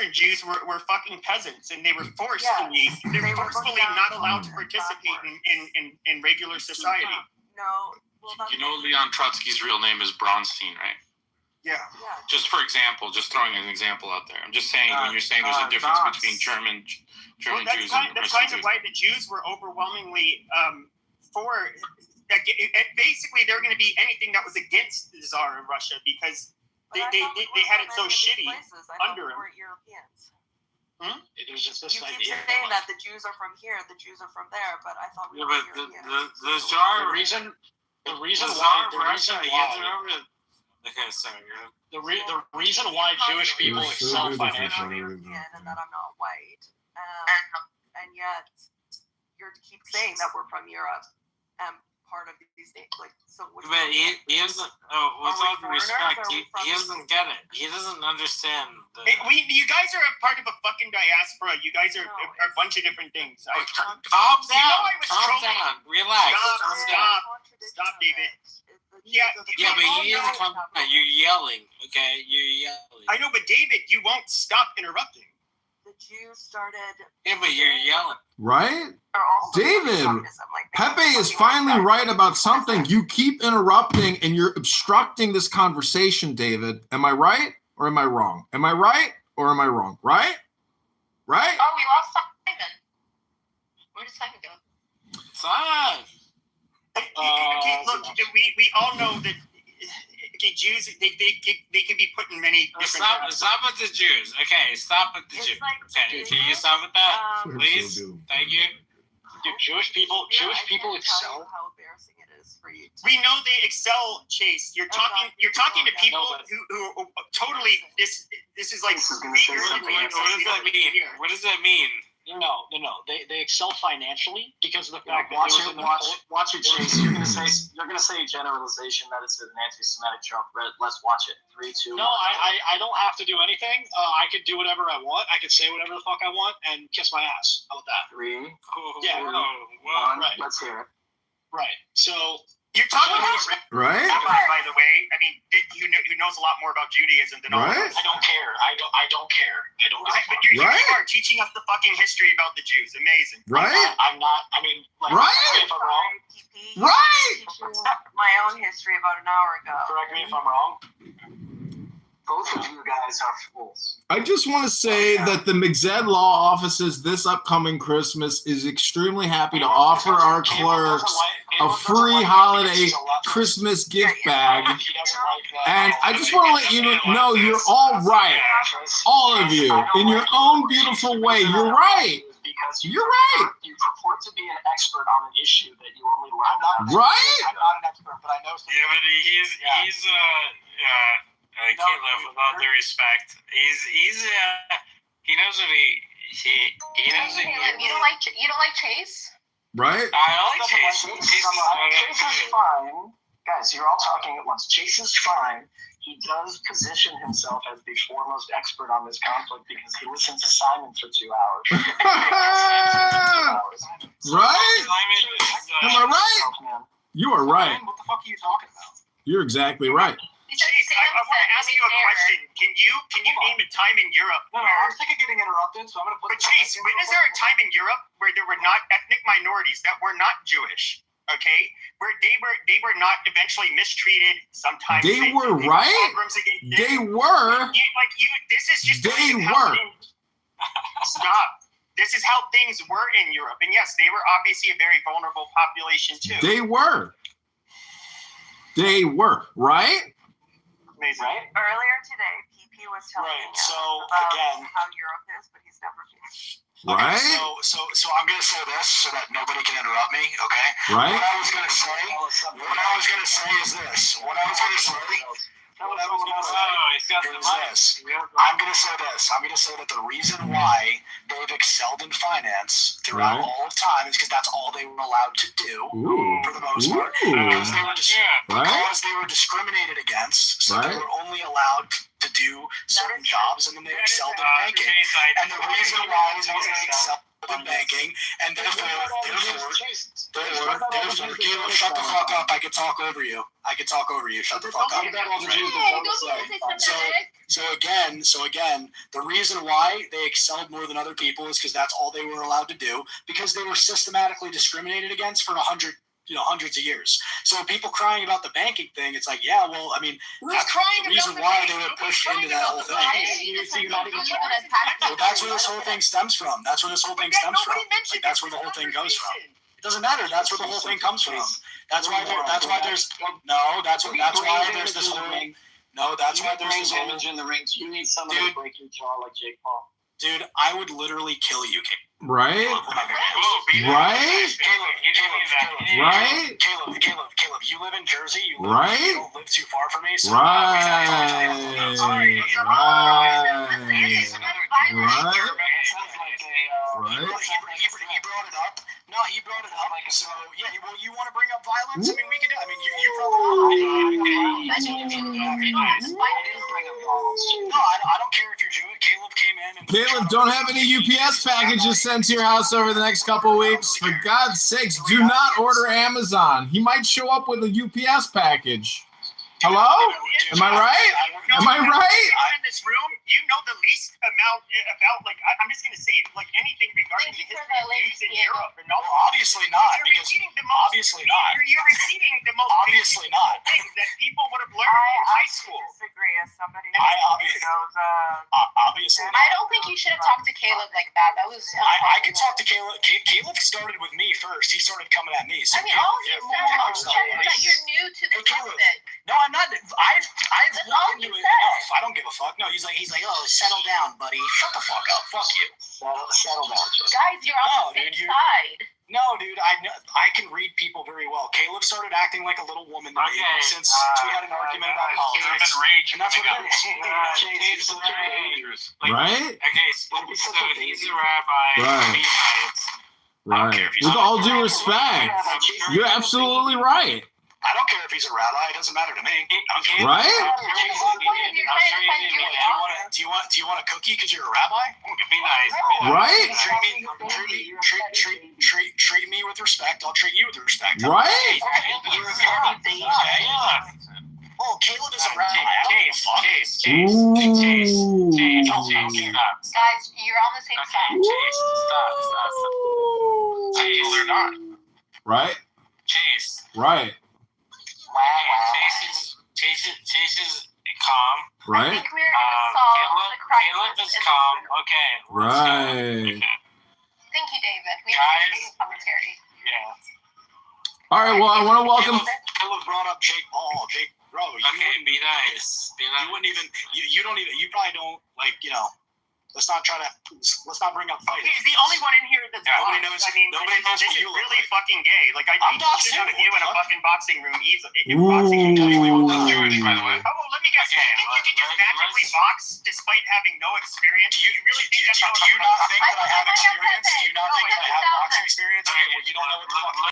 Jews were fucking peasants, and they were forced to be. They were forcefully not allowed to participate in regular society. No. Well, you know, Leon Trotsky's real name is Bronstein, right? Yeah. Just for example, just throwing an example out there. I'm just saying when you're saying there's a difference between German Jews and that's kind of why the Jews were overwhelmingly for. Basically, they're going to be anything that was against the Tsar of Russia because they had it so shitty under him. Europeans. It was just this you idea. keep saying that the Jews are from here, the Jews are from there, but I thought we were Europeans. The reason why Jewish people excel financially, and that I'm not white, and yet you keep saying that we're from Europe and part of these things. Like, so but he doesn't. With all due respect, he doesn't get it. He doesn't understand. You guys are a part of a fucking diaspora. You guys are a bunch of different things. Calm down. Calm down. Relax. Stop, David. But you're yelling. Okay, you're yelling. I know, but David, you won't stop interrupting. The Jews started. Yeah, but you're yelling. Right? David, Pepe is finally right about something. You keep interrupting and you're obstructing this conversation, David. Am I right or am I wrong? Am I right or am I wrong? Right? Right? Oh, we lost Simon. Where did Simon go? Simon. Look, we all know that Jews they can be put in many different. Stop with the Jews. Okay, stop with the Jews. Okay, can you stop with that, please? Thank you. Dude, Jewish people excel. How embarrassing it is for you. We know they excel, Chase. You're talking to people who totally this is like. What does that mean? What does that mean? No. They excel financially because of the fact that watch it, Chase. You're gonna say a generalization that it's an anti-Semitic joke. Let's watch it. 3, 2. No, I don't have to do anything. I could do whatever I want. I could say whatever the fuck I want and kiss my ass. How about that? 3, 2, 1. Right. Let's hear it. Right. So. You're talking about right? By the way, I mean, who knows a lot more about Judaism than all of us? I don't care. I don't care. But you are teaching us the fucking history about the Jews. Amazing. Right? I'm not. I mean, like, right? if I'm wrong. Right. My own history about an hour ago. Correct me if I'm wrong. Both of you guys are fools. I just want to say that the McZed Law Offices this upcoming Christmas is extremely happy to offer our clerks a free holiday Christmas gift bag. And I just want to let you know you're all right. All of you, in your own beautiful way. You're right. Because You're right. You purport to be an expert on an issue that you only learned about. Right? I'm not an expert, but I know something. Yeah, but he's Caleb, with all due respect, he knows what he knows what You don't like Chase? Right? I like Chase. Chase is fine. Guys, you're all talking at once. Chase is fine. He does position himself as the foremost expert on this conflict because he listens to Simon for 2 hours. Right? Am I right? You are right. What the fuck are you talking about? You're exactly right. Chase, I want to ask you a question. Can you name a time in Europe? No, I'm sick of getting interrupted, so I'm going to put. But Chase, when is there a time in Europe where there were not ethnic minorities that were not Jewish? Okay, where they were not eventually mistreated. Sometimes They were right. They were. This is just. They were. Stop. This is how things were in Europe, and yes, they were obviously a very vulnerable population too. They were. They were right. Amazing. Right? Earlier today, PP was telling us So about again, how Europe is, but he's never been. Right? So I'm gonna say this so that nobody can interrupt me, okay? Right? What I was gonna say is this. I'm gonna say that the reason why they've excelled in finance throughout Right. all of time is because that's all they were allowed to do for the most part. Because they were discriminated against, so they Right. were only allowed to do certain jobs, and then they excelled in banking. And the reason why is because they excelled in banking, and therefore, Caleb, shut the fuck up. I can talk over you. Shut the fuck up. So again, the reason why they excelled more than other people is because that's all they were allowed to do, because they were systematically discriminated against for hundreds of years. So people crying about the banking thing, it's like, yeah, well, I mean, that's the reason why they were pushed into that whole thing. Well, that's where this whole thing stems from. Like, that's where the whole thing goes from. It doesn't matter. That's where the whole thing comes from. That's why there's this whole thing. No, that's why there's this whole damage in the rings. You need someone to break your jaw like Jake Paul. Dude, I would literally kill you, Caleb. Right? Right? Right? Caleb, you live in Jersey. You don't live too far from me. So He brought it up. No, he brought it up. So, yeah, well, you want to bring up violence? I mean, we could do it. I mean, you brought No, I don't care if you're Jewish. Caleb came in. And Caleb, don't have any UPS packages sent to your house over the next couple of weeks. For God's sakes, do not order Amazon. He might show up with a UPS package. Hello? Am I right? Am I right? In this room, you know the least amount about, like, I'm just going to say it, like, anything regarding the history of Jews in Europe. And all. Obviously not. You're repeating the most things that people would have learned in high school. Disagree as somebody Obviously not. I don't think you should have talked to Caleb like that. That was. I could talk to Caleb. Caleb started with me first. He started coming at me. So I mean, all he said was that you're new to the topic. No, I'm not. I've looked into it enough. I don't give a fuck. No, he's like, oh, settle down, buddy. Shut the fuck up. Fuck you. Settle down. Guys, you're on the same side. No, dude, I can read people very well. Caleb started acting like a little woman to me since we had an argument about politics. And that's what it is. Right? Okay, so he's a rabbi. Right. With all due respect, you're absolutely right. I don't care if he's a rabbi. It doesn't matter to me. Right? Do you want a cookie because you're a rabbi? Be nice. Right? Treat me with respect. I'll treat you with respect. Right? Oh, Caleb is a rabbi. Guys, you're on the same side. Chase, they're not. Right? Chase. Right. Chase is calm. Right. I think we're gonna solve the crisis. Caleb is in this calm. room. Okay. Right. Thank you, David. We Guys. appreciate commentary. Yeah. All right. Well, I want to welcome. Caleb brought up Jake Paul. Jake, bro, Okay, be nice. Be nice. you wouldn't even. You don't even. You probably don't like. Let's not bring up fighting. He's the only one in here that's Nobody boxed. knows. I mean, Nobody knows this what is you look really like. fucking gay. Like, I I'm beat not shit out of saying you in a what. fucking boxing room easily. Ooh. Jewish, by the way. Oh, well, let me guess. Okay, You think you can just magically box despite having no experience? Do you really think that's how do you not think that I have I experience? Do you not think that I have I boxing experience? Okay, well, you don't know what the fuck.